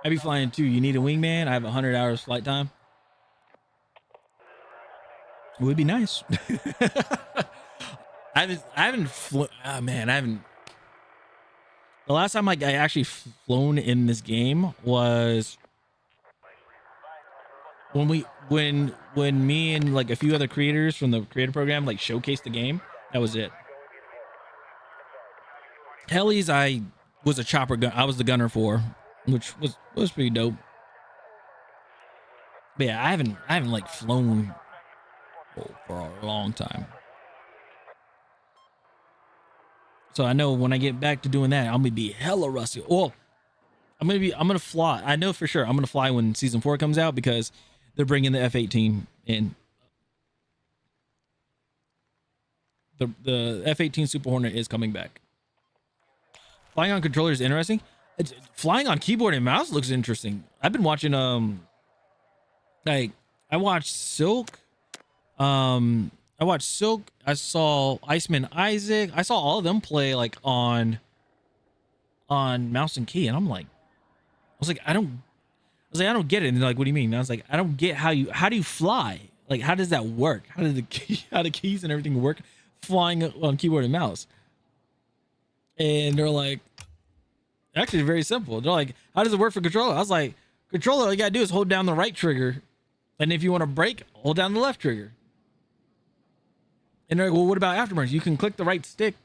I be flying too. You need a wingman. I have 100 hours flight time. It would be nice. I haven't flown. Oh man, I haven't. The last time I actually flown in this game was when me and like a few other creators from the creator program like showcased the game. That was it. Helis, I was a chopper gun. I was the gunner for, which was pretty dope. But yeah, I haven't like flown for a long time. So I know when I get back to doing that, I'm gonna be hella rusty. Well, I'm gonna fly. I know for sure I'm gonna fly when season 4 comes out because they're bringing the F-18 in. The F-18 Super Hornet is coming back. Flying on controller is interesting. Flying on keyboard and mouse looks interesting. I've been watching like I watched Silk. I saw Iceman Isaac. I saw all of them play like on mouse and key, and I was like, I don't get it. And they're like, what do you mean? And I was like, I don't get how do you fly? Like, how does that work? How do the keys and everything work flying on keyboard and mouse? And they're like, actually very simple. They're like, how does it work for controller? I was like, controller, all you gotta do is hold down the right trigger, and if you want to brake, hold down the left trigger. And they're like, well, what about afterburns? You can click the right stick.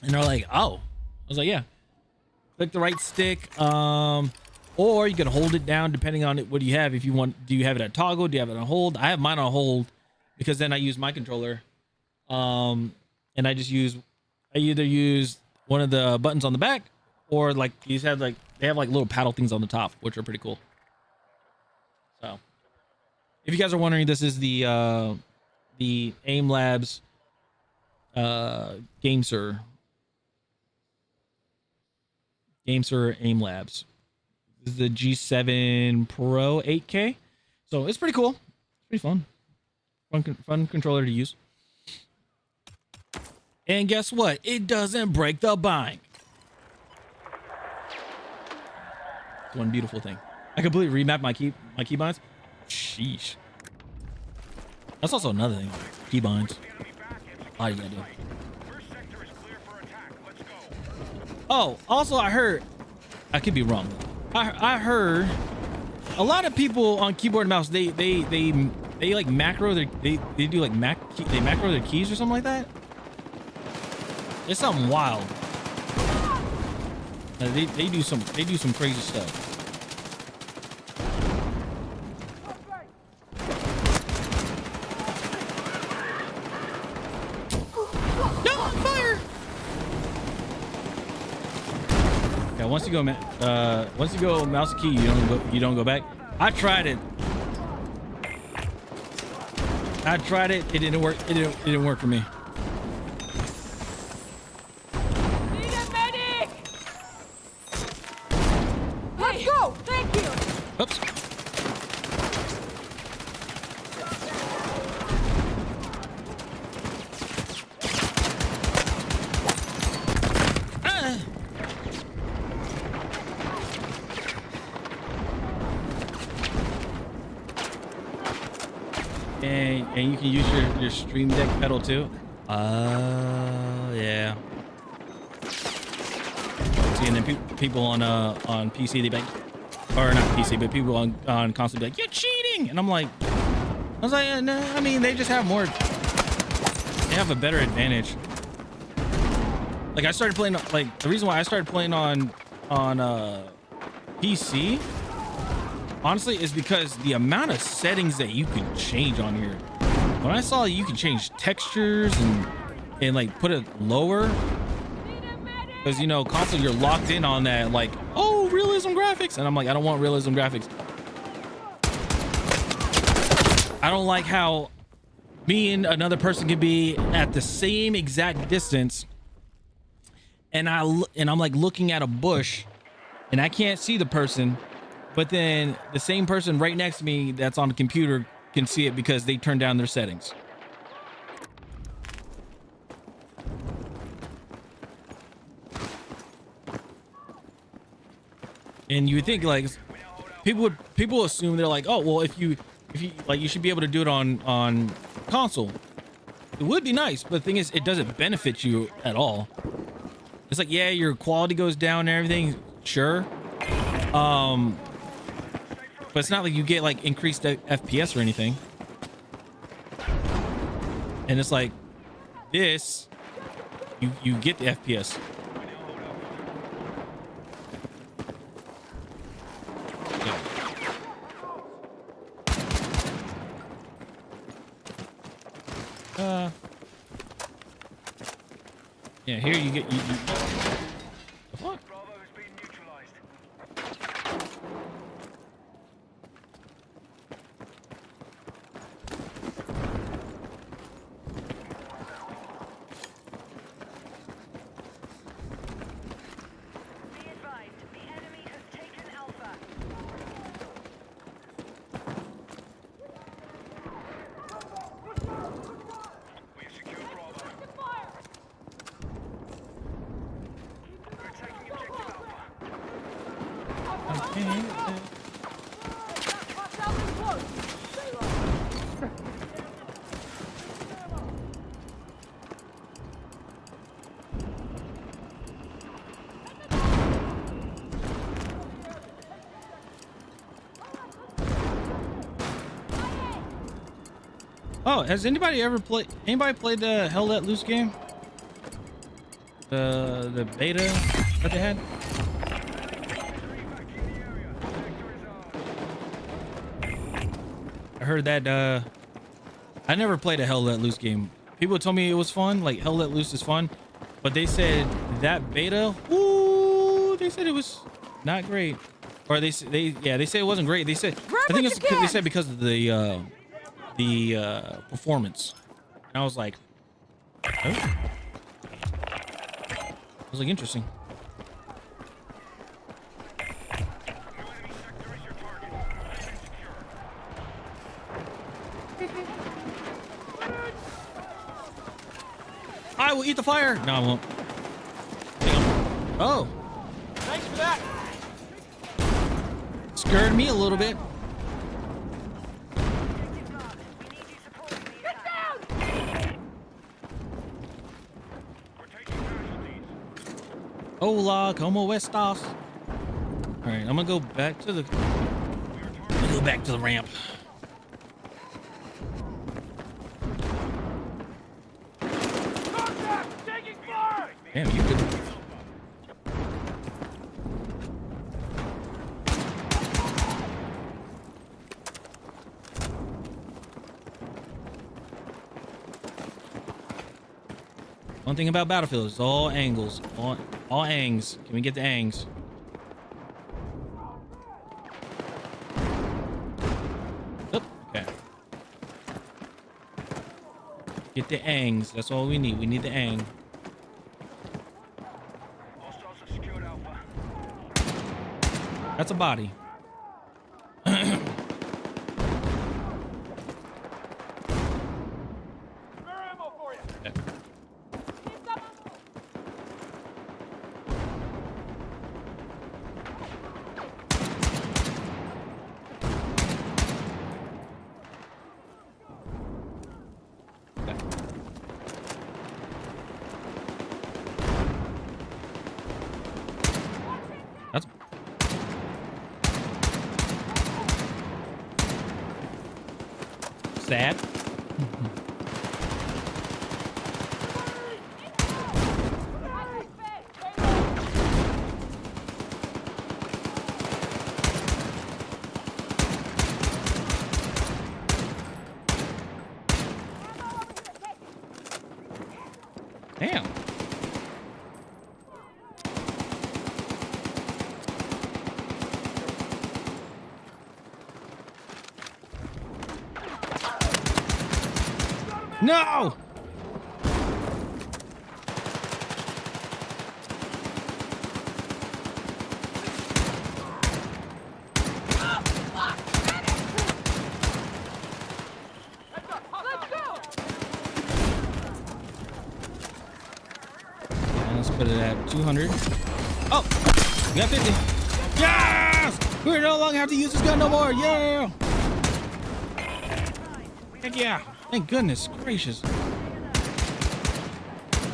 And they're like, oh. I was like, yeah. Click the right stick. Or you can hold it down depending on what do you have. If you want, do you have it at toggle? Do you have it on hold? I have mine on hold because then I use my controller. And I either use one of the buttons on the back, or like they have like little paddle things on the top, which are pretty cool. So if you guys are wondering, this is the AIM Labs GameSir AIM Labs. This is the G7 Pro 8K. So it's pretty cool. It's pretty fun. Fun controller to use. And guess what? It doesn't break the bank. It's one beautiful thing. I completely remapped my keybinds. Sheesh. That's also another thing. Keybinds. How you gotta do? Oh, also I heard, I could be wrong. I heard a lot of people on keyboard and mouse, they like macro they do like they macro their keys or something like that. It's something wild. They do some crazy stuff. No, on fire! Yeah, once you go mouse and key, you don't go back. I tried it. It didn't work. It didn't work for me. Need a medic! Let's go! Thank you! Oops. And you can use your stream deck pedal too. Yeah. See, and then people on PC, they be like, or not PC, but people on console be like, you're cheating, and I'm like, I was like, no, I mean, they just have more, they have a better advantage. Like I started playing, like the reason why I started playing on PC, honestly, is because the amount of settings that you can change on here. When I saw you can change textures and like put it lower, because you know console you're locked in on that, like, oh, realism graphics, and I'm like, I don't want realism graphics. I don't like how me and another person can be at the same exact distance, and I'm like looking at a bush and I can't see the person, but then the same person right next to me that's on the computer can see it because they turned down their settings. And you would think like people assume, they're like, oh well, if you like, you should be able to do it on console. It would be nice, but the thing is, it doesn't benefit you at all. It's like, yeah, your quality goes down and everything, sure, but it's not like you get like increased FPS or anything. And it's like this, you get the FPS. Yeah, here you get you the fuck? Oh, has anybody played the Hell Let Loose game? The beta that they had? I heard that I never played a Hell Let Loose game. People told me it was fun, like Hell Let Loose is fun, but they said that beta, ooh, they said it was not great. Or they said it wasn't great. They said, I think it's because they said because of the performance. And I was like, oh. I was like, interesting. I will eat the fire. No, I won't. Oh. Thanks for that. Scared me a little bit. Hola, como estas? All right, I'm gonna go back to the. Ramp. Contact! Taking fire! Damn, you could. One thing about Battlefield is all angles, all angs. Can we get the angs? Oop, okay. Get the angs. That's all we need. We need the ang. That's a body. Sad. Damn. No! And let's put it at 200. Oh! We got 50. Yes! We no longer have to use this gun no more. Yeah! Heck yeah. Thank goodness gracious.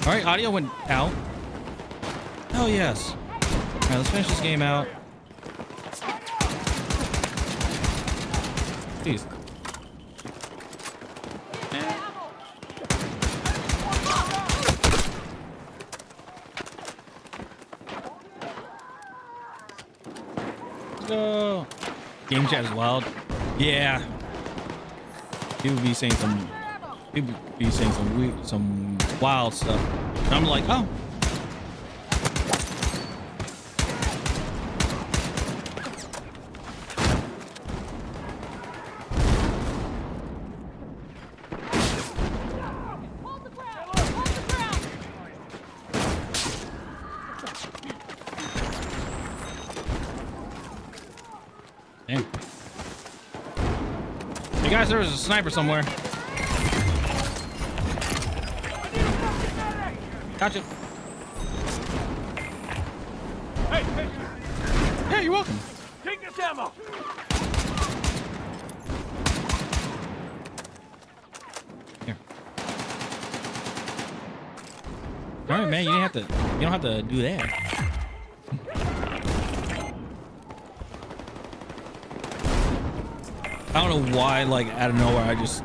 All right, audio went out. Hell yes. All right, let's finish this game out. Jeez. Let's go. Game chat is wild. Yeah. People be saying some some wild stuff. And I'm like, oh. Hold the ground! Hold the ground! Damn. Hey guys, there was a sniper somewhere. Gotcha. Hey, hey, Yeah, you're welcome. take this ammo. Here. All right, man. You don't have to do that. I don't know why, like out of nowhere, I just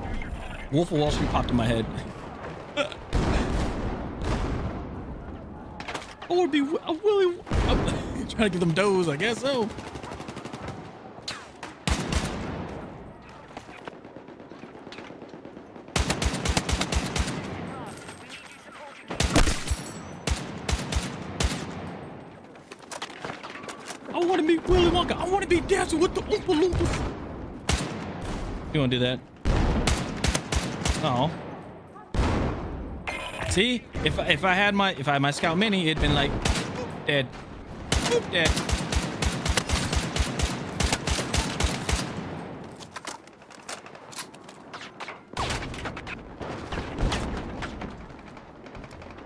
Wolf of Wall Street popped in my head. I'm trying to get them does, I guess so. I want to be Willy Wonka. I want to be dancing with the Oompa Loompas. You want to do that? Oh. See, if I had my Scout Mini, it'd been like dead, boop, dead.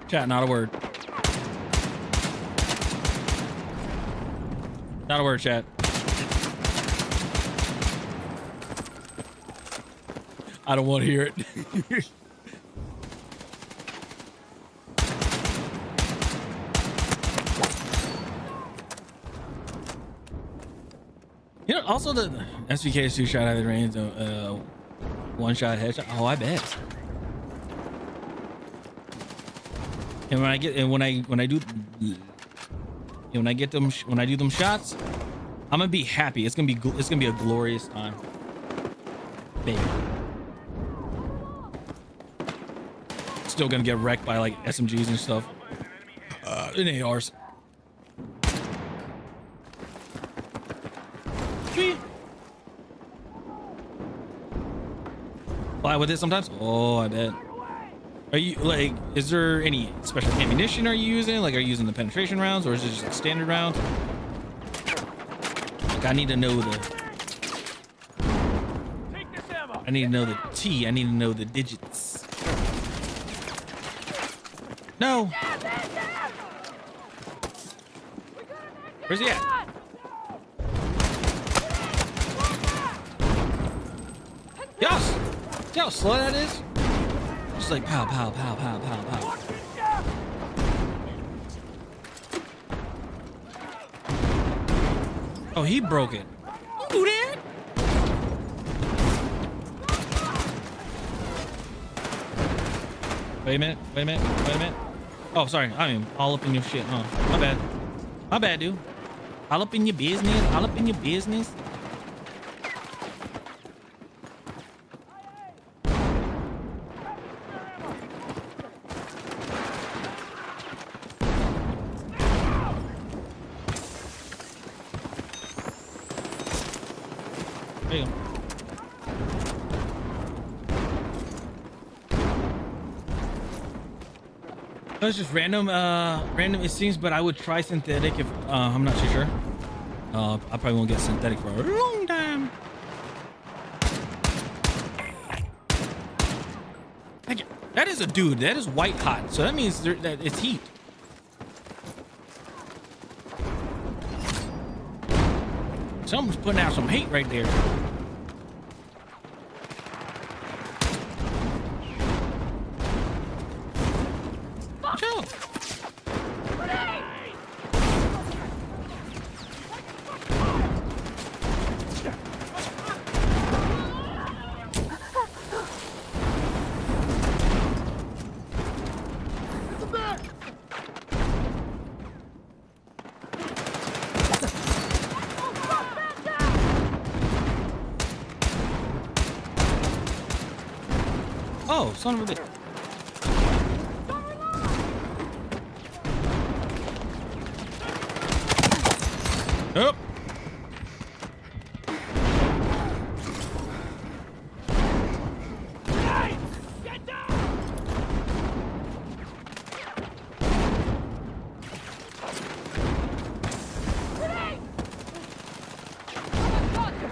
Chat, not a word. Not a word, chat. I don't want to hear it. You know, also the SVK is 2-shot out of the range, 1-shot headshot. Oh, I bet. And when I do them shots, I'm gonna be happy. It's gonna be a glorious time, baby. Still gonna get wrecked by like SMGs and stuff, and ARs. Fly with it sometimes. Oh, I bet. Are you like? Is there any special ammunition are you using? Like, are you using the penetration rounds, or is it just like standard rounds? Like, I need to know the. Take this ammo. I need to know the T. I need to know the digits. No. Where's he at? Yes. See how slow that is? Just like pow, pow, pow, pow, pow, pow. Oh, he broke it. Don't do that. Wait a minute. Wait a minute. Wait a minute. Oh, sorry. I am all up in your shit, huh? My bad. My bad, dude. All up in your business. All up in your business. There you go. It's just random, random it seems, but I would try synthetic if I'm not too sure. I probably won't get synthetic for a long time. That is a dude. That is white hot. So that means that it's heat. Someone's putting out some heat right there. Watch out. Oh, son of a bitch. Yep. Hey! Get down! Grenade! Oh, God.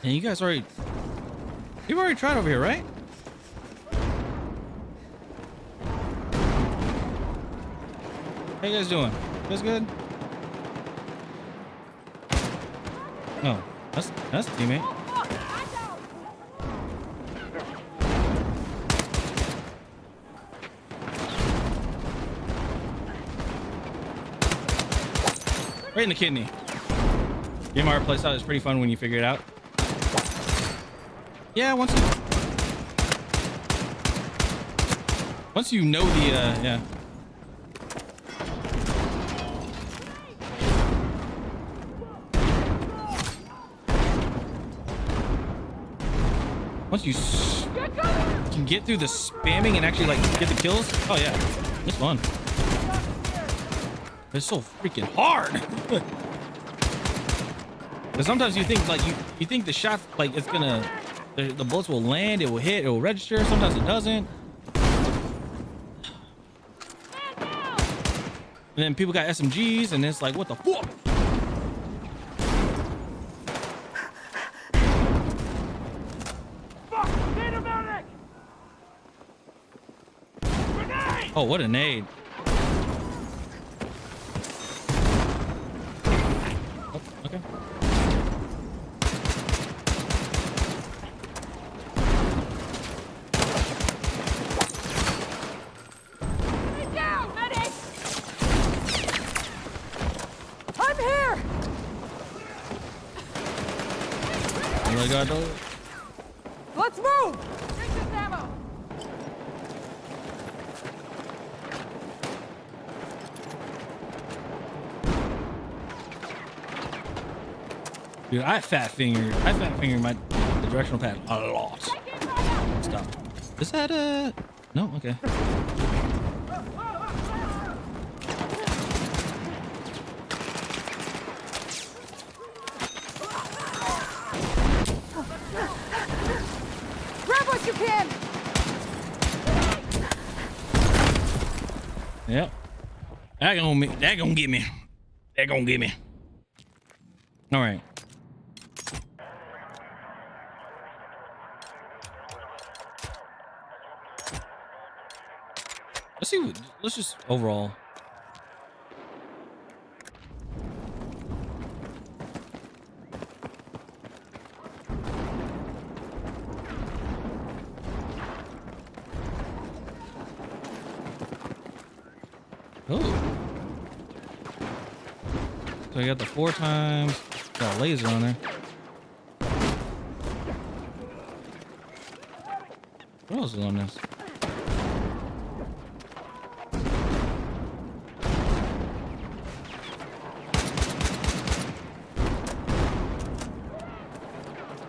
And you guys already, you've already tried over here, right? How you guys doing? You guys good? No, that's a teammate. Fuck, I know. Right in the kidney. The EMR playstyle is pretty fun when you figure it out. Yeah, once you know the yeah. Once you can get through the spamming and actually like get the kills. Oh yeah, it's fun. It's so freaking hard. Because sometimes you think like you think the shot like it's gonna the bullets will land, it will hit, it will register. Sometimes it doesn't. And then people got SMGs, and it's like, what the fuck? Fuck! Need a medic! Grenade! Oh, what a nade! Oh, okay. Get down, medic! I'm here! Oh my God, no. Let's move! Take this ammo! Dude, I fat fingered the directional pad a lot. Stop. Is that no? Okay. Grab what you can! Yep. That gonna get me. That gonna get me. All right. Let's see. Let's just overall. Oh. So I got the 4 times. Got a laser on there. What else is on this?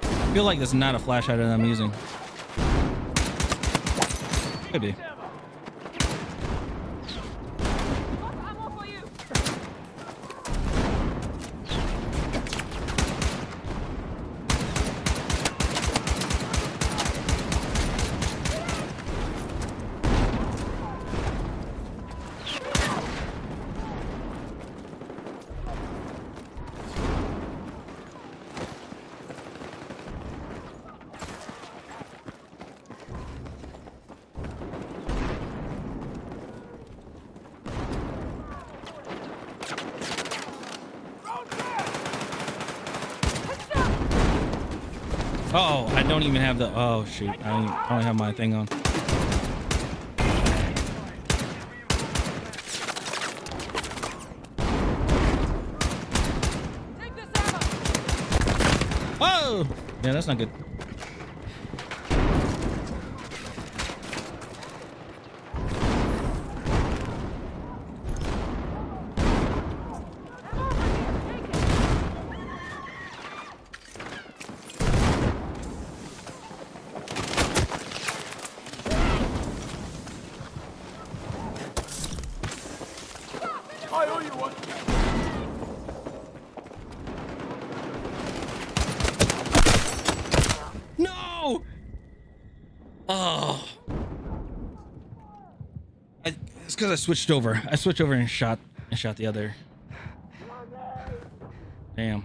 I feel like that's not a flashlight that I'm using. Could be. Ammo for you. Oh, I don't even have the. Oh shoot! I don't have my thing on. Take this ammo. Oh, yeah, that's not good. I owe you one. No! Oh. It's because I switched over. I switched over and shot the other. Damn.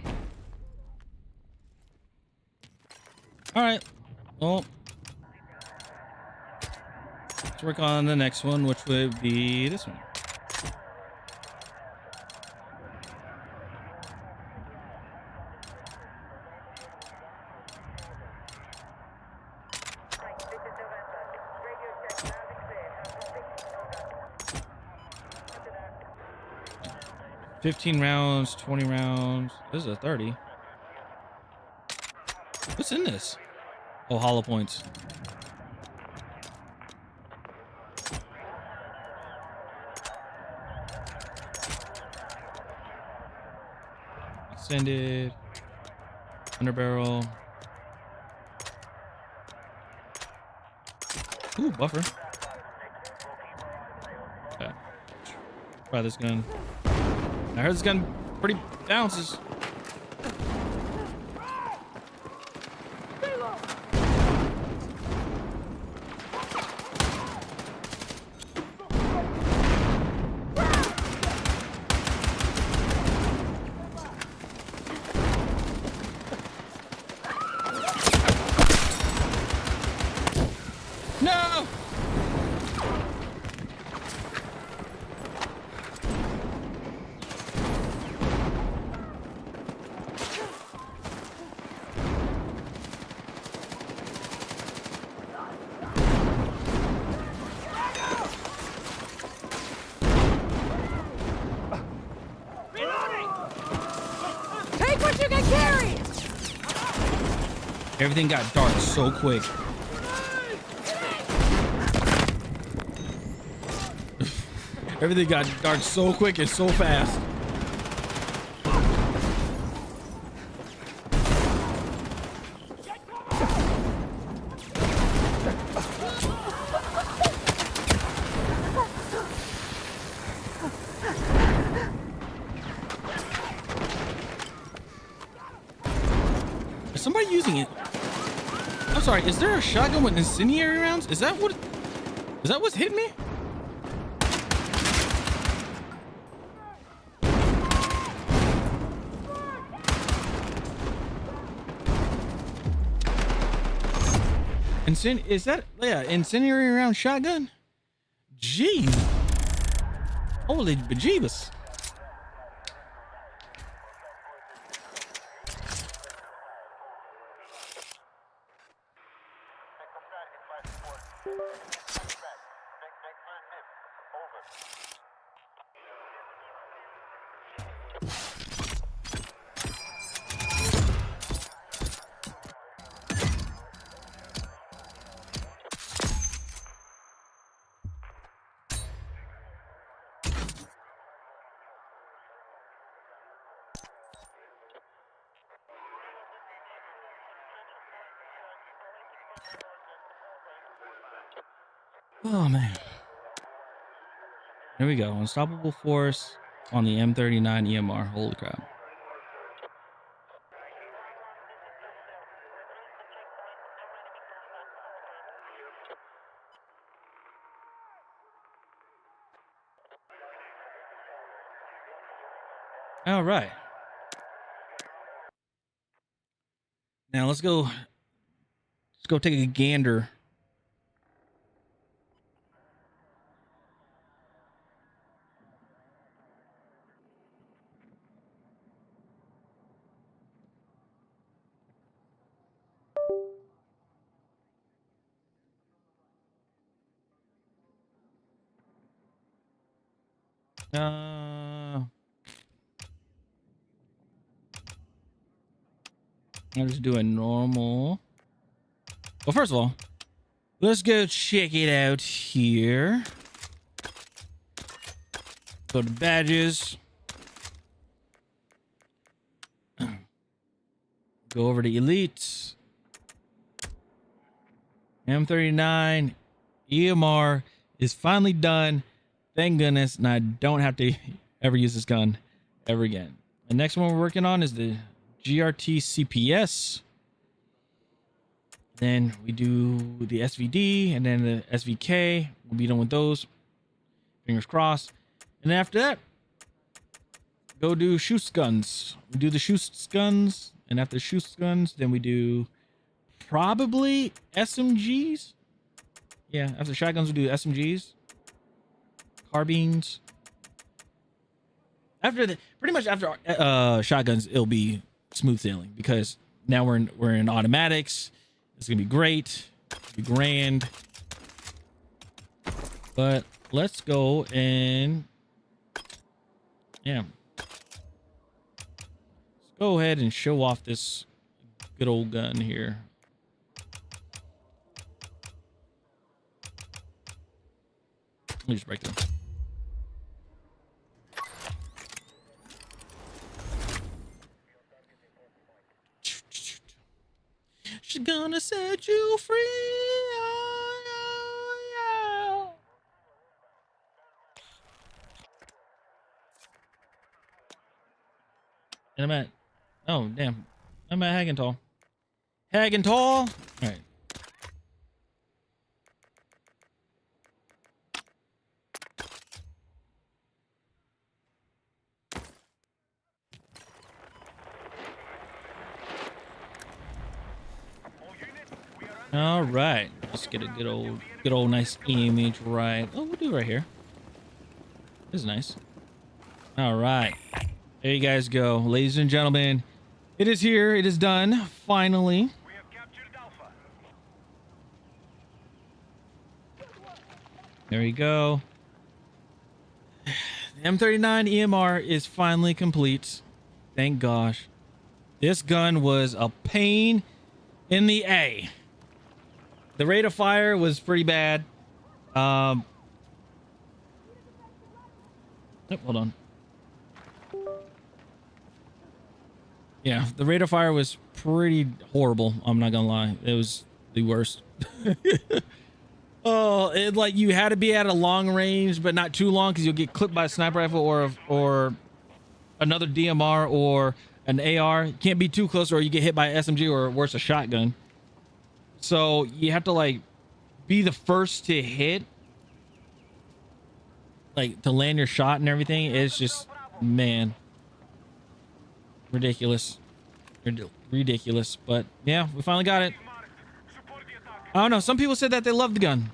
All right. Well, let's work on the next one, which would be this one. This is November. Radio check loud and clear. Over. 15 rounds, 20 rounds. This is a 30. What's in this? Oh, hollow points. Extended. Underbarrel. Ooh, buffer. Okay. Try this gun. I heard this gun pretty bounces. No! Take what you can carry. Everything got dark so quick. Everything got dark so quick and so fast. Is somebody using it? I'm sorry, is there a shotgun with incendiary rounds? Is that what's hitting me? Is that, yeah, incendiary round shotgun? Gee. Holy bejeebus. Oh man. Here we go. Unstoppable force on the M39 EMR. Holy crap. All right. Now let's go take a gander. I'll just do a normal. Well, first of all, let's go check it out here. Go to badges. Go over to elites. M39 EMR is finally done. Thank goodness. And I don't have to ever use this gun ever again. The next one we're working on is the GRT CPS. Then we do the SVD and then the SVK. We'll be done with those. Fingers crossed. And then after that, go do Schütz guns. We do the Schütz guns. And after Schütz guns, then we do probably SMGs. Yeah, after shotguns, we do SMGs. Carbines. After the pretty much after shotguns, it'll be smooth sailing because now we're in automatics. It's gonna be great. It'll be grand. But let's go and yeah. Let's go ahead and show off this good old gun here. Let me just break them. She's gonna set you free. Oh, yeah. And I'm at, oh, damn. I'm at Hagenthal. Hagenthal. All right. All right, let's get a good old nice image right. Oh, we'll do it right here. This is nice. All right, there you guys go, ladies and gentlemen. It is here. It is done. Finally. We have captured Alpha. There you go. The M39 EMR is finally complete. Thank gosh. This gun was a pain in the A. The rate of fire was pretty bad. Oh, hold on. Yeah, the rate of fire was pretty horrible. I'm not gonna lie. It was the worst. Oh, it like you had to be at a long range, but not too long because you'll get clipped by a sniper rifle or another DMR or an AR. You can't be too close or you get hit by an SMG or worse, a shotgun. So you have to like be the first to hit, like to land your shot and everything. It's just, man, ridiculous. Ridiculous. But yeah, we finally got it. I don't know. Some people said that they loved the gun.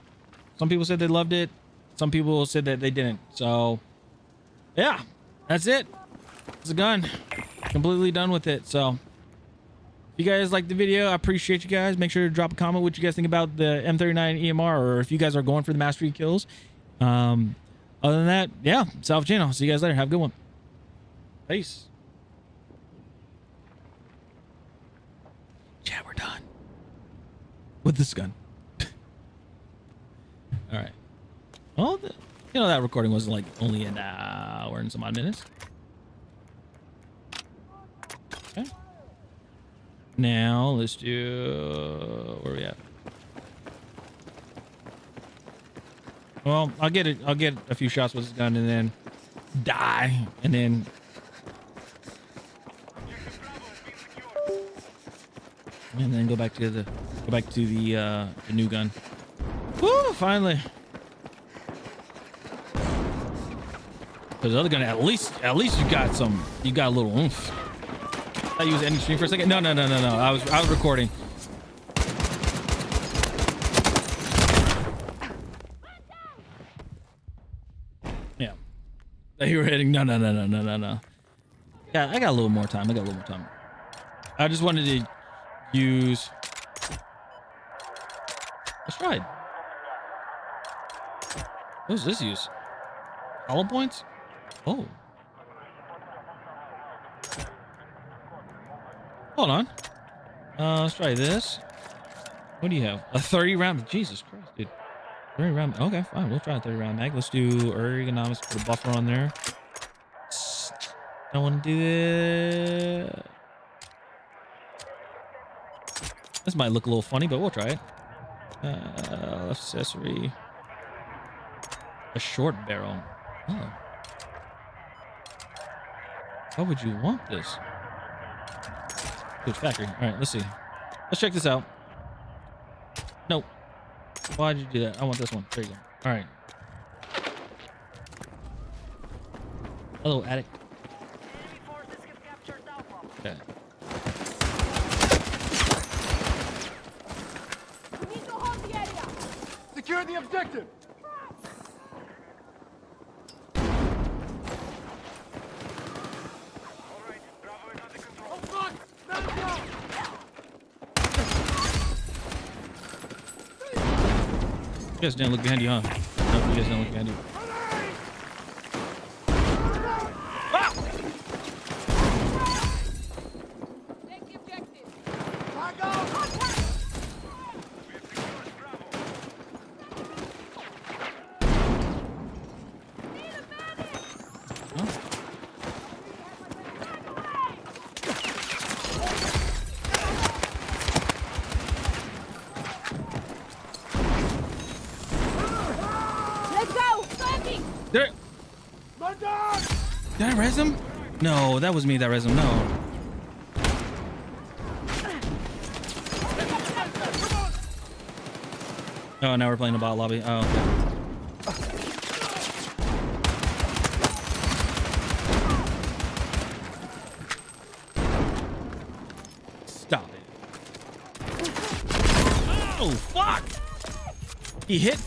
Some people said they loved it. Some people said that they didn't. So yeah, that's it. It's a gun. Completely done with it. So if you guys like the video, I appreciate you guys. Make sure to drop a comment what you guys think about the M39 EMR, or if you guys are going for the mastery kills. Other than that, yeah, Salve channel. See you guys later. Have a good one. Peace. Yeah, we're done with this gun. All right. Well, you know, that recording was like only an hour and some odd minutes. Okay. Now let's do, where are we at? Well, I'll get it. I'll get a few shots with this gun and then die, and then go back to the new gun. Woo! Finally. Because the other gun, at least you got a little oomph. I use any stream for a second. No. I was recording. Yeah. You were hitting. No. Yeah, I got a little more time. I just wanted to use. Let's try it. What does this use? Hollow points? Oh. Hold on. Let's try this. What do you have? A 30 round. Jesus Christ, dude. 30 round. Okay, fine. We'll try a 30 round mag. Let's do ergonomics. Put a buffer on there. I want to do it. This might look a little funny, but we'll try it. Accessory. A short barrel. Oh. Why would you want this? Good factory. All right, let's see. Let's check this out. Nope. Why'd you do that? I want this one. There you go. All right. Hello, addict. Okay. We need to hold the area. Secure the objective. Oh, fuck! Man down! You guys didn't look behind you, huh? No, you guys didn't look behind you. Take the objective. Back out! Let's go. Standing. There. Man down! Did I res him? No, that was me that res him. No. Oh, now we're playing a bot lobby. Oh, okay. Stop it. Oh, fuck. He hit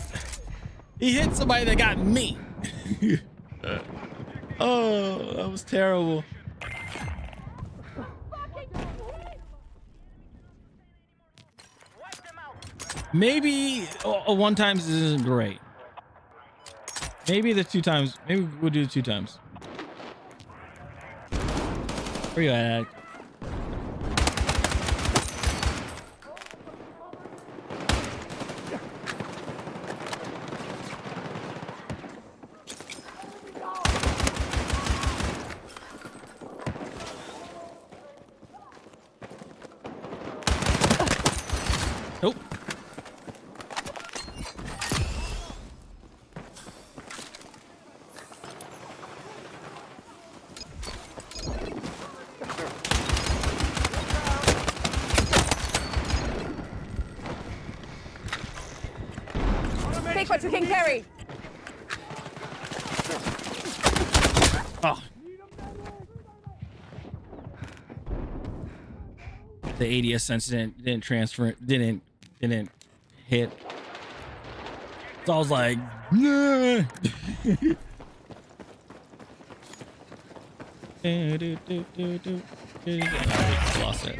somebody that got me. Oh, that was terrible. Maybe one times isn't great. Maybe the 2 times. Maybe we'll do the 2 times. Where you at? Nope. Take what you can carry. Oh. The ADS sense didn't transfer, didn't hit. So I was like, nah. Lost it.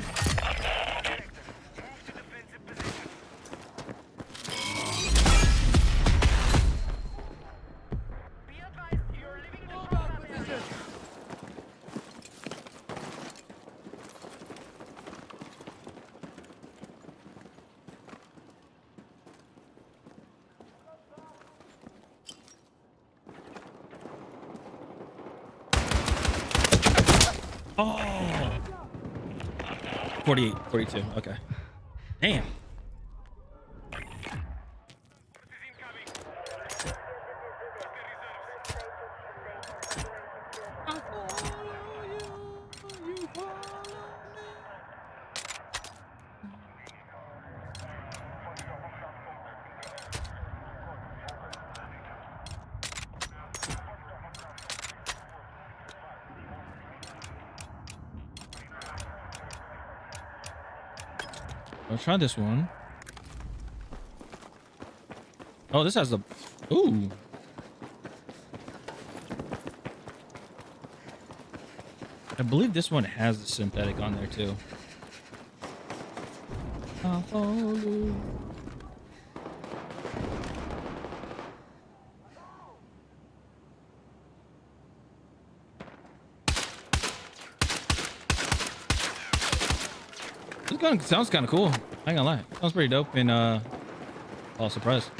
Oh. 48, 42. Okay. Damn. I'll try this one. Oh, this has the... Ooh. I believe this one has the synthetic on there too. I'll follow you. This gun sounds kind of cool. I ain't gonna lie. Sounds pretty dope. And I was surprised.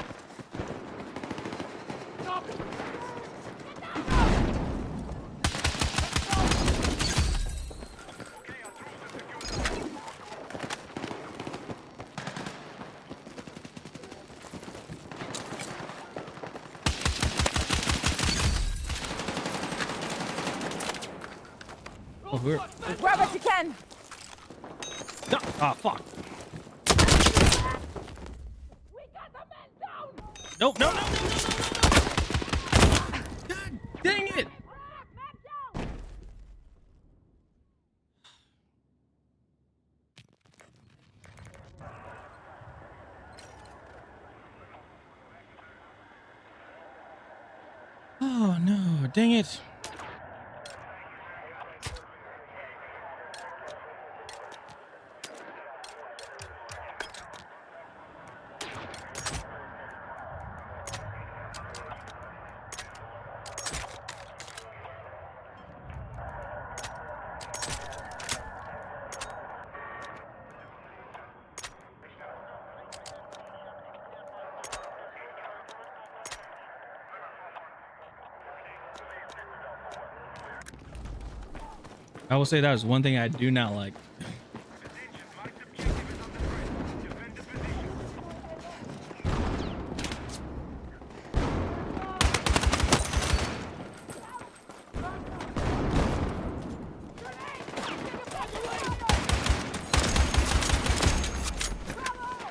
Oh, we're... Grab what you can. No. Ah, fuck. We got the men down. Nope, no, no, no, no, no, no, no. God dang it. Men down. Oh, no. Dang it. I will say that is one thing I do not like.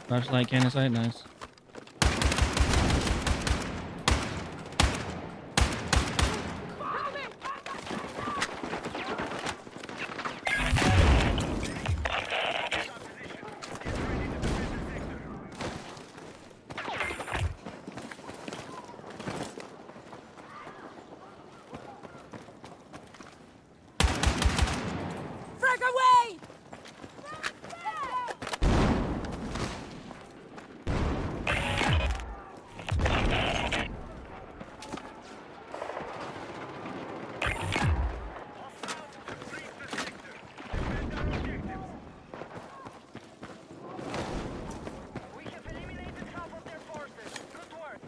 Flashlight, cannon sight, nice. Frag away. We have eliminated half of their forces. Good work.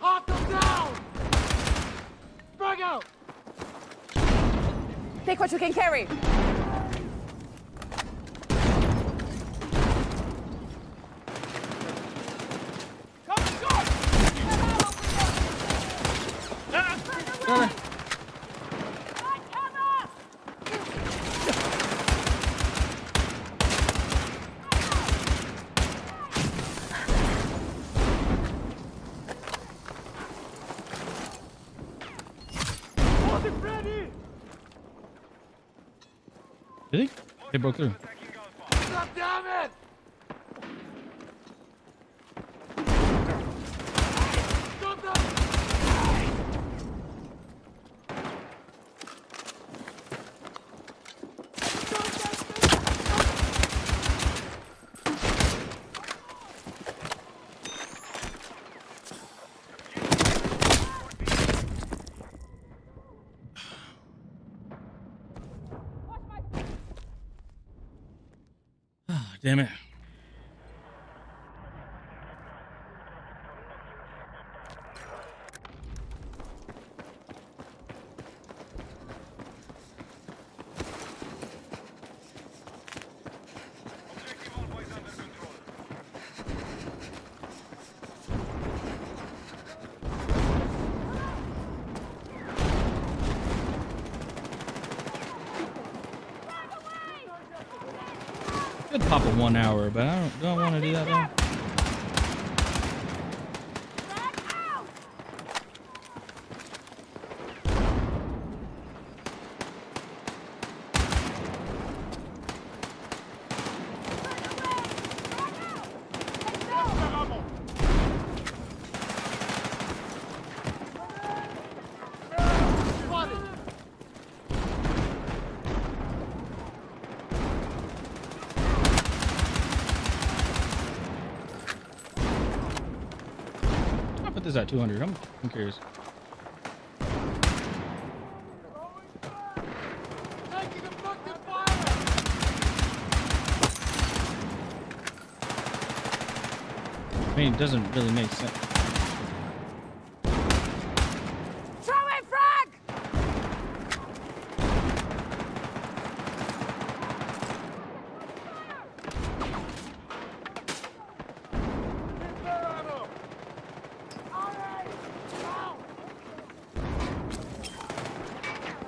Hawk them down! Frag out! Take what you can carry. Hold it ready! Did he? They broke through. God damn it! Stop them! Ah, damn it. Could pop a 1 hour, but I don't want to do that though. I'll put this at 200. I'm curious. Taking effective fire! I mean, it doesn't really make sense. Throwing frag! Get their ammo! Alright! Now!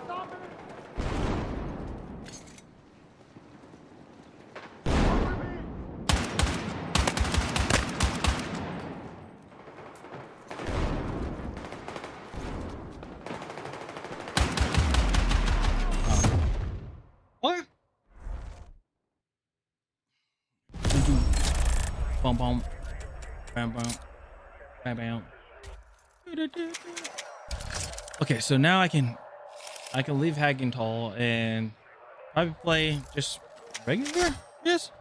Stop it! Cover me! What? Bum bum. Bam bam. Bam bam. Okay, so now I can leave Hagenthal and probably play just regular. Yes.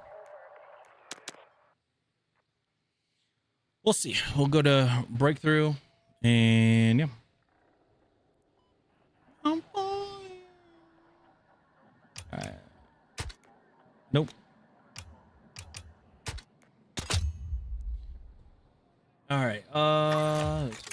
We'll see. We'll go to breakthrough and yeah. I'm fine. All right. Nope. All right. Let's see.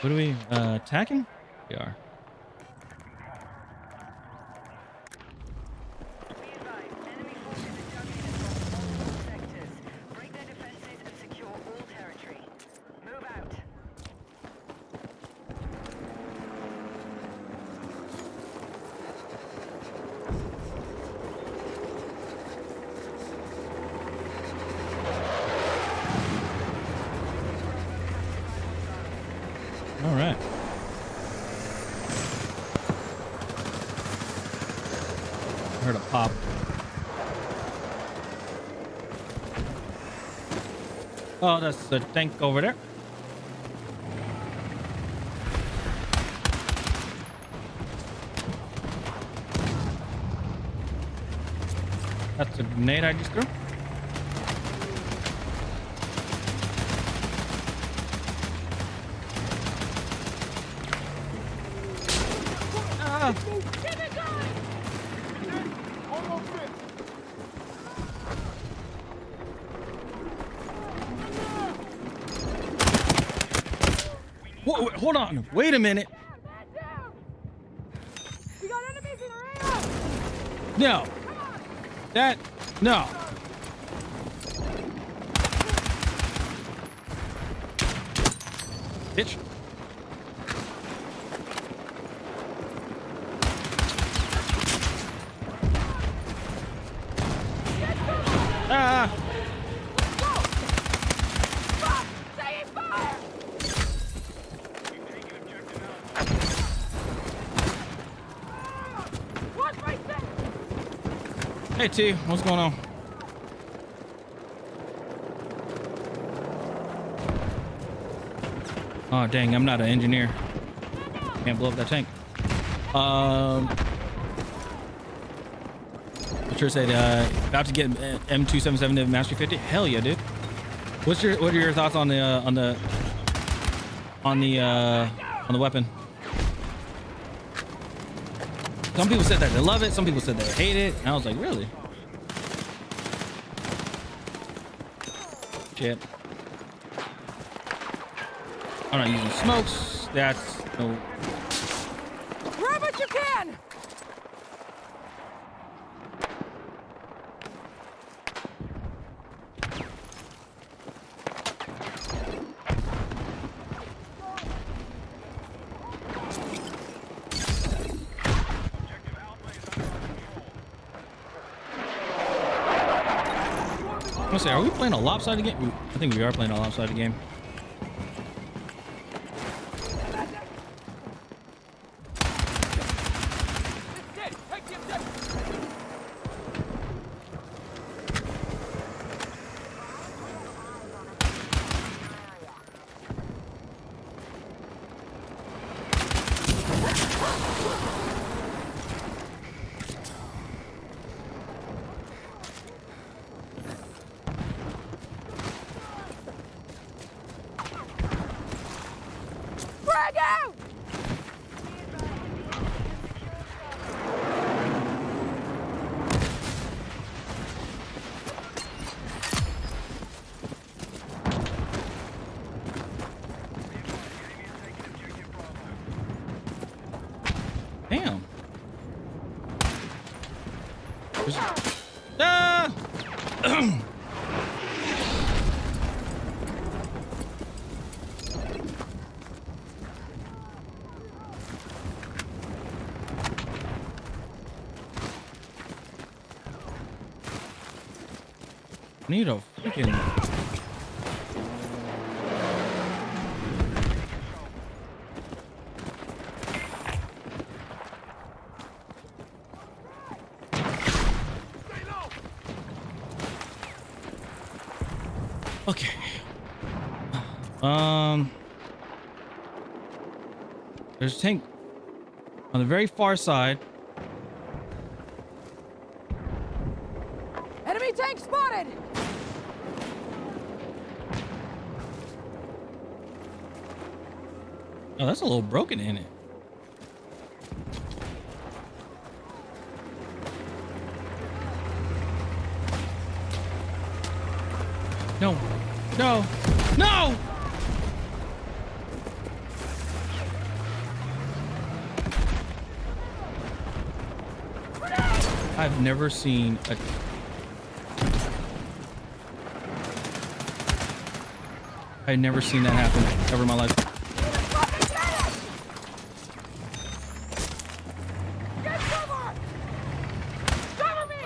What are we attacking? We are. Be advised, enemy forces are dug in across multiple sectors. Break their defenses and secure all territory. Move out. All right. I heard a pop. Oh, that's the tank over there. That's a grenade I just threw. Ah. Keep it going! Almost hit! Whoa, wait, hold on. Wait a minute. Man down! We got enemies in our area! No. That. No. Bitch. Ah. Fuck! Stay in fire! Watch my step! Hey T, what's going on? Oh dang, I'm not an engineer. Can't blow up that tank. Sure said, about to get M277 to Mastery 50. Hell yeah, dude. What are your thoughts on the weapon? Some people said that they love it. Some people said they hate it. And I was like, really? Shit. I'm not using smokes. That's no. Grab what you can! I'm gonna say, are we playing a lopsided game? I think we are playing a lopsided game. Frag out! Damn. Ah! Need a freaking. Okay. There's a tank on the very far side. Enemy tank spotted! Oh, that's a little broken in it. No. No. No! I've never seen a... I've never seen that happen ever in my life. Get cover! Cover me!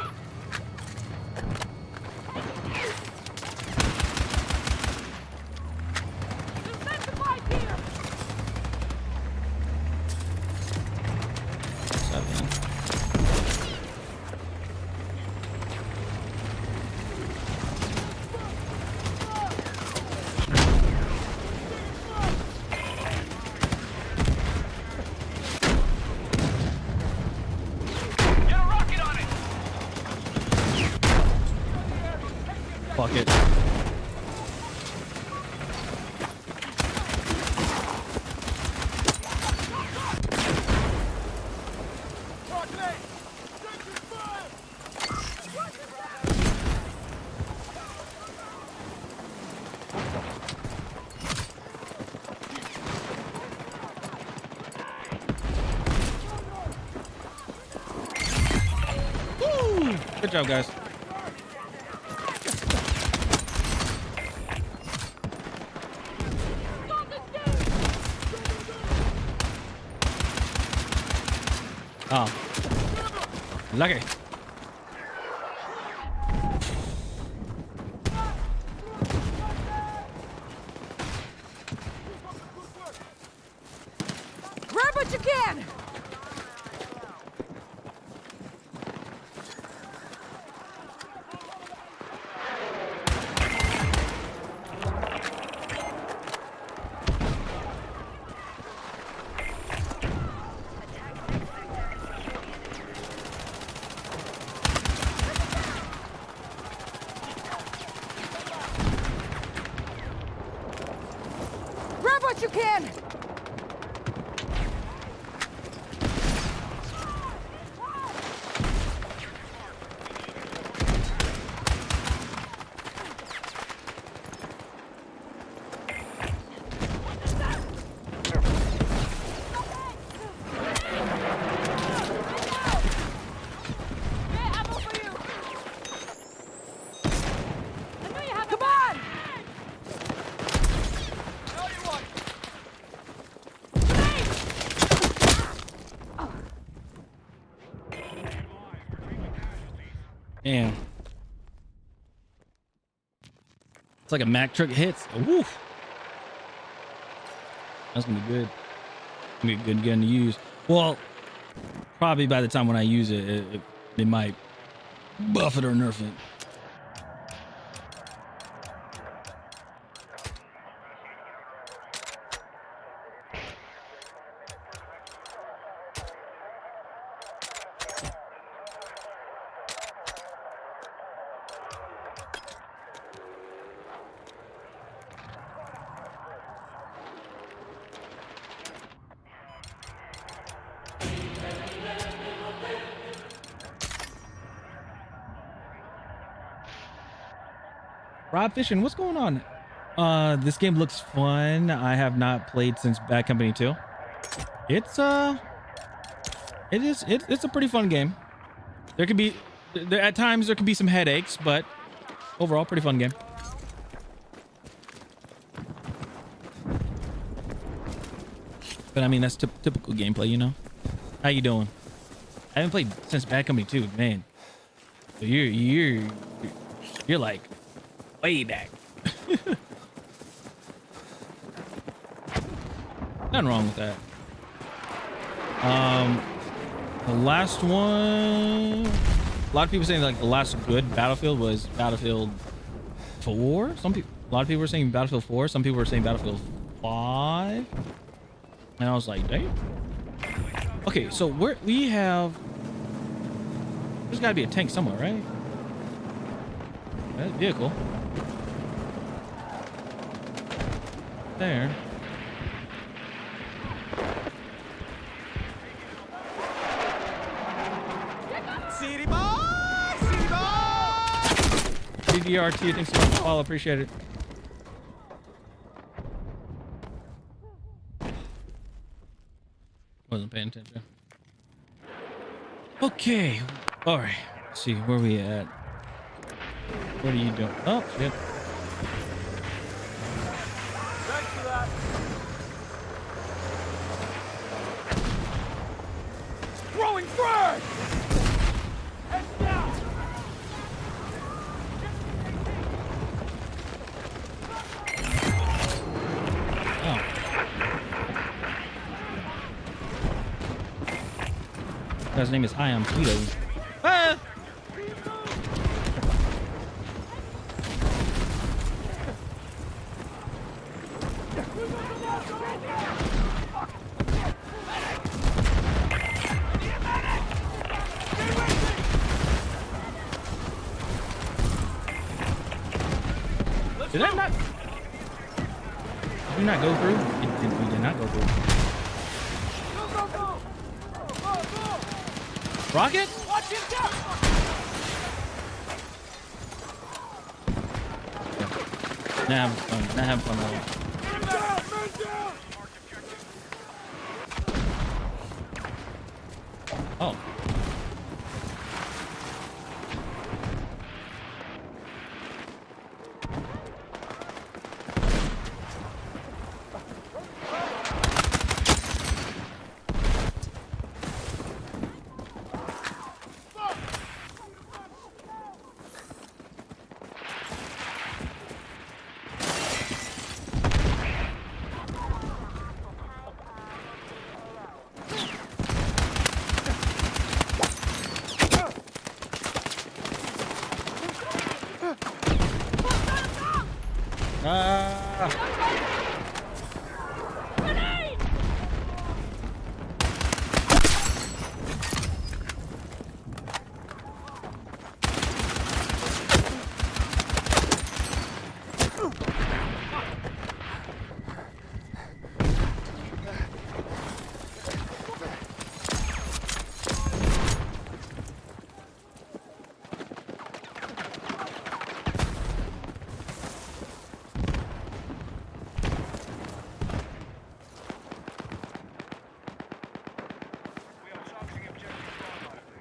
Intensified here! What's up, man? Fuck it. Woo! Good job, guys. Oh. Lucky. Grab what you can! what you can! Come on! Damn. It's like a Mack truck hits. Woof. That's gonna be good. Gonna be a good gun to use. Well, probably by the time when I use it, they might buff it or nerf it. Rob Fishing, what's going on? This game looks fun. I have not played since Bad Company 2. It's a pretty fun game. There could be at times there could be some headaches, but overall pretty fun game. But I mean that's typical gameplay, you know. How you doing? I haven't played since Bad Company 2, man. So you're like way back. Nothing wrong with that. The last one, a lot of people saying like the last good Battlefield was Battlefield 4. A lot of people were saying Battlefield 4. Some people were saying Battlefield 5. And I was like, damn. Okay, so there's got to be a tank somewhere, right? That vehicle. There. City boy! City boy! DDRT, thanks so much for the follow. Appreciate it. Wasn't paying attention. Okay. All right. Let's see, where we at? What are you doing? Oh, shit. Thanks for that. Throwing frag! Heads down! Oh. Guy's name is I Am Tito. Ah! Did that not? Did you not go through? You did not go through. Go, go, go! Go, go! Rocket? Watch him down! Nah, having fun. Not having fun at all. Oh.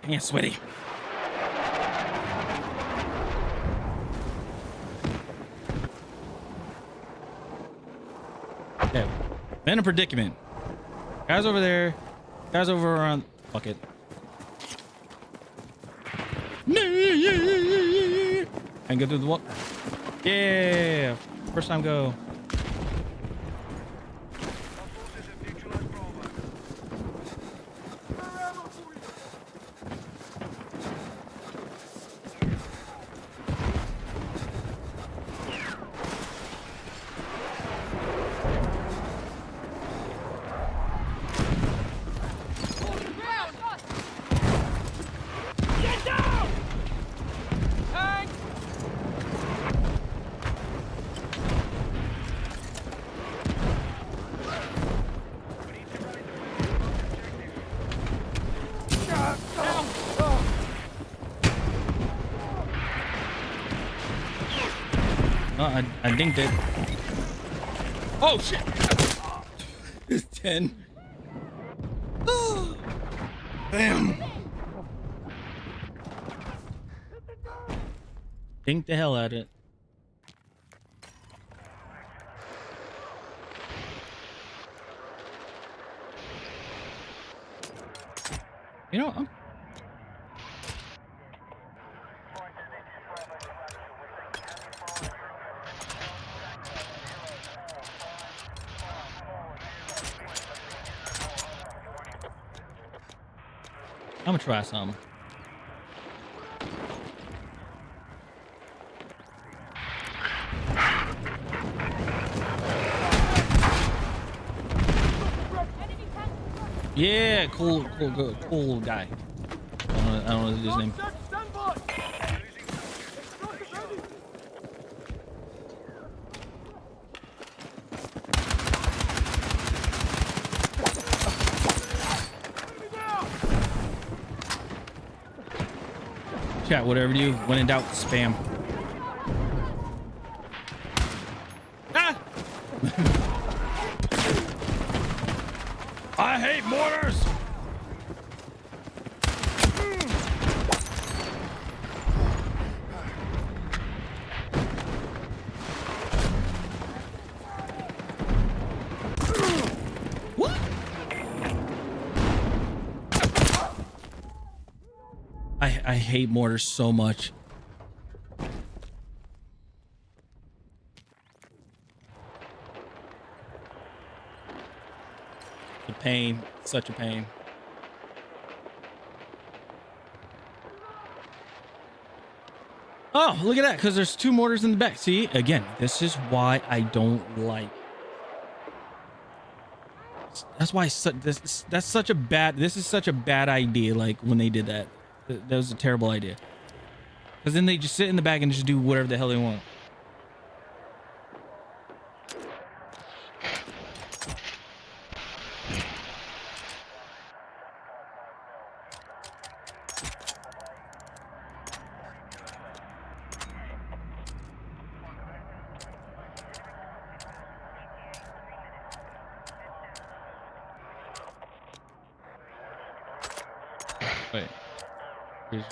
Yeah, sweaty. Okay. Then a predicament. Guys over there. Guys over around. Fuck it. And go through the wall. Yeah. First time go. Get down! Tank! Oh, I dinked it. Oh shit! It's 10. Bam! Dink the hell out of it. You know, I'm gonna try some. Enemy tank. Yeah, cool guy. I don't know his name. Stand by! Explosive ready! Enemy down! Chat, whatever you do, when in doubt, spam. Ah! I hate mortars! What? I hate mortars so much. The pain, such a pain. Oh, look at that, because there's 2 mortars in the back. See, again, this is why I don't like. That's why that's such a bad. This is such a bad idea. Like when they did that, that was a terrible idea. Because then they just sit in the back and just do whatever the hell they want. Wait. Here's,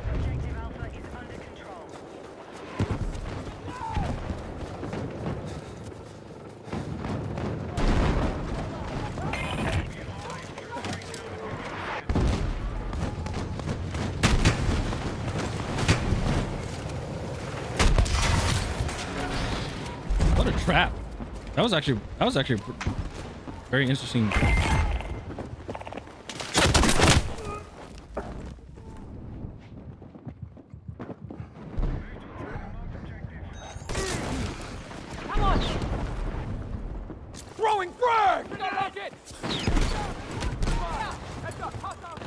Objective Alpha is under control. what a trap! That was actually very interesting. Come on! Throwing frag! We got a rocket! Heads up, hostile!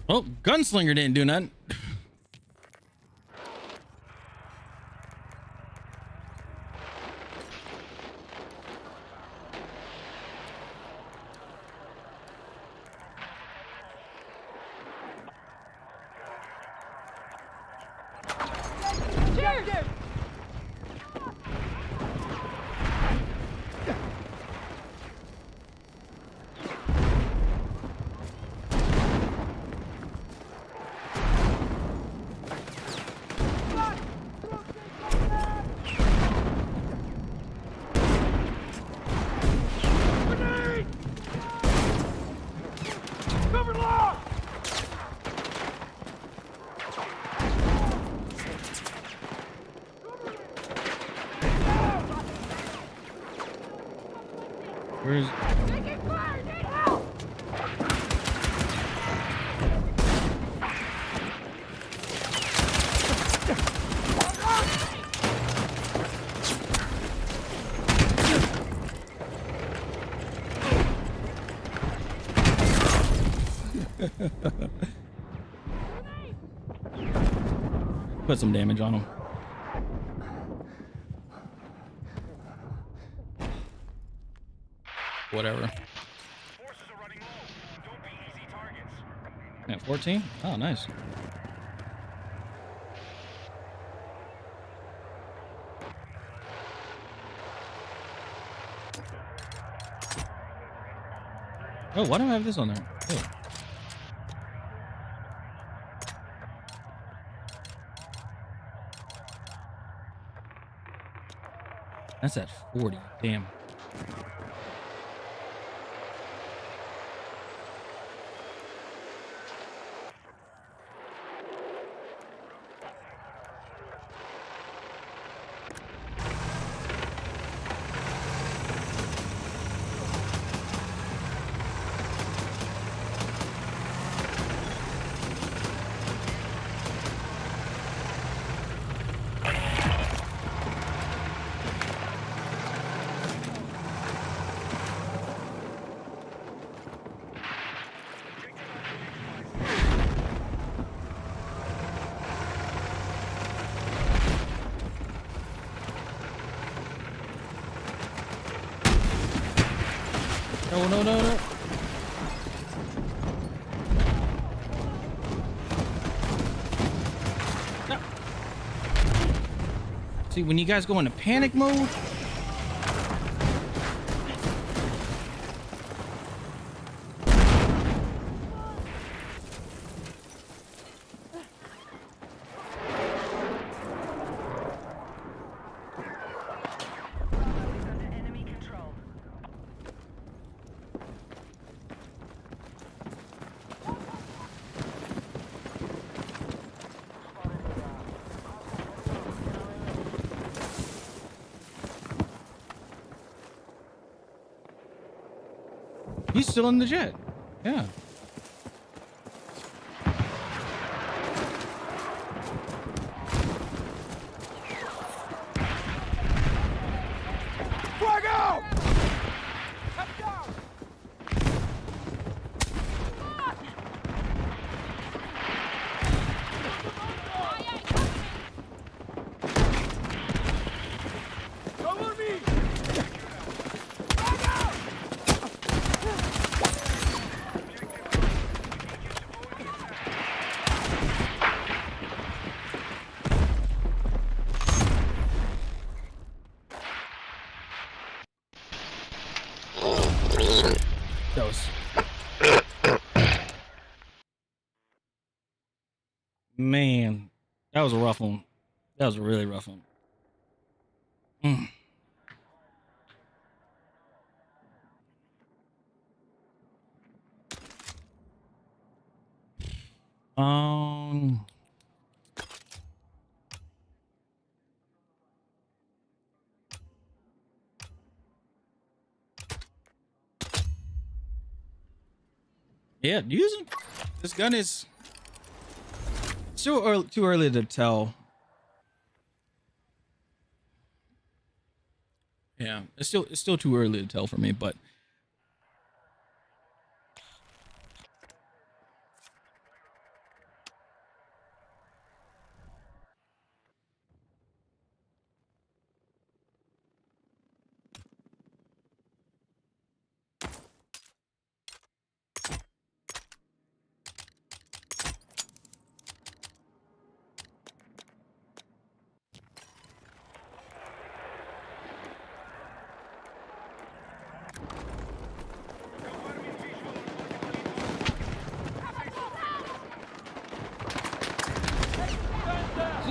Oh, gunslinger didn't do nothing. Cheers! Grenade! Cover lock! Where's Taking fire! Need help! put some damage on him? Whatever. Forces are running low. Don't be easy targets. At 14? Oh, nice. Oh, why do I have this on there? Oh. That's at 40. Damn. No, no, no, no. No. See, when you guys go into panic mode, Under enemy control. he's still in the jet. Yeah. Frag out! Head down! Cover me! Frag out! That was. Man, that was a rough one. That was a really rough one. Mm. Um. Yeah, using this gun is still early, too early to tell. Yeah, it's still too early to tell for me, but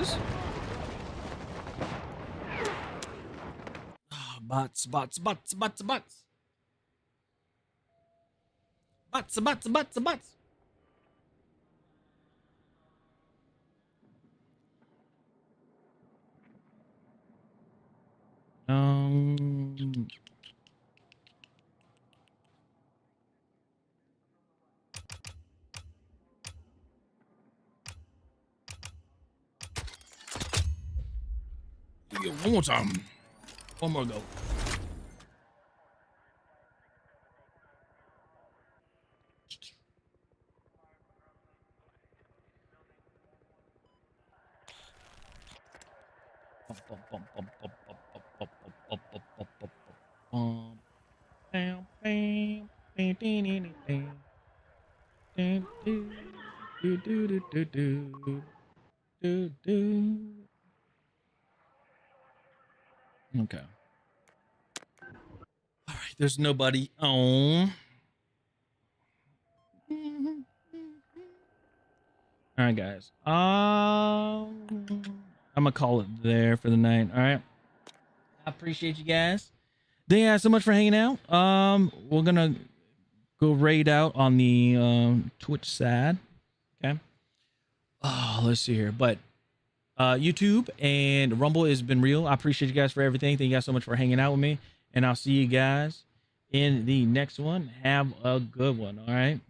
goes. Oh, bots. Bots. Um, yeah, one more time. One more go. Okay. All right. There's nobody on. All right, guys. I'm gonna call it there for the night. All right. I appreciate you guys. Thank you guys so much for hanging out. We're gonna go raid out on the Twitch side. Okay. Oh, let's see here. But YouTube and Rumble has been real. I appreciate you guys for everything. Thank you guys so much for hanging out with me. And I'll see you guys in the next one. Have a good one. All right.